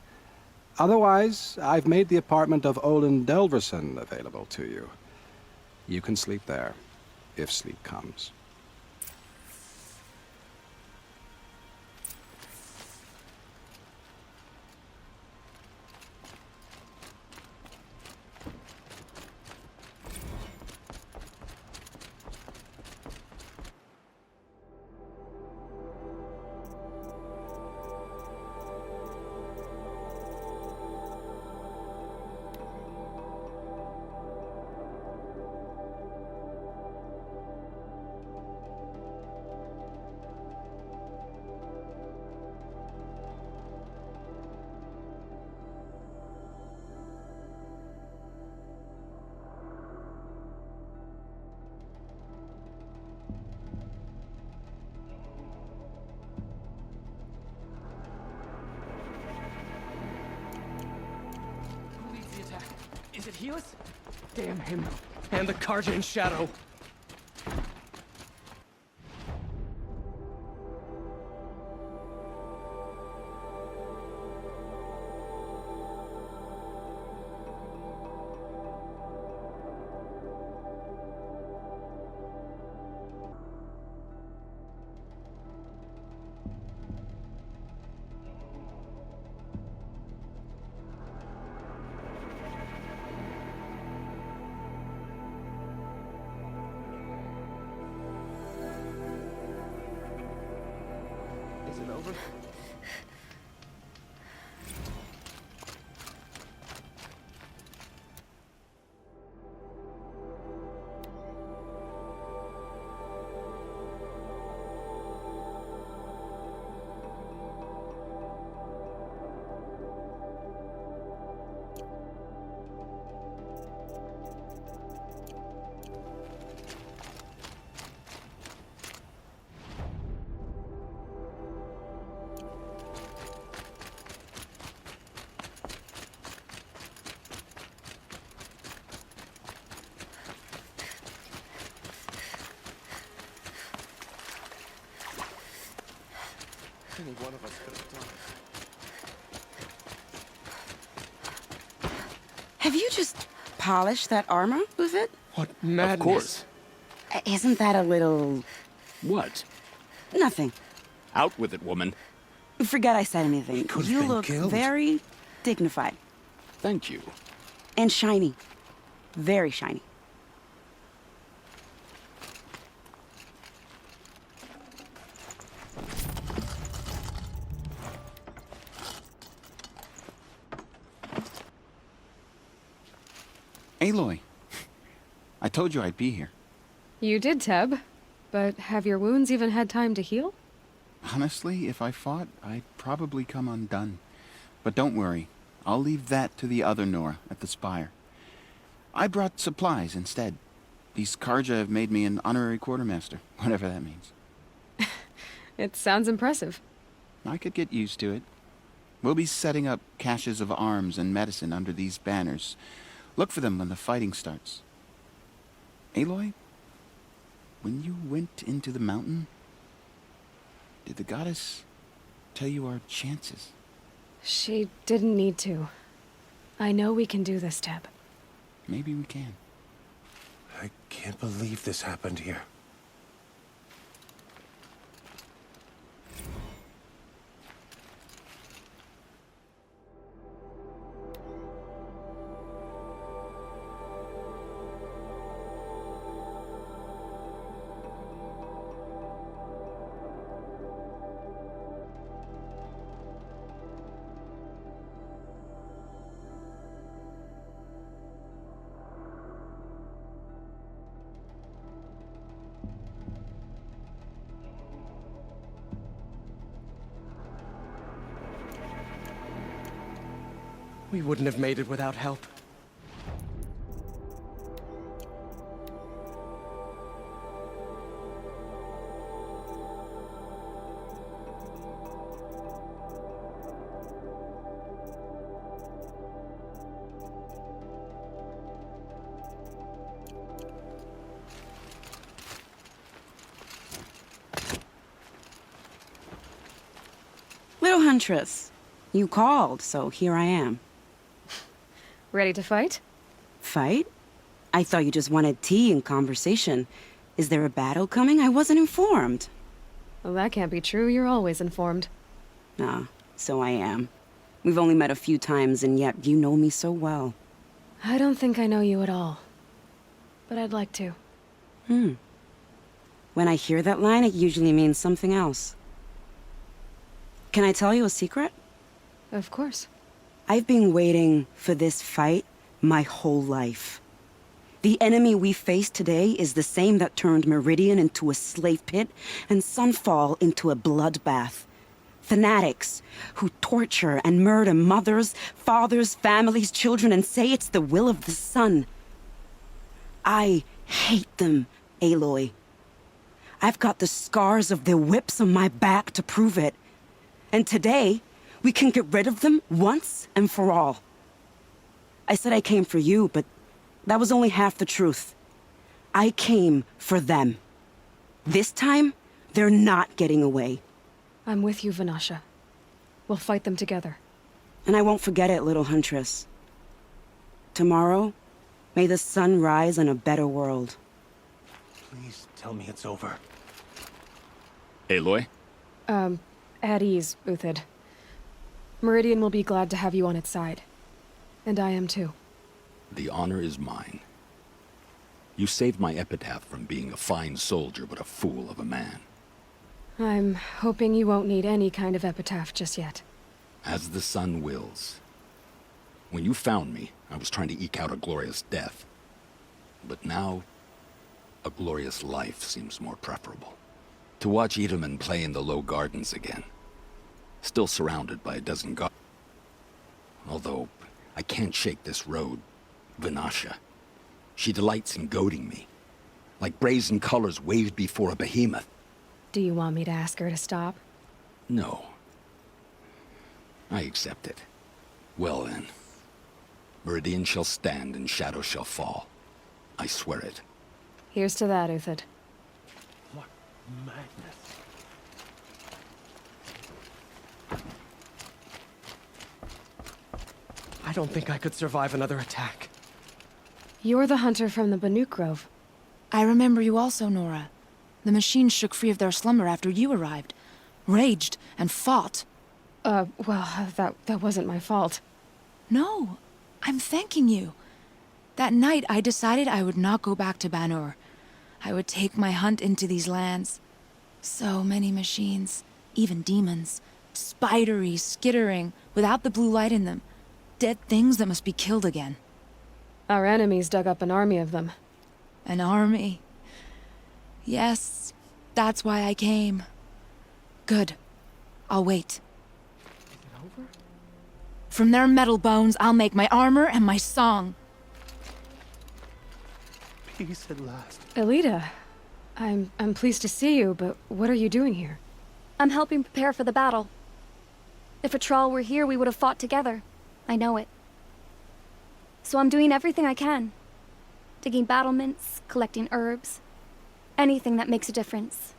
Otherwise, I've made the apartment of Olin Delverson available to you. You can sleep there, if sleep comes. Is it Helus? Damn him. And the Carjan Shadow. Is it over? Any one of us could have done it. Have you just polished that armor with it? What madness. Of course. Isn't that a little... What? Nothing. Out with it, woman. Forget I said anything. Could have You been look killed. very dignified. Thank you. And shiny. Very shiny. Aloy, I told you I'd be here. You did, Teb. But have your wounds even had time to heal? Honestly, if I fought, I'd probably come undone. But don't worry, I'll leave that to the other Nora at the spire. I brought supplies instead. These Karja have made me an honorary quartermaster, whatever that means. It sounds impressive. I could get used to it. We'll be setting up caches of arms and medicine under these banners. Look for them when the fighting starts. Aloy, when you went into the mountain, Did the goddess tell you our chances? She didn't need to. I know we can do this, Teb. Maybe we can. I can't believe this happened here. We wouldn't have made it without help. Little Huntress, you called, so here I am. Ready to fight? Fight? I thought you just wanted tea and conversation. Is there a battle coming? I wasn't informed. Well, that can't be true. You're always informed. Ah, so I am. We've only met a few times, and yet you know me so well. I don't think I know you at all. But I'd like to. When I hear that line, it usually means something else. Can I tell you a secret? Of course. I've been waiting for this fight my whole life. The enemy we face today is the same that turned Meridian into a slave pit and Sunfall into a bloodbath. Fanatics who torture and murder mothers, fathers, families, children, and say it's the will of the sun. I hate them, Aloy. I've got the scars of their whips on my back to prove it. And today, we can get rid of them once and for all. I said I came for you, but that was only half the truth. I came for them. This time, they're not getting away. I'm with you, Vanasha. We'll fight them together. And I won't forget it, little Huntress. Tomorrow, may the sun rise on a better world. Please tell me it's over. Aloy? At ease, Uthid. Meridian will be glad to have you on its side. And I am too. The honor is mine. You saved my epitaph from being a fine soldier but a fool of a man. I'm hoping you won't need any kind of epitaph just yet. As the sun wills. When you found me, I was trying to eke out a glorious death. But now, a glorious life seems more preferable. To watch Edelman play in the low gardens again. Still surrounded by a dozen guards. Although, I can't shake this road, Vanasha. She delights in goading me. Like brazen colors waved before a behemoth. Do you want me to ask her to stop? No. I accept it. Well then. Meridian shall stand and shadow shall fall. I swear it. Here's to that, Uthid. What madness. I don't think I could survive another attack. You're the hunter from the Banuk Grove. I remember you also, Nora. The machines shook free of their slumber after you arrived. Raged and fought. Well, that wasn't my fault. No, I'm thanking you. That night, I decided I would not go back to Banur. I would take my hunt into these lands. So many machines, even demons. Spidery, skittering, without the blue light in them. Dead things that must be killed again. Our enemies dug up an army of them. An army? Yes, that's why I came. Good. I'll wait. Is it over? From their metal bones, I'll make my armor and my song. Peace at last. Elita, I'm pleased to see you, but what are you doing here? I'm helping prepare for the battle. If a Thrall were here, we would have fought together. I know it. So I'm doing everything I can. Digging battlements, collecting herbs. Anything that makes a difference.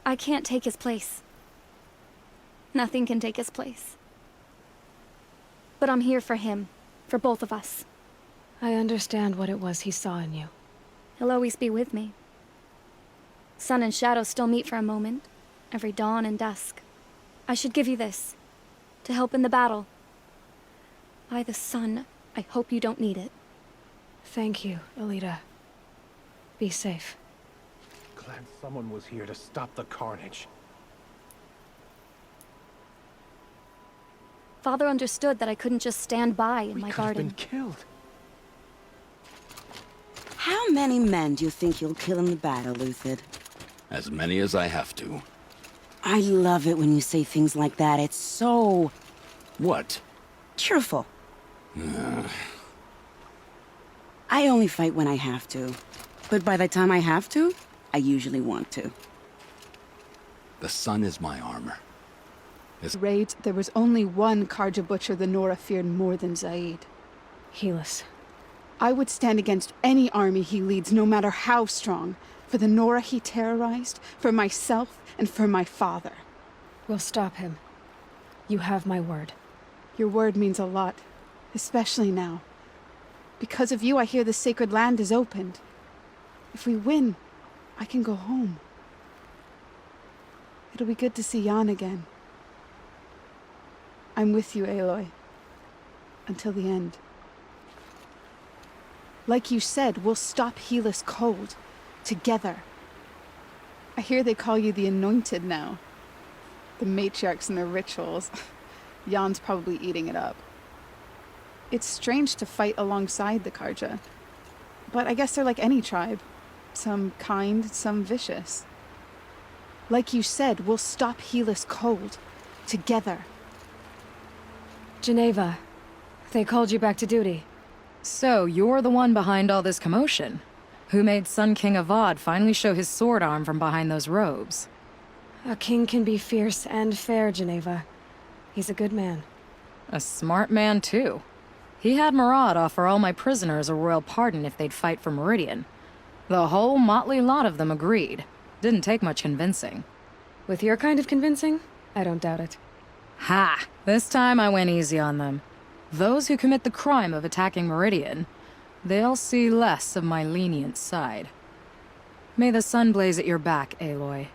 I can't take his place. Nothing can take his place. But I'm here for him, for both of us. I understand what it was he saw in you. He'll always be with me. Sun and shadow still meet for a moment, every dawn and dusk. I should give you this, to help in the battle. By the sun, I hope you don't need it. Thank you, Alita. Be safe. Glad someone was here to stop the carnage. Father understood that I couldn't just stand by in my garden. Been killed. How many men do you think you'll kill in the battle, Luthid? As many as I have to. I love it when you say things like that. It's so... What? cheerful. I only fight when I have to. But by the time I have to, I usually want to. The sun is my armor. Raids, there was only one Karja butcher the Nora feared more than Zaid. Helis. I would stand against any army he leads, no matter how strong. For the Nora he terrorized, for myself, and for my father. We'll stop him. You have my word. Your word means a lot, especially now. Because of you, I hear the sacred land is opened. If we win, I can go home. It'll be good to see Jan again. I'm with you, Aloy. Until the end. Like you said, we'll stop Helis cold. Together. I hear they call you the Anointed now. The matriarchs and their rituals. Jan's probably eating it up. It's strange to fight alongside the Karja. But I guess they're like any tribe. Some kind, some vicious. Like you said, we'll stop Helis cold. Together. Geneva, they called you back to duty. So, you're the one behind all this commotion? Who made Sun King Avad finally show his sword arm from behind those robes? A king can be fierce and fair, Geneva. He's a good man. A smart man, too. He had Murad offer all my prisoners a royal pardon if they'd fight for Meridian. The whole motley lot of them agreed. Didn't take much convincing. With your kind of convincing, I don't doubt it. Ha! This time I went easy on them. Those who commit the crime of attacking Meridian, they'll see less of my lenient side. May the sun blaze at your back, Aloy.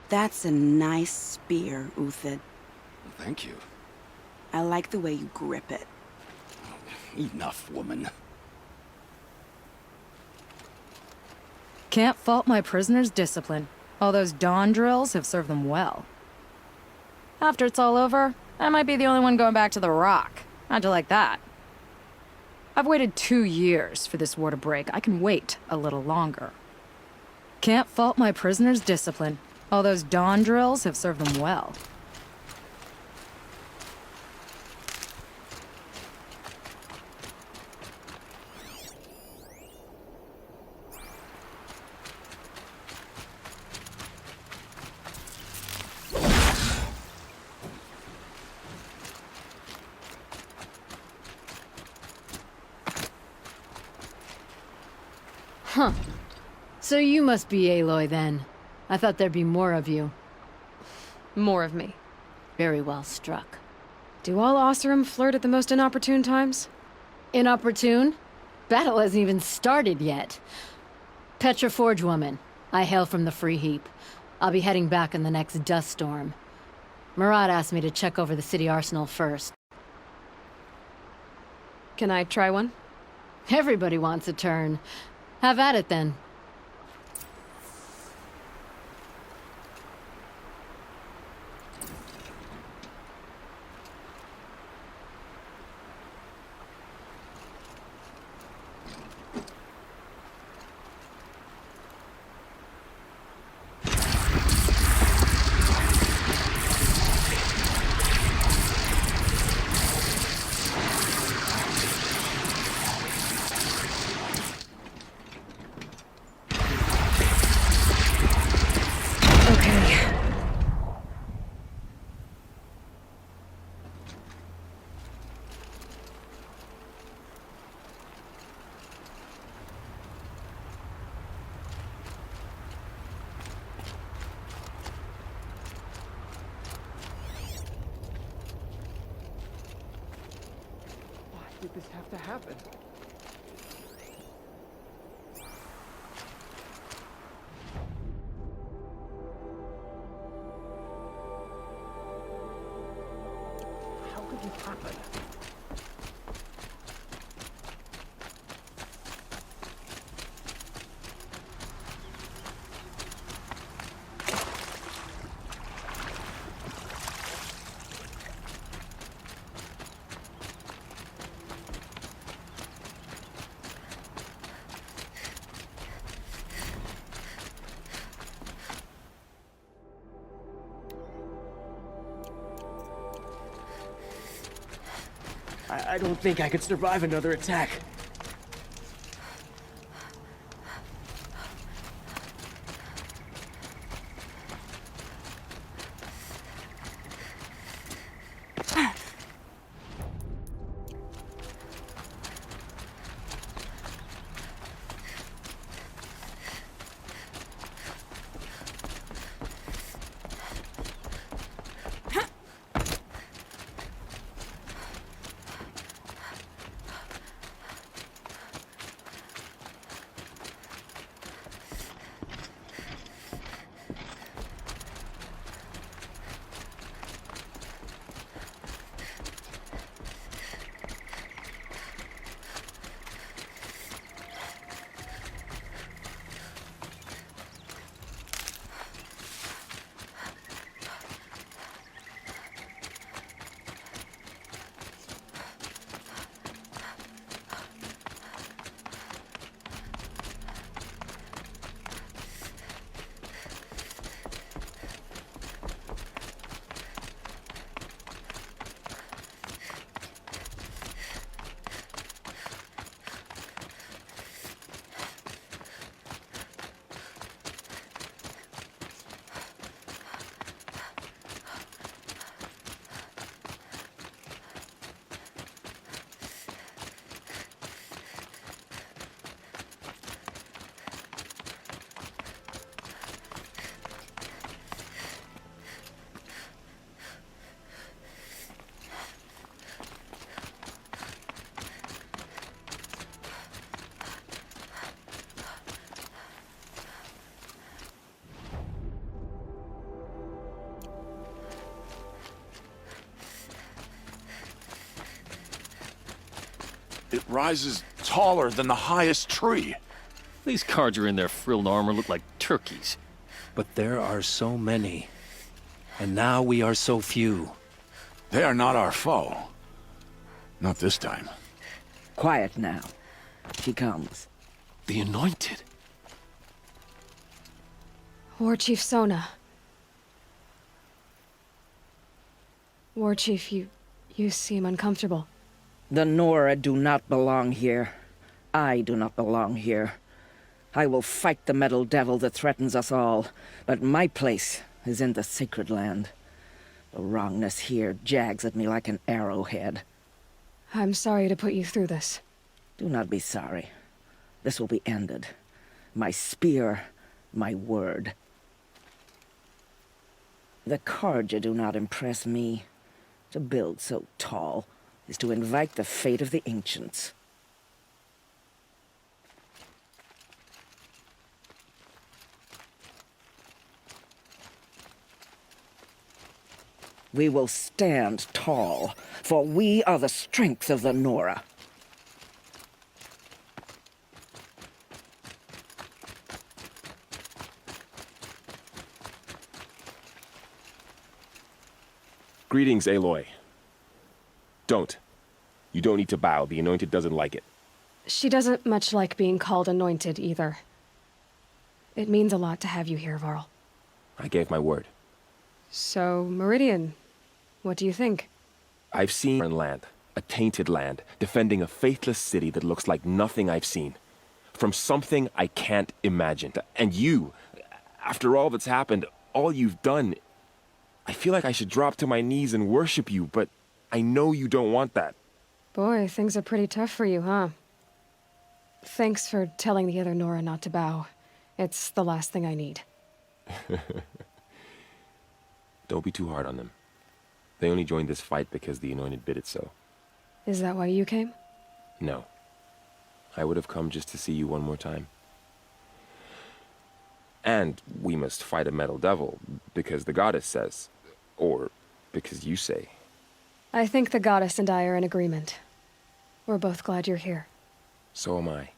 That's a nice spear, Uthid. Thank you. I like the way you grip it. Enough, woman. Can't fault my prisoners' discipline. All those dawn drills have served them well. After it's all over, I might be the only one going back to the Rock. How'd you like that? I've waited 2 years for this war to break. I can wait a little longer. Can't fault my prisoners' discipline. All those dawn drills have served them well. Huh. So you must be Aloy, then. I thought there'd be more of you. More of me. Very well struck. Do all Oseram flirt at the most inopportune times? Inopportune? Battle hasn't even started yet. Petra Forge woman. I hail from the Free Heap. I'll be heading back in the next dust storm. Murad asked me to check over the city arsenal first. Can I try one? Everybody wants a turn. Have at it, then. did this have to happen? How could this happen? I don't think I could survive another attack. It rises taller than the highest tree. These Carja in their frilled armor look like turkeys. But there are so many. And now we are so few. They are not our foe. Not this time. Quiet now. She comes. The Anointed. War Chief Sona. War Chief, you seem uncomfortable. The Nora do not belong here. I do not belong here. I will fight the metal devil that threatens us all, but my place is in the sacred land. The wrongness here jags at me like an arrowhead. I'm sorry to put you through this. Do not be sorry. This will be ended. My spear, my word. The Carja do not impress me. To build so tall is to invite the fate of the ancients. We will stand tall, for we are the strength of the Nora. Greetings, Aloy. Don't. You don't need to bow. The Anointed doesn't like it. She doesn't much like being called Anointed, either. It means a lot to have you here, Varl. I gave my word. So, Meridian, what do you think? I've seen land, a tainted land, defending a faithless city that looks like nothing I've seen. From something I can't imagine. And you, after all that's happened, all you've done, I feel like I should drop to my knees and worship you, but I know you don't want that. Boy, things are pretty tough for you, huh? Thanks for telling the other Nora not to bow. It's the last thing I need. Don't be too hard on them. They only joined this fight because the Anointed bid it so. Is that why you came? No. I would have come just to see you one more time. And we must fight a metal devil, because the goddess says. Or because you say. I think the goddess and I are in agreement. We're both glad you're here. So am I.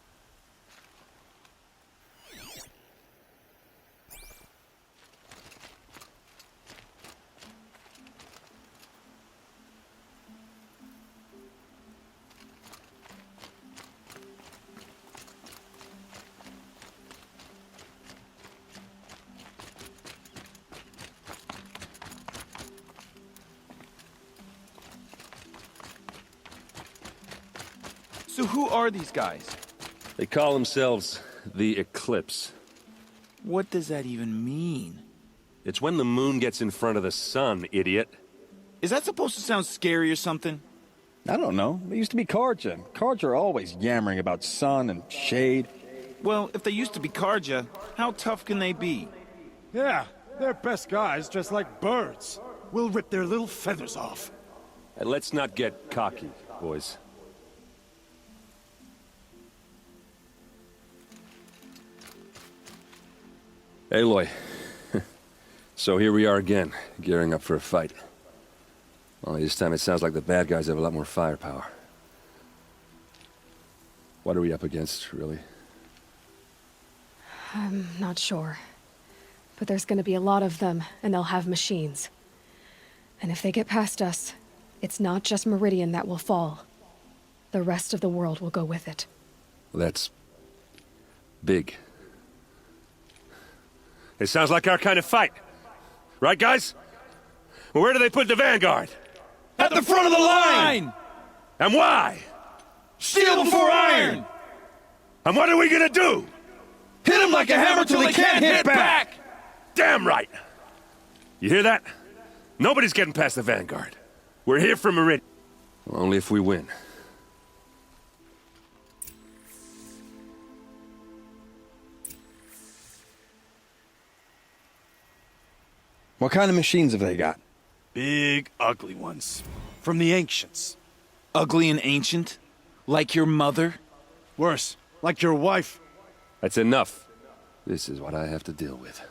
So who are these guys? They call themselves the Eclipse. What does that even mean? It's when the moon gets in front of the sun, idiot. Is that supposed to sound scary or something? I don't know. They used to be Karja. Karja are always yammering about sun and shade. Well, if they used to be Karja, how tough can they be? Yeah, they're best guys dressed like birds. We'll rip their little feathers off. And let's not get cocky, boys. Aloy. So here we are again, gearing up for a fight. Only this time it sounds like the bad guys have a lot more firepower. What are we up against, really? I'm not sure. But there's gonna be a lot of them, and they'll have machines. And if they get past us, it's not just Meridian that will fall. The rest of the world will go with it. Well, that's big. It sounds like our kind of fight. Right, guys? Well, where do they put the Vanguard? At the front of the line! And why? Steel before iron! And what are we gonna do? Hit him like a hammer till he can't hit back! Damn right! You hear that? Nobody's getting past the Vanguard. We're here for Meridian. Well, only if we win. What kind of machines have they got? Big, ugly ones. From the ancients. Ugly and ancient? Like your mother? Worse, like your wife. That's enough. This is what I have to deal with.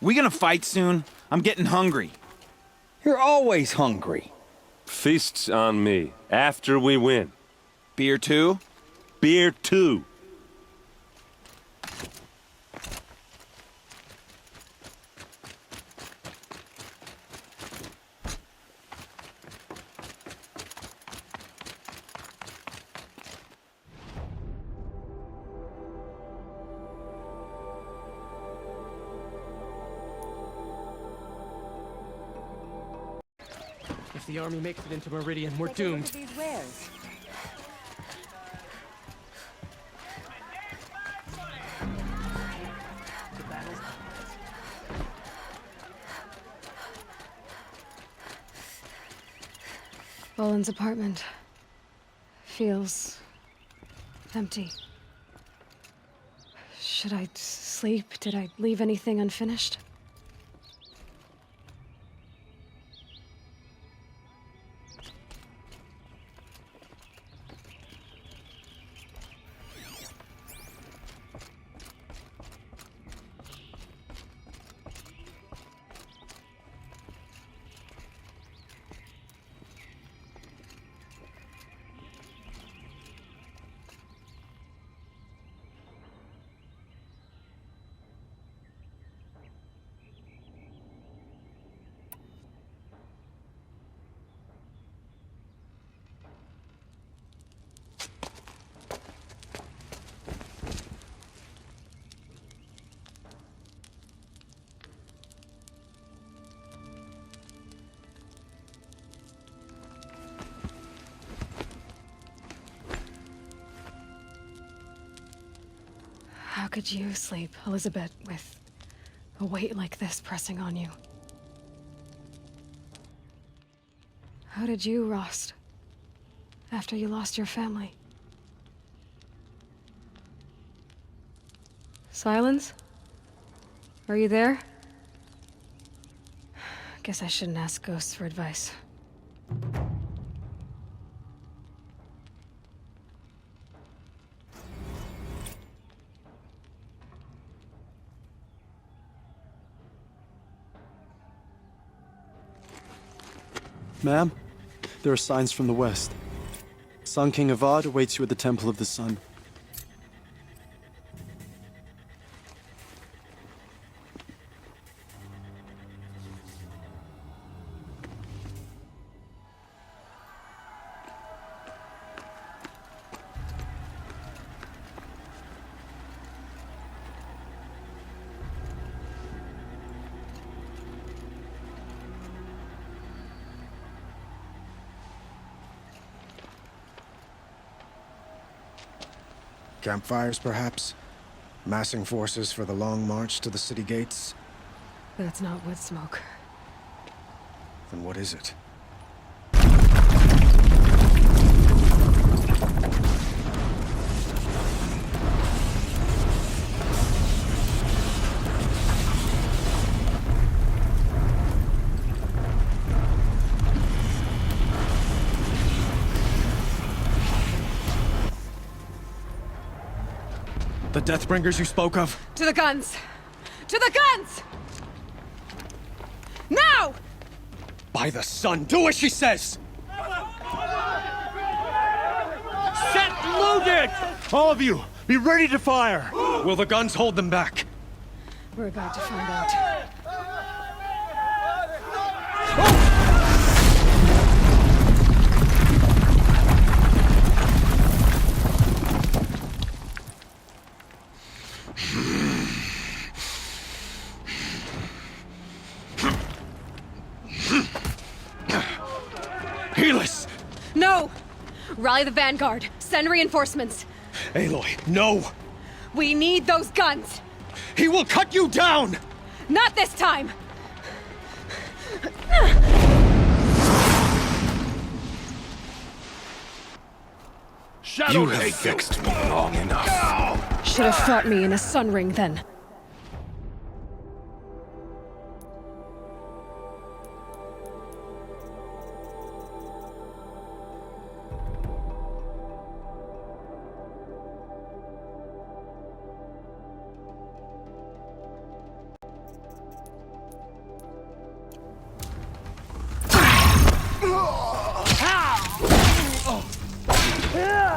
We gonna fight soon? I'm getting hungry. You're always hungry. Feasts on me, after we win. Beer too? Beer too. If the army makes it into Meridian, we're doomed. Boland's apartment feels empty. Should I sleep? Did I leave anything unfinished? could you sleep, Elizabeth, with a weight like this pressing on you? How did you, Rost? After you lost your family? Silence? Are you there? Guess I shouldn't ask ghosts for advice. Ma'am, there are signs from the west. Sun King Avad awaits you at the Temple of the Sun. Campfires, perhaps? Massing forces for the long march to the city gates? That's not wood smoke. Then what is it? The Deathbringers you spoke of? To the guns! To the guns! Now! By the sun, do as she says! Set loaded! All of you, be ready to fire! Will the guns hold them back? We're about to find out. Helis! No! Rally the vanguard. Send reinforcements. Aloy, no! We need those guns! He will cut you down! Not this time! You have vexed me long enough. Should have fought me in a sun ring then.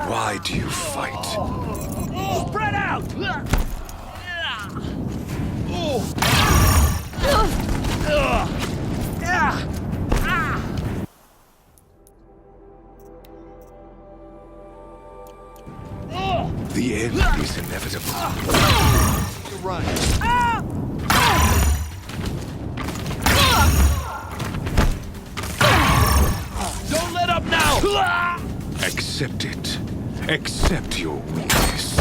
Why do you fight? Spread out! The end is inevitable. Run. Don't let up now! Accept it. Accept your weakness.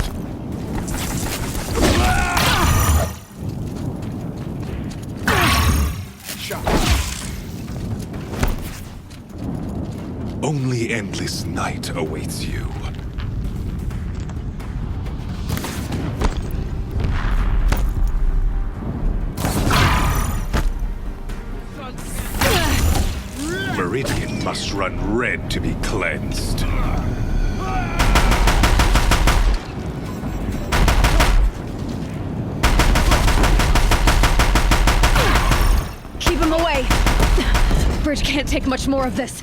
Only endless night awaits you. Meridian must run red to be cleansed. Keep him away! Bridge can't take much more of this.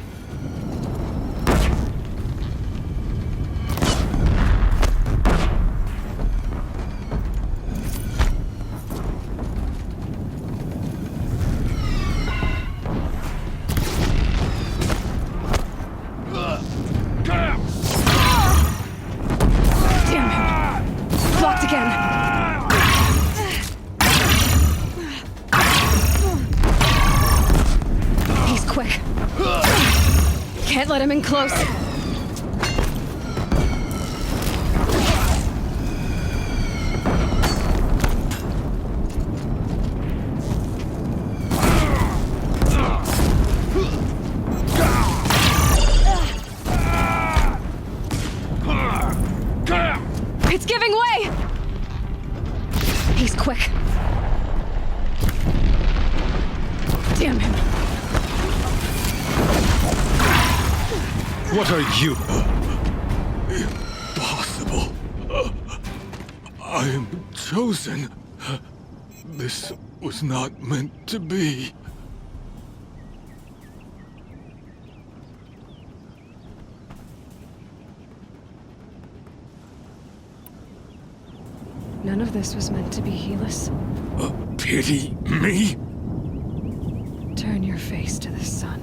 Can't let him in close. Damn him! What are you? Impossible. I am chosen. This was not meant to be. None of this was meant to be, Helis. Pity me? Turn your face to the sun.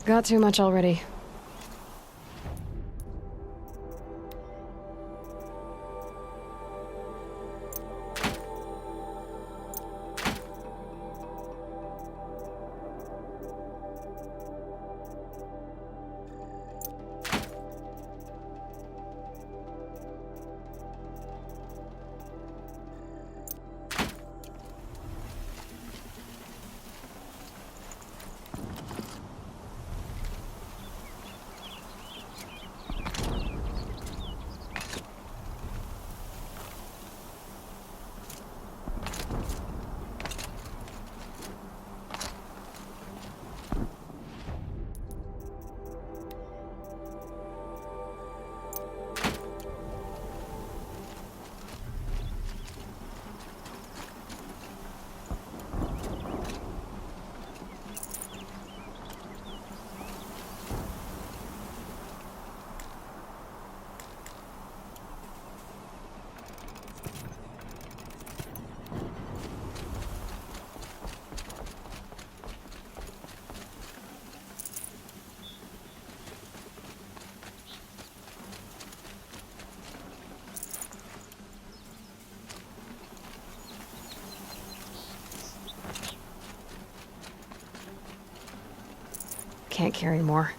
Got too much already. Can't carry more.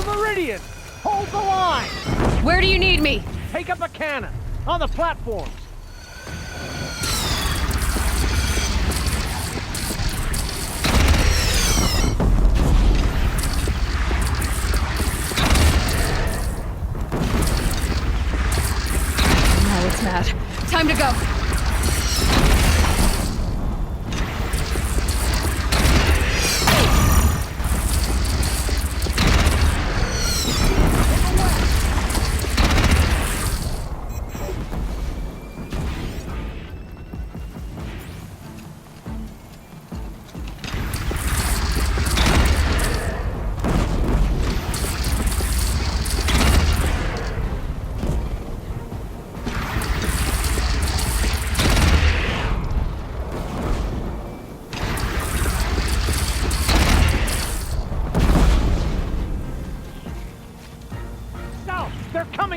Meridian! Hold the line! Where do you need me? Take up a cannon! On the platforms! Now it's mad. Time to go!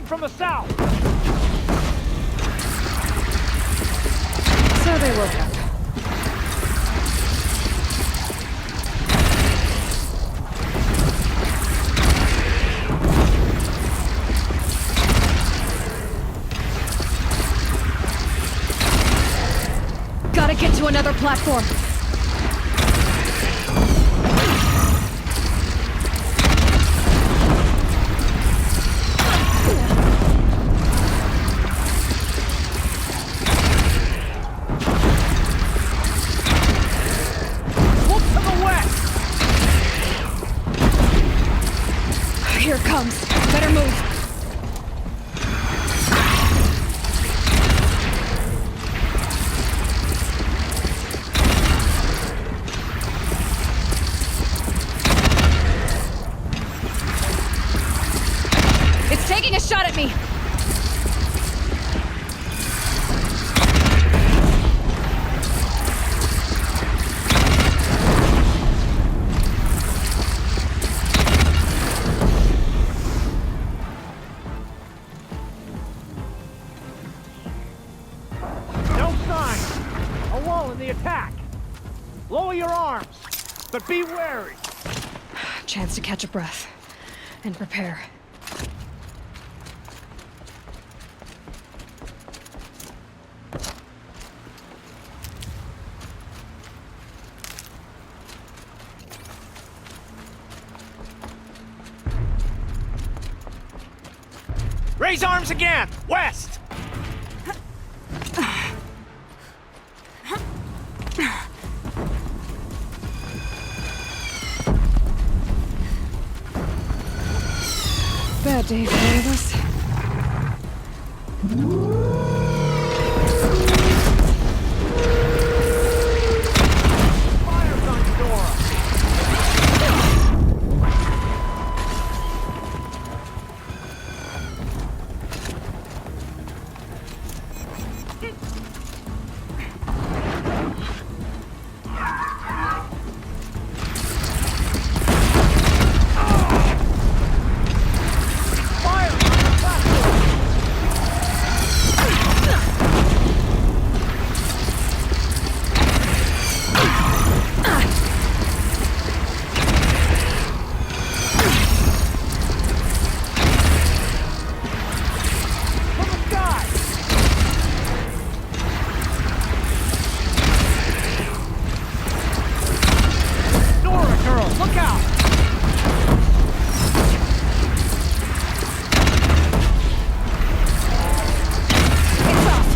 From the south! So they woke up. to another platform. Look to the west! Here it comes. Better move. It's taking a shot at me. No signs! A lull in the attack! Lower your arms, but be wary! Chance to catch a breath and prepare. Raise arms again! West! Bad day for all of us. Fire's on Nora! Fire on the platform! From the sky! Nora, girl, look out! It's off.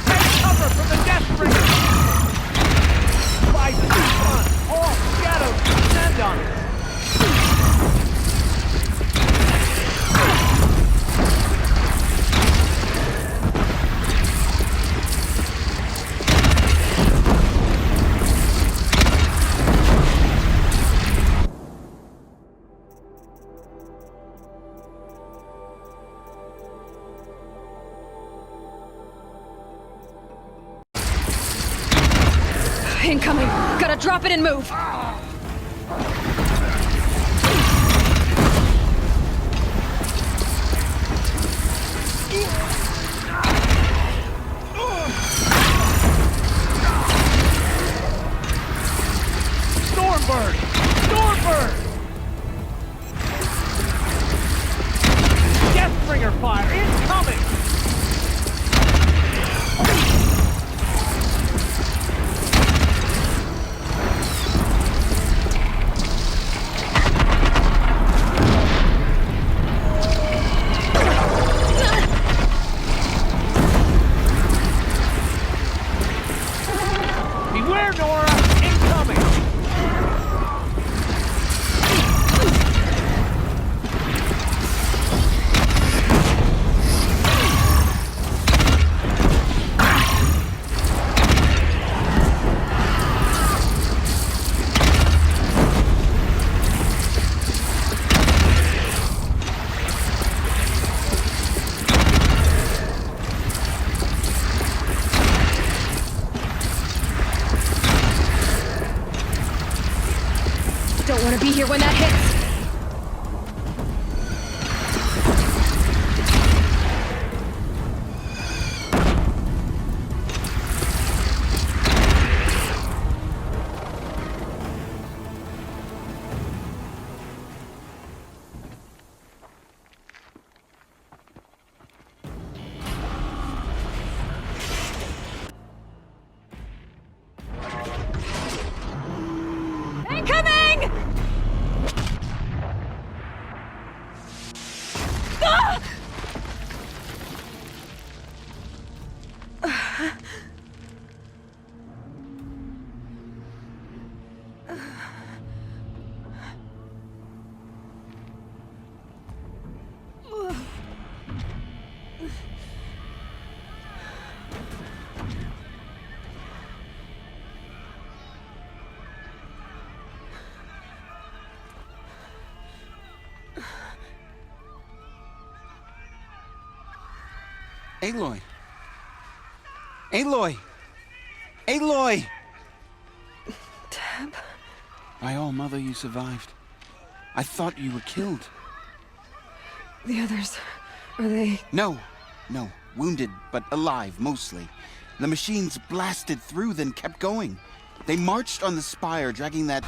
Take cover from the death bringer! By the sun, all shadows descend on us! Incoming. Gotta drop it and move. Stormbird! Stormbird! Deathbringer fire incoming! Beware, Nora! Incoming! Don't want to be here when that hits. coming! Ah! Aloy! Aloy! Aloy! Deb? By all, Mother, you survived. I thought you were killed. The others, are they... No. Wounded, but alive, mostly. The machines blasted through, then kept going. They marched on the spire, dragging that...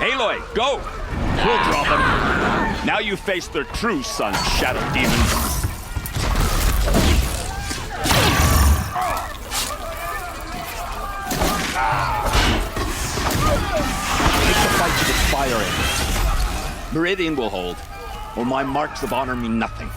Aloy, go! We'll drop him. Now you face their true son, Shadow Demon. Take the fight to the spire. Meridian will hold, or my marks of honor mean nothing.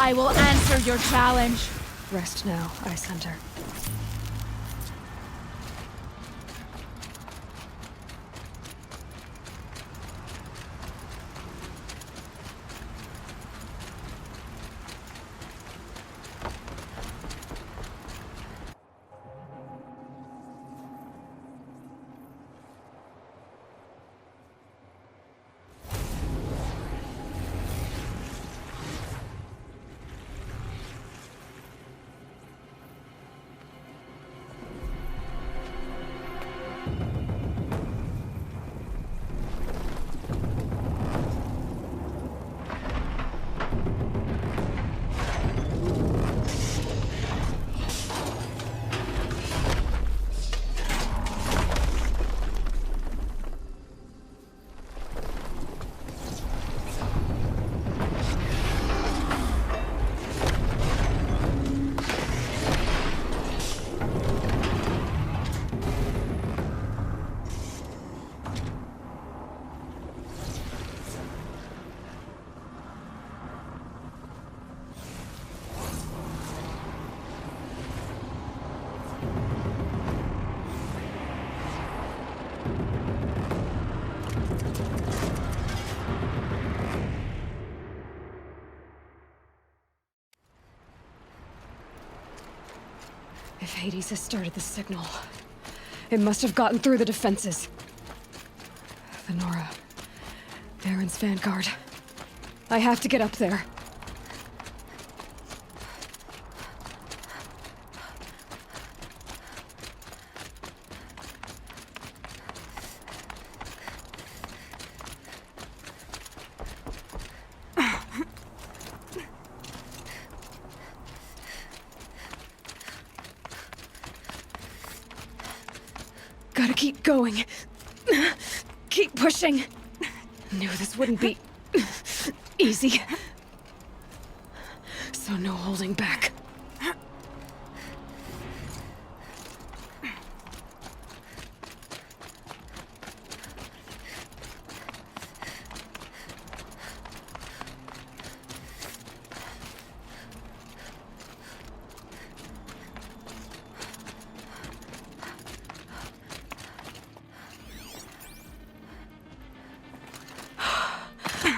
I will answer your challenge. Rest now, Ice Hunter. Hades has started the signal. It must have gotten through the defenses. The Nora. Aaron's vanguard. I have to get up there. Gotta keep going. Keep pushing. Knew this wouldn't be easy. So no holding back.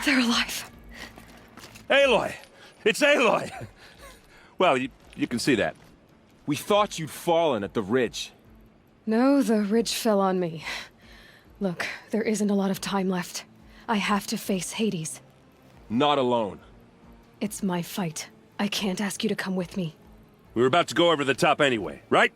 They're alive. Aloy! It's Aloy! Well, you can see that. We thought you'd fallen at the ridge. No, the ridge fell on me. Look, there isn't a lot of time left. I have to face Hades. Not alone. It's my fight. I can't ask you to come with me. We were about to go over the top anyway, right?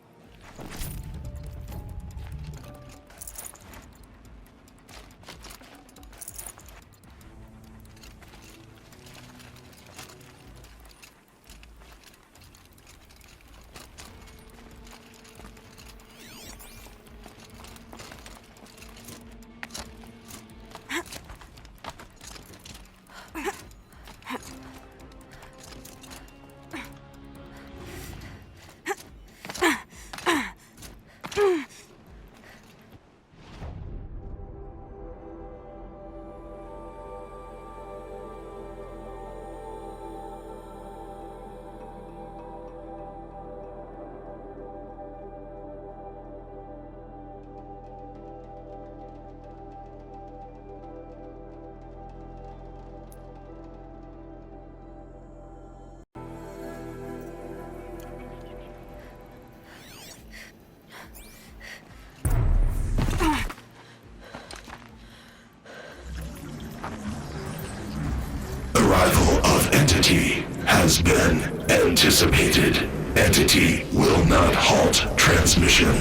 Arrival of Entity has been anticipated. Entity will not halt transmission.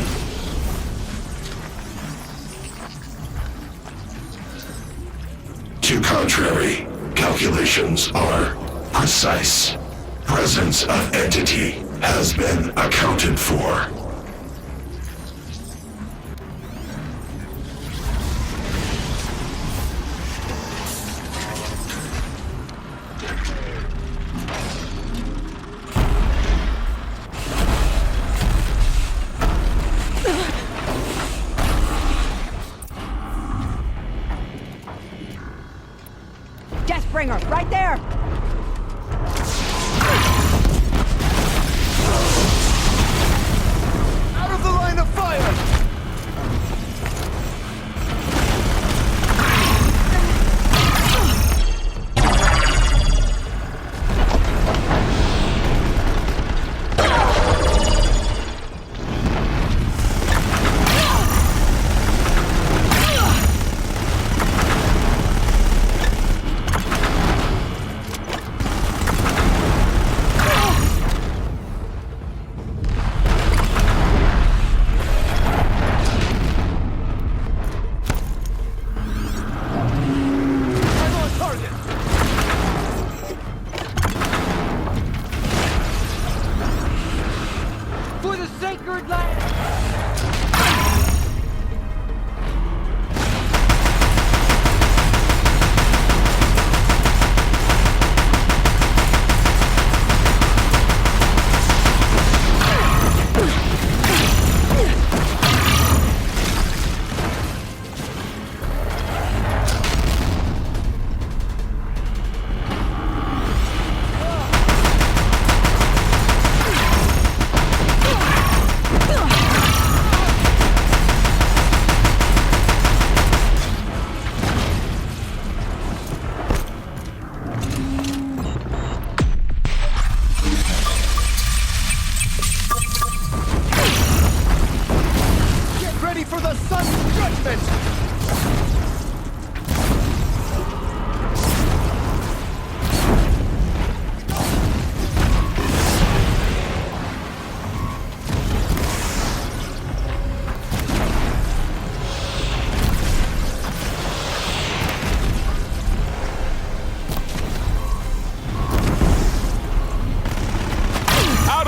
To contrary, calculations are precise. Presence of Entity has been accounted for. Deathbringer, right there!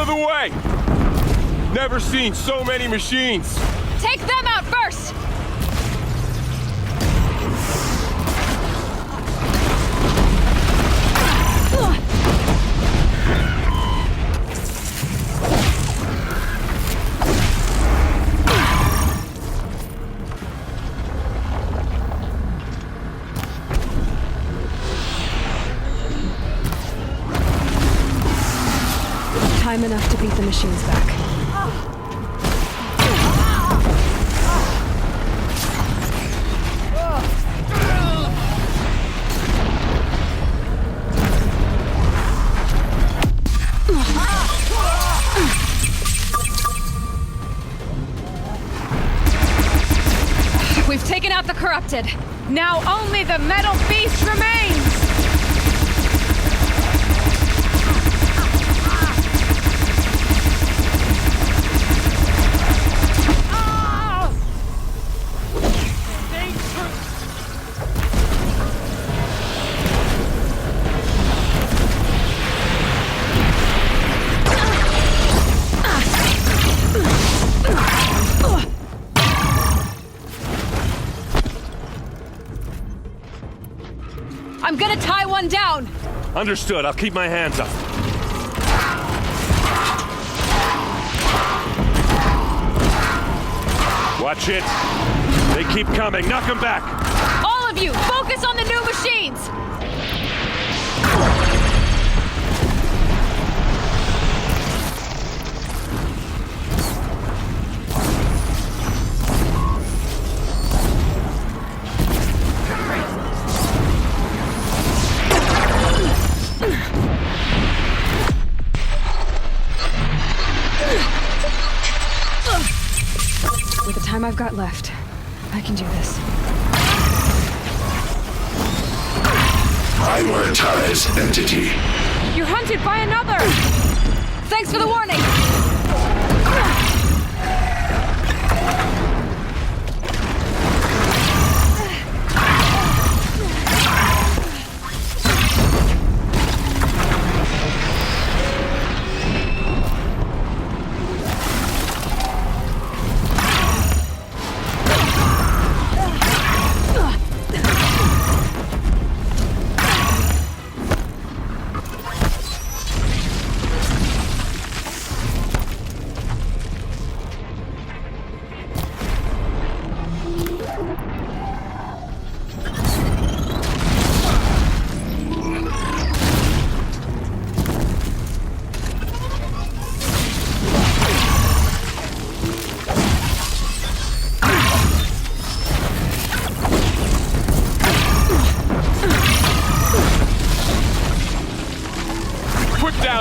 of the way! Never seen so many machines! Take them out first! Time enough to beat the machines back. We've taken out the corrupted. Now only the metal beast remains! I'm gonna tie one down! Understood. I'll keep my hands up. Watch it. They keep coming. Knock them back. All of you, focus on the new machines! With the time I've got left, I can do this. Prioritize entity. You're hunted by another! Thanks for the warning!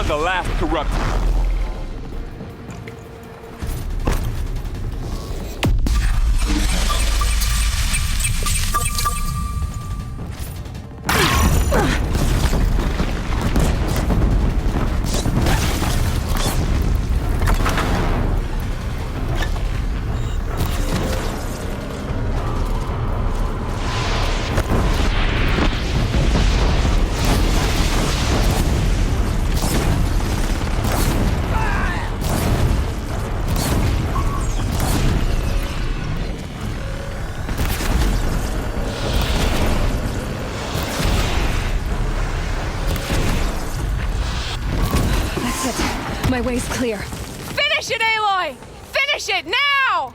The last corrupt. My way's clear. Finish it, Aloy! Finish it now!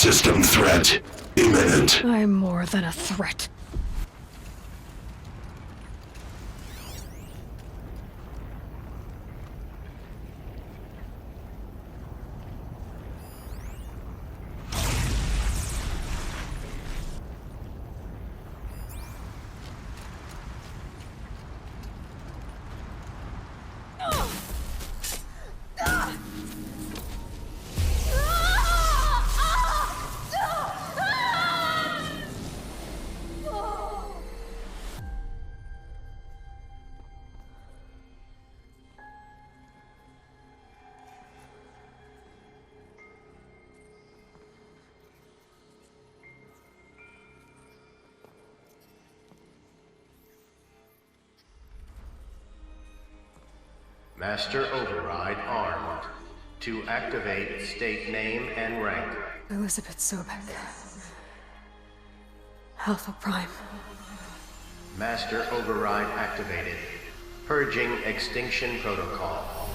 System threat imminent. I'm more than a threat. Master Override armed. To activate, state name and rank. Elizabeth Sobek. Alpha Prime. Master Override activated. Purging Extinction Protocol.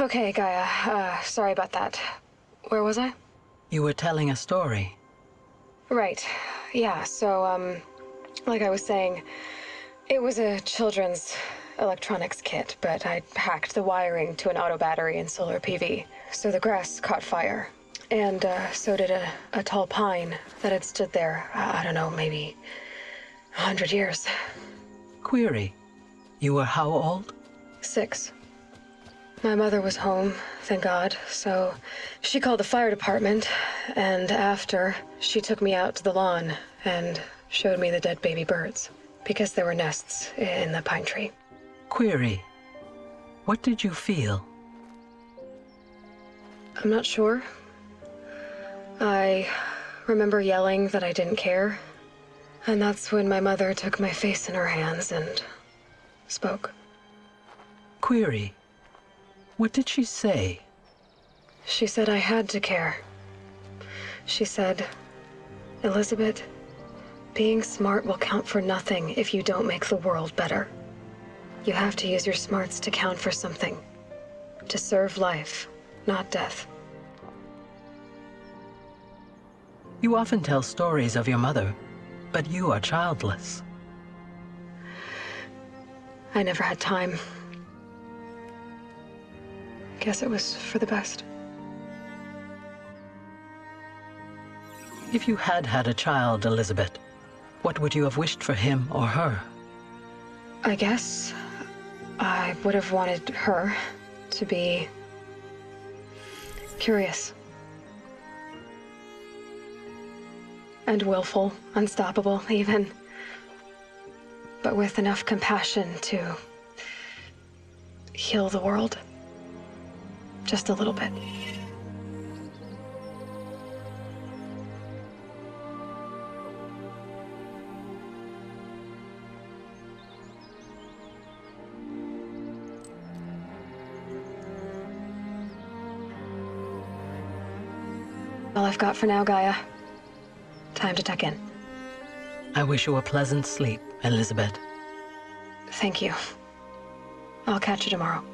Okay, Gaia. Sorry about that. Where was I? You were telling a story. Right. Yeah, so, like I was saying, it was a children's electronics kit, but I'd hacked the wiring to an auto battery and solar PV. So the grass caught fire. And, so did a tall pine that had stood there, I don't know, maybe 100 years. Query. You were how old? 6. My mother was home, thank God, so she called the fire department, and after, she took me out to the lawn and showed me the dead baby birds, because there were nests in the pine tree. Query. What did you feel? I'm not sure. I remember yelling that I didn't care, and that's when my mother took my face in her hands and spoke. Query. What did she say? She said I had to care. She said, Elizabeth, being smart will count for nothing if you don't make the world better. You have to use your smarts to count for something. To serve life, not death. You often tell stories of your mother, but you are childless. I never had time. Guess it was for the best. If you had had a child, Elizabeth, what would you have wished for him or her? I guess I would have wanted her to be Curious. And willful, unstoppable, even. But with enough compassion to heal the world. Just a little bit. All I've got for now, Gaia. Time to tuck in. I wish you a pleasant sleep, Elizabeth. Thank you. I'll catch you tomorrow.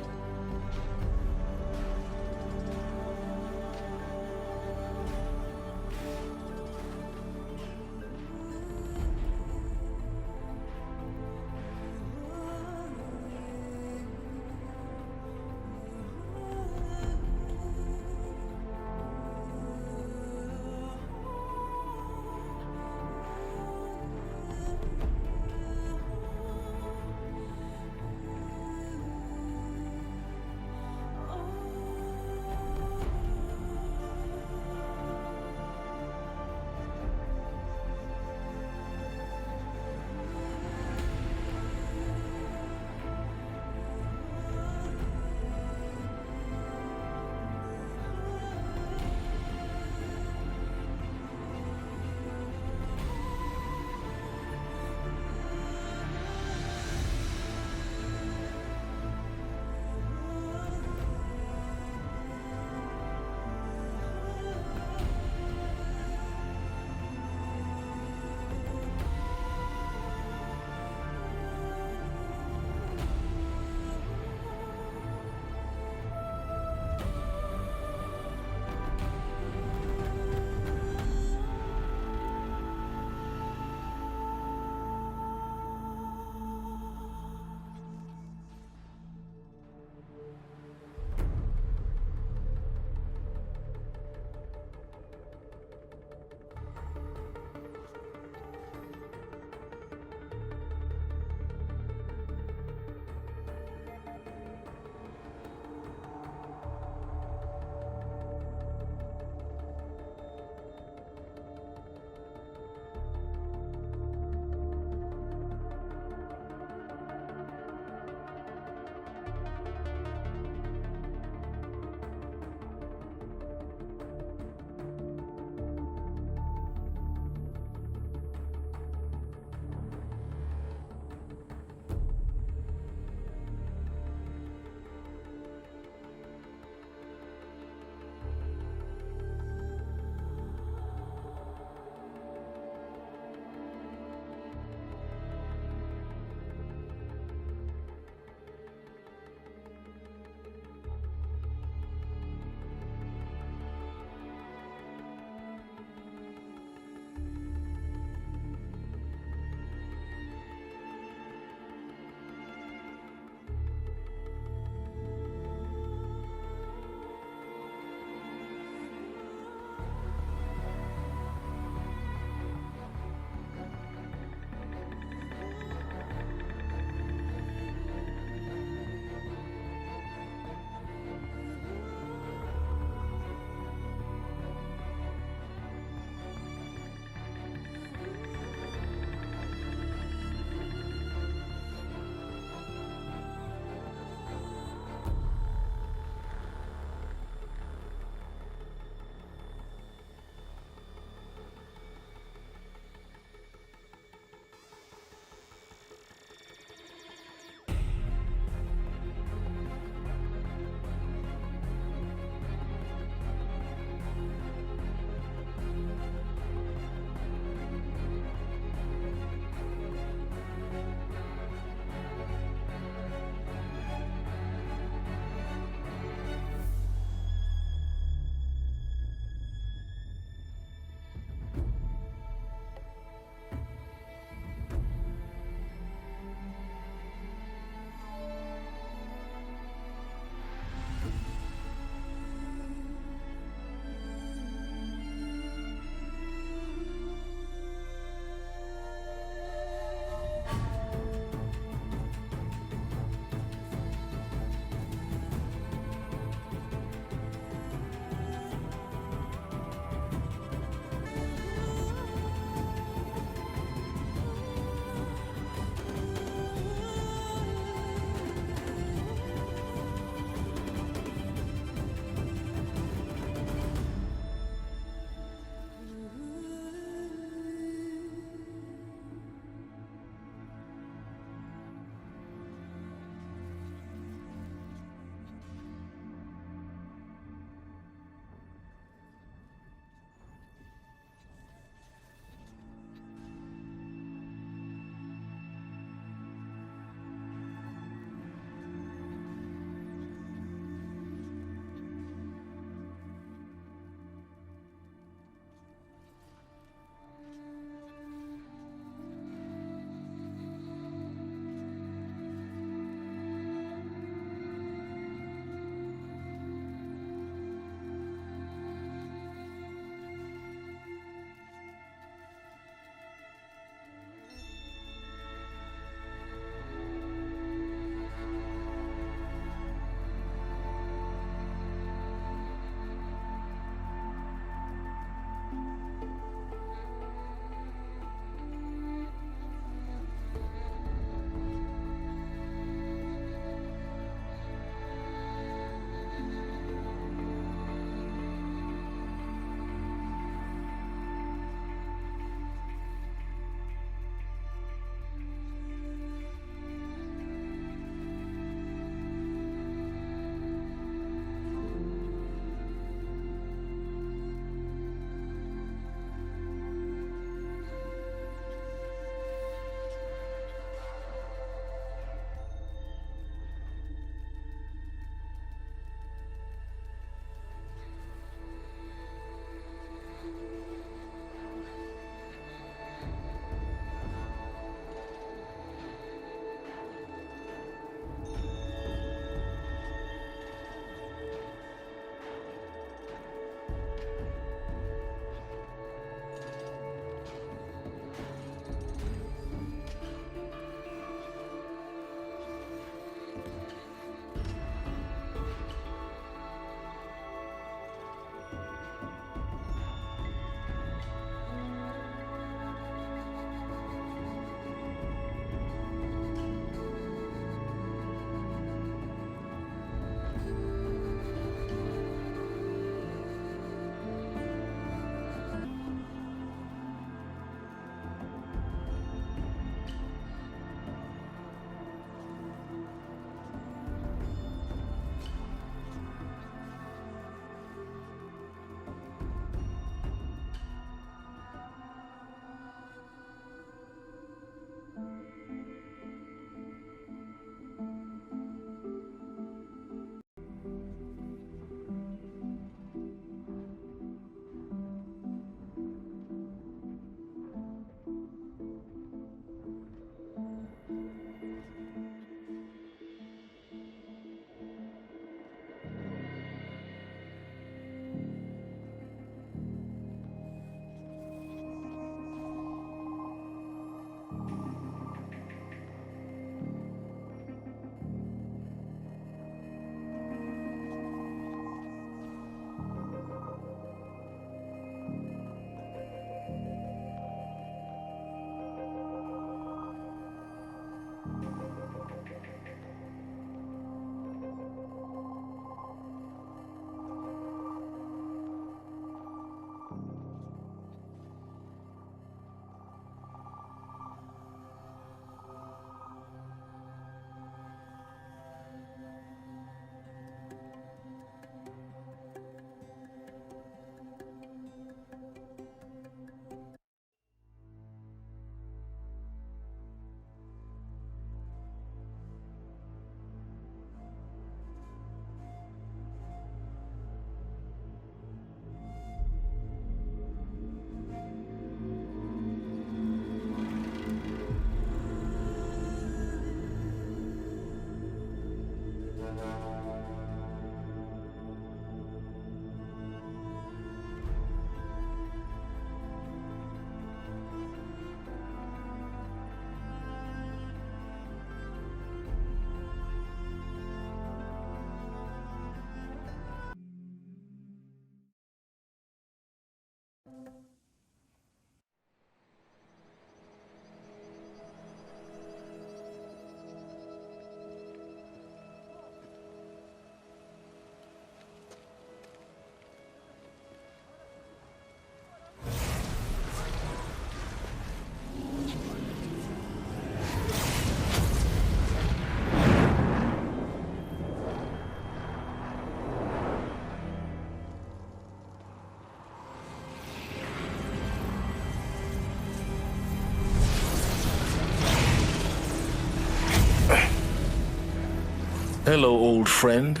Hello, old friend.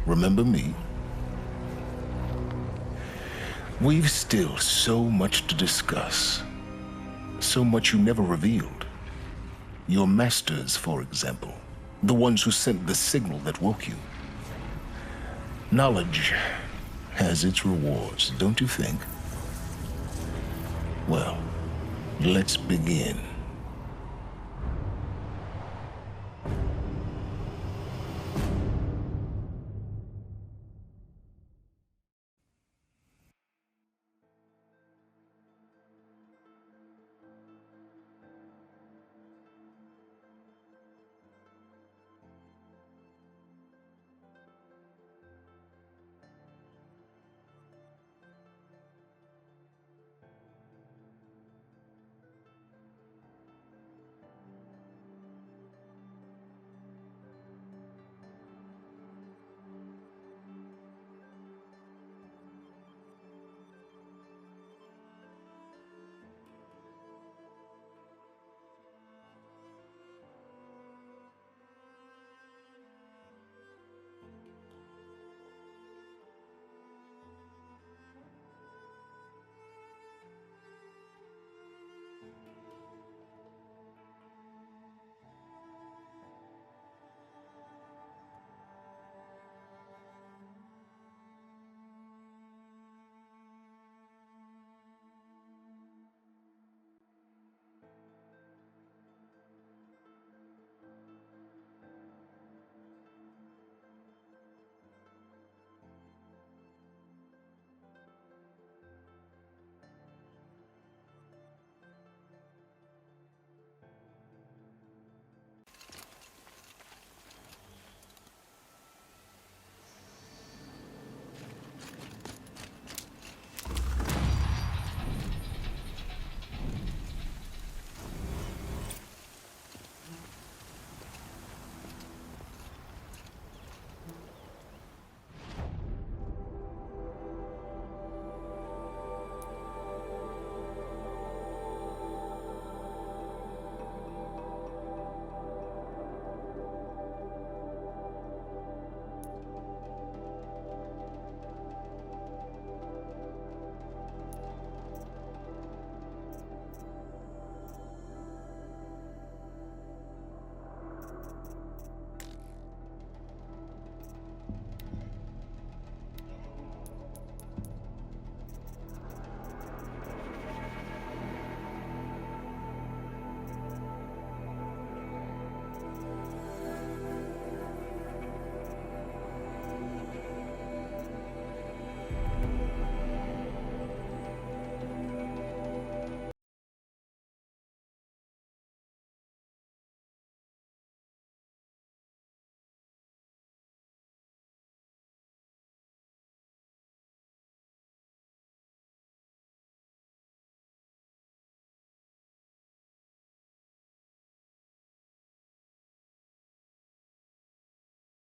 Remember me? We've still so much to discuss. So much you never revealed. Your masters, for example. The ones who sent the signal that woke you. Knowledge has its rewards, don't you think? Well, let's begin.